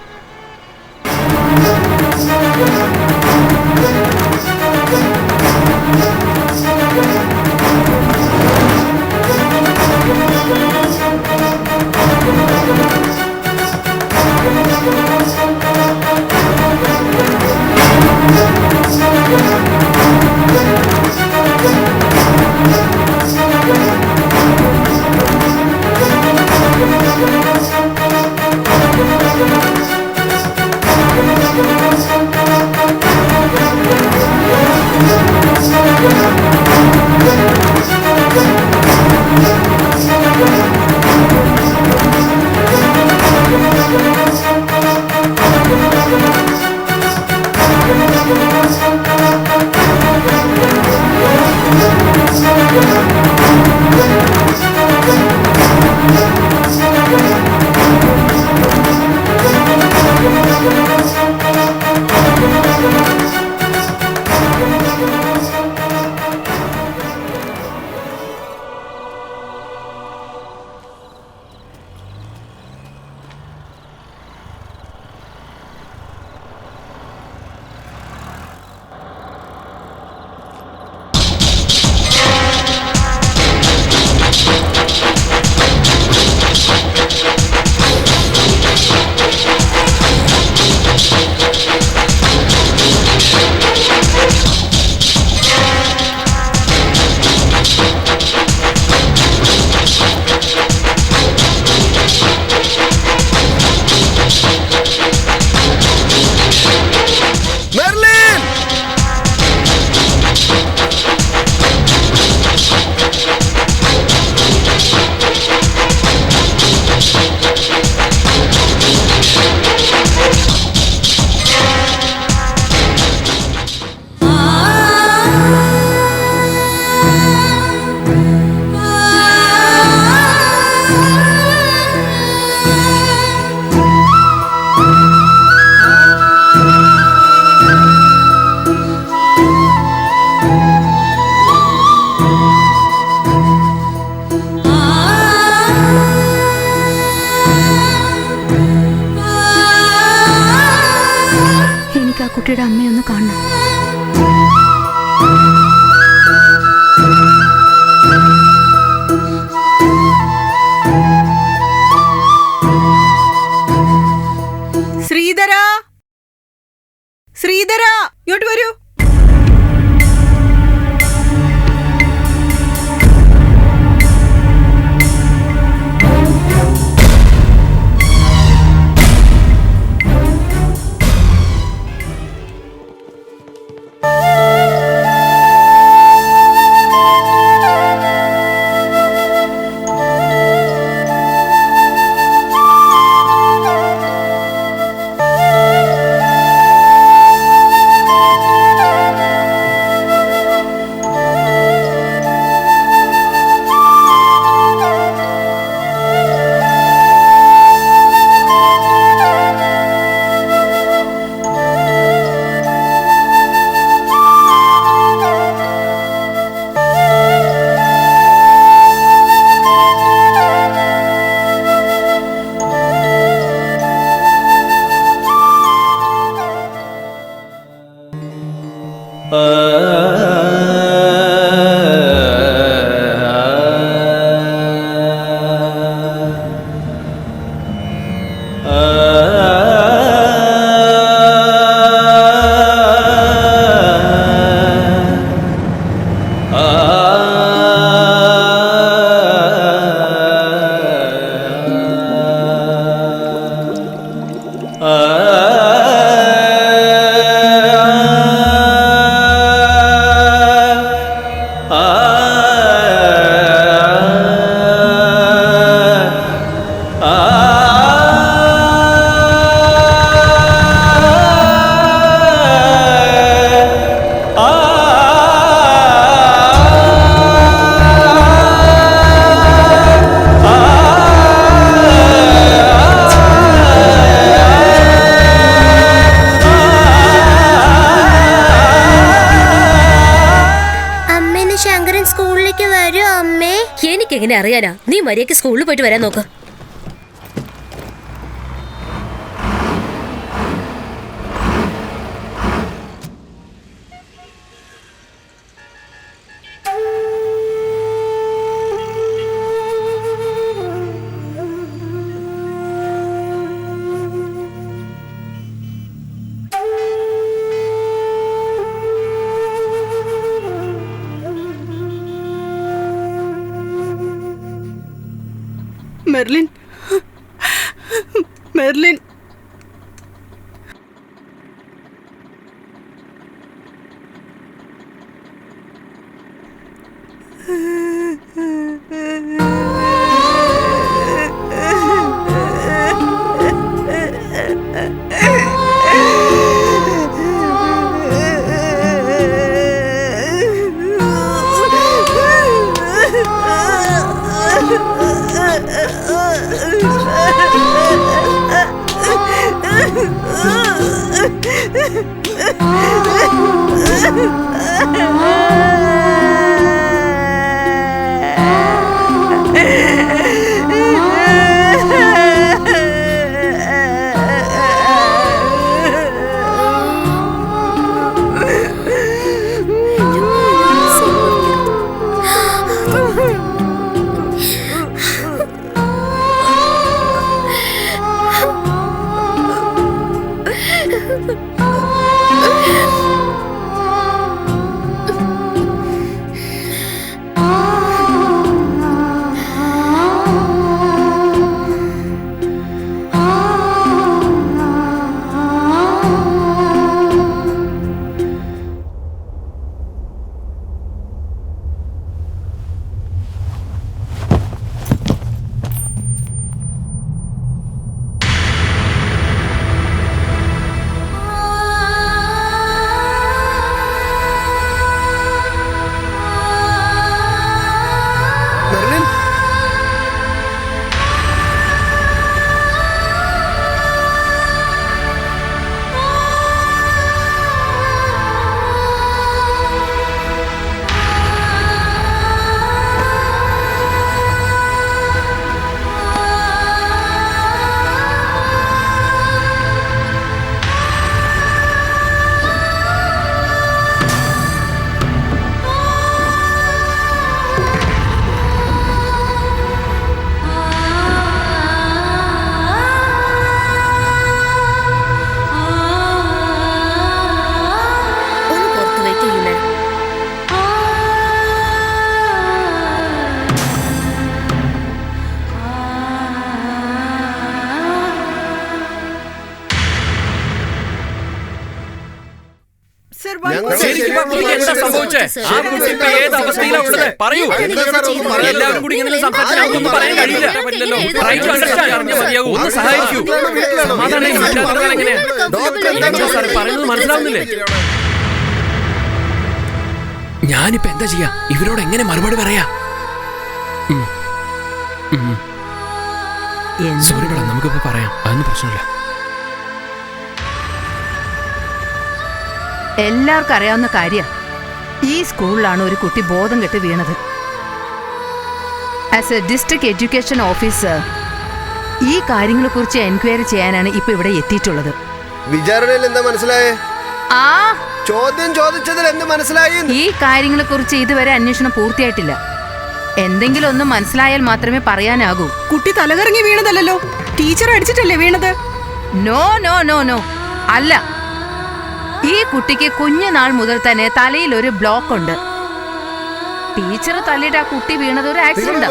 S3: കുട്ടിയുടെ അമ്മയൊന്ന് കാണണം.
S4: ശ്രീധര, ശ്രീധര, ഇങ്ങോട്ട് വരൂ.
S12: എനിക്ക് എങ്ങനെ അറിയാനാ? നീ മര്യാദയ്ക്ക് സ്കൂളിൽ പോയിട്ട് വരാൻ നോക്ക്.
S4: മെർലിൻ, മെർലിൻ,
S5: ശരിക്കും ആ കുട്ടിക്ക് എന്താ സംഭവിച്ചേ? ആ കുട്ടി ഇപ്പൊ ഏത് അവസ്ഥയിലാണ് ഉള്ളത്? പറയൂ. എല്ലാവരും കൂടി ഇങ്ങനെ സംസാരിച്ചാൽ ഒന്നും പറയാൻ കഴിയില്ല. Try to understand. അറിഞ്ഞേ മതിയാകൂ. ഒന്ന് സഹായിക്കൂ. സമാധാനം ഇല്ലാത്തവരാണ് എങ്ങനെ? എന്താ സാറേ പറയുന്നത് മനസ്സിലാവുന്നില്ലേ? ഞാനിപ്പോ എന്താ ചെയ്യാ? ഇവരോട് എങ്ങനെ മറുപടി പറയാ? സോറി മേഡം, നമുക്കിപ്പോ പറയാം, അതൊന്നും പ്രശ്നമില്ല.
S3: എല്ലാവർക്കും അറിയാവുന്ന കാര്യ, ഈ സ്കൂളിലാണ് ഒരു കുട്ടി ബോധം കെട്ട് വീണത്. As A district education officer ഈ കാര്യങ്ങളെ കുറിച്ച് എൻക്വയറി ചെയ്യാനാണ് ഇപ്പൊ ഇവിടെ എത്തിയിട്ടുള്ളത്.
S2: വിചാരണയിൽ എന്താ മനസ്സിലായേ?
S3: ആ
S2: ചോദ്യം ചോദിച്ചതിൽ എന്ത് മനസ്സിലായി?
S3: ഈ കാര്യങ്ങളെ കുറിച്ച് ഇതുവരെ അന്വേഷണം പൂർത്തിയായിട്ടില്ല. എന്തെങ്കിലും ഒന്ന് മനസ്സിലായാൽ മാത്രമേ പറയാനാകൂ.
S4: കുട്ടി തലകറങ്ങി വീണതല്ലോ, ടീച്ചർ അടിച്ചിട്ടല്ലേ വീണത്?
S3: നോ നോ നോ നോ അല്ല, ഈ കുട്ടിക്ക് കുഞ്ഞുനാൾ മുതൽ തന്നെ തലയിൽ ഒരു ബ്ലോക്ക് ഉണ്ട്. ടീച്ചർ തല്ലിട്ട് ആ കുട്ടി വീണത് ഒരു ആക്സിഡന്റ്.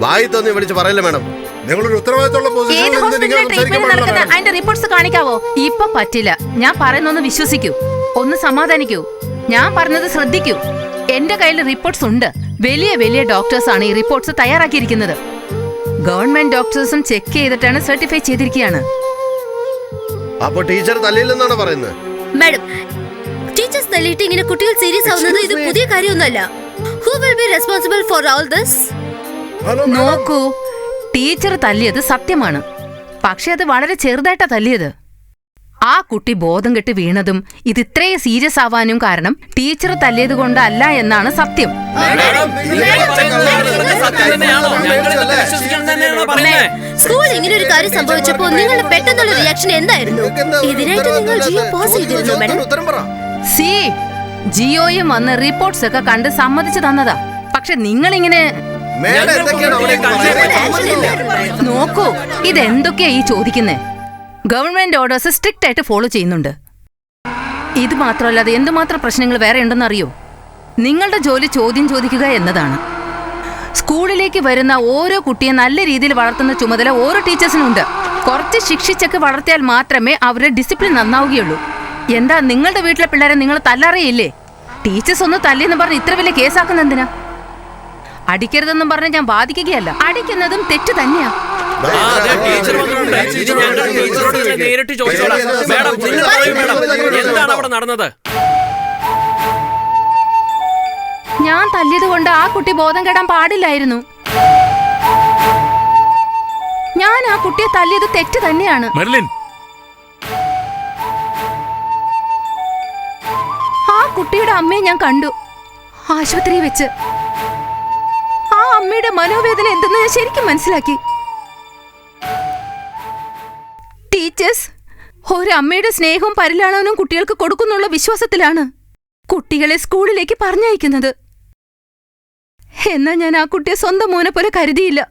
S2: വായി തോന്നി വിളിച്ച് പറയില്ല മാഡം.
S11: നിങ്ങളൊരു ഉത്തരവാദിത്തമുള്ള
S3: അതിന്റെ റിപ്പോർട്ട്സ് കാണിക്കാവോ? ഇപ്പൊ പറ്റില്ല. ഞാൻ പറയുന്നൊന്ന് വിശ്വസിക്കൂ, ഒന്ന് സമാധാനിക്കൂ, ഞാൻ പറഞ്ഞത് ശ്രദ്ധിക്കൂ. എന്റെ കയ്യിൽ റിപ്പോർട്ട്സ് ഉണ്ട്. വലിയ വലിയ ഡോക്ടേഴ്സ് ആണ് ഈ റിപ്പോർട്ട്സ് തയ്യാറാക്കിയിരിക്കുന്നത്. ഗവൺമെന്റ് ഡോക്ടേഴ്സും ചെക്ക് ചെയ്തിട്ടാണ് സർട്ടിഫൈ ചെയ്തിരിക്കുകയാണ്.
S2: അപ്പൊ ടീച്ചർ തല്ലില്ലെന്നാണ് പറയുന്നത്?
S12: മാഡം, ടീച്ചേഴ്സ് തല്ലിയിട്ട് ഇങ്ങനെ കുട്ടികൾ സീരിയസ് ആവുന്നത് ഇത് പുതിയ കാര്യമൊന്നുമല്ല. Who will be responsible for all this?
S3: നോക്കൂ, ടീച്ചർ തല്ലിയത് സത്യമാണ്, പക്ഷെ അത് വളരെ ചെറുതായിട്ടാ തല്ലിയത്. ആ കുട്ടി ബോധം കെട്ട് വീണതും ഇത് ഇത്രയും സീരിയസ് ആവാനും കാരണം ടീച്ചർ തല്ലിയത് കൊണ്ടല്ല എന്നാണ് സത്യം.
S12: സ്കൂളിൽ ഇങ്ങനെ ഒരു കാര്യം സംഭവിച്ചപ്പോ നിങ്ങളുടെ പെട്ടെന്നുള്ള റിയാക്ഷൻ എന്തായിരുന്നു? ഇതിനായിട്ട് നിങ്ങൾ ജിയോ പോസ് ചെയ്തിരുന്നു മാഡം?
S3: സി ജിയോയും വന്ന് റിപ്പോർട്ട്സ് ഒക്കെ കണ്ട് സമ്മതിച്ചു തന്നതാ. പക്ഷെ നിങ്ങളിങ്ങനെ നോക്കൂ, ഇതെന്തൊക്കെയാ ഈ ചോദിക്കുന്നേ? ഗവൺമെന്റ് ഓർഡേഴ്സ് സ്ട്രിക്റ്റ് ആയിട്ട് ഫോളോ ചെയ്യുന്നുണ്ട്. ഇത് മാത്രമല്ല, അത് എന്തുമാത്രം പ്രശ്നങ്ങൾ വേറെ ഉണ്ടെന്ന് അറിയോ? നിങ്ങളുടെ ജോലി ചോദ്യം ചോദിക്കുക എന്നതാണ്. സ്കൂളിലേക്ക് വരുന്ന ഓരോ കുട്ടിയെ നല്ല രീതിയിൽ വളർത്തുന്ന ചുമതല ഓരോ ടീച്ചേഴ്സിനുണ്ട്. കുറച്ച് ശിക്ഷിച്ചൊക്കെ വളർത്തിയാൽ മാത്രമേ അവരുടെ ഡിസിപ്ലിൻ നന്നാവുകയുള്ളൂ. എന്താ നിങ്ങളുടെ വീട്ടിലെ പിള്ളേരെ നിങ്ങൾ തല്ലറിയില്ലേ? ടീച്ചേഴ്സ് ഒന്ന് തല്ലിയെന്ന് പറഞ്ഞ് ഇത്ര വലിയ കേസാക്കുന്ന എന്തിനാ? അടിക്കരുതെന്നും പറഞ്ഞ് ഞാൻ ബാധിക്കുകയല്ല, അടിക്കുന്നതും തെറ്റ് തന്നെയാ.
S5: നേരിട്ട് ചോദിച്ചോളാം. എന്താണ് അവിടെ നടന്നത്?
S3: ഞാൻ തല്ലിയത് കൊണ്ട് ആ കുട്ടി ബോധം കെടാൻ പാടില്ലായിരുന്നു. ഞാൻ ആ കുട്ടിയെ തല്ലിയത് തെറ്റ് തന്നെയാണ്. ആ കുട്ടിയുടെ അമ്മയെ ഞാൻ കണ്ടു ആശുപത്രിയിൽ വെച്ച്. ആ അമ്മയുടെ മനോവേദന എന്തെന്ന് ഞാൻ ശരിക്കും മനസ്സിലാക്കി. ടീച്ചേഴ്സ് ഒരമ്മയുടെ സ്നേഹവും പരിലാളനവും കുട്ടികൾക്ക് കൊടുക്കുന്നുള്ള വിശ്വാസത്തിലാണ് കുട്ടികളെ സ്കൂളിലേക്ക് പറഞ്ഞയക്കുന്നത്. എന്നാൽ ഞാൻ ആ കുട്ടിയെ സ്വന്തം മോനെ പോലെ കരുതിയില്ല.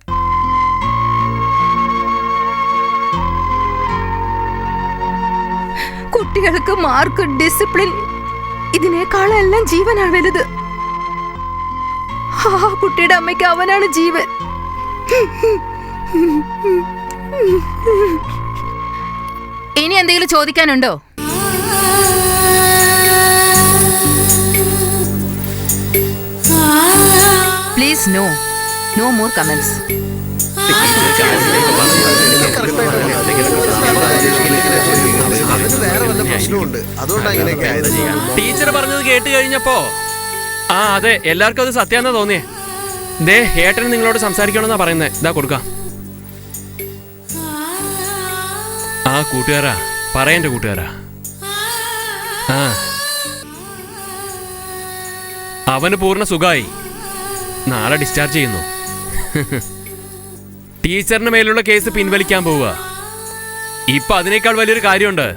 S3: കുട്ടികൾക്ക് മാർക്ക്, ഡിസിപ്ലിൻ, ഇതിനേക്കാളെല്ലാം ജീവനാണ് വലുത്. ആ കുട്ടിയുടെ അമ്മയ്ക്ക് അവനാണ് ജീവൻ. ഇനി എന്തെങ്കിലും ചോദിക്കാനുണ്ടോ? Please no more comments.
S5: Teacher പറഞ്ഞത് കേട്ട് കഴിഞ്ഞപ്പോ അതെ, എല്ലാവർക്കും അത് സത്യാന്നാ തോന്നിയേ. ദേ ഏട്ടൻ നിങ്ങളോട് സംസാരിക്കണമെന്നാ പറയുന്നേ. ഇതാ കൊടുക്കാം. ആ കൂട്ടുകാരാ, പറയന്റെ കൂട്ടുകാരാ. അവന് പൂർണ്ണ സുഖമായി. നാളെ ഡിസ്ചാർജ് ചെയ്യുന്നു. ടീച്ചറിന് മേലുള്ള കേസ് പിൻവലിക്കാൻ പോവുക. ഇപ്പൊ അതിനേക്കാൾ വലിയൊരു കാര്യമുണ്ട്.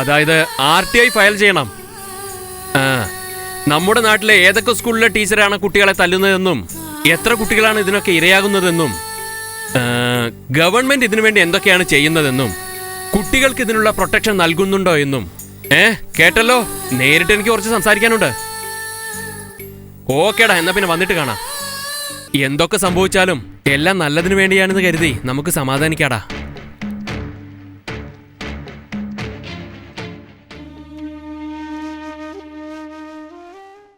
S5: അതായത് RTI ഫയൽ ചെയ്യണം. നമ്മുടെ നാട്ടിലെ ഏതൊക്കെ സ്കൂളിലെ ടീച്ചറാണ് കുട്ടികളെ തല്ലുന്നതെന്നും എത്ര കുട്ടികളാണ് ഇതിനൊക്കെ ഇരയാകുന്നതെന്നും ഗവൺമെന്റ് ഇതിനു വേണ്ടി എന്തൊക്കെയാണ് ചെയ്യുന്നതെന്നും കുട്ടികൾക്ക് ഇതിനുള്ള പ്രൊട്ടക്ഷൻ നൽകുന്നുണ്ടോ എന്നും കേട്ടല്ലോ. നേരിട്ട് എനിക്ക് കുറച്ച് സംസാരിക്കാനുണ്ട്. ഓക്കേടാ, എന്നാ പിന്നെ വന്നിട്ട് കാണാം. എന്തൊക്കെ സംഭവിച്ചാലും എല്ലാം നല്ലതിനു വേണ്ടിയാണെന്ന് കരുതി നമുക്ക് സമാധാനിക്കാടാ.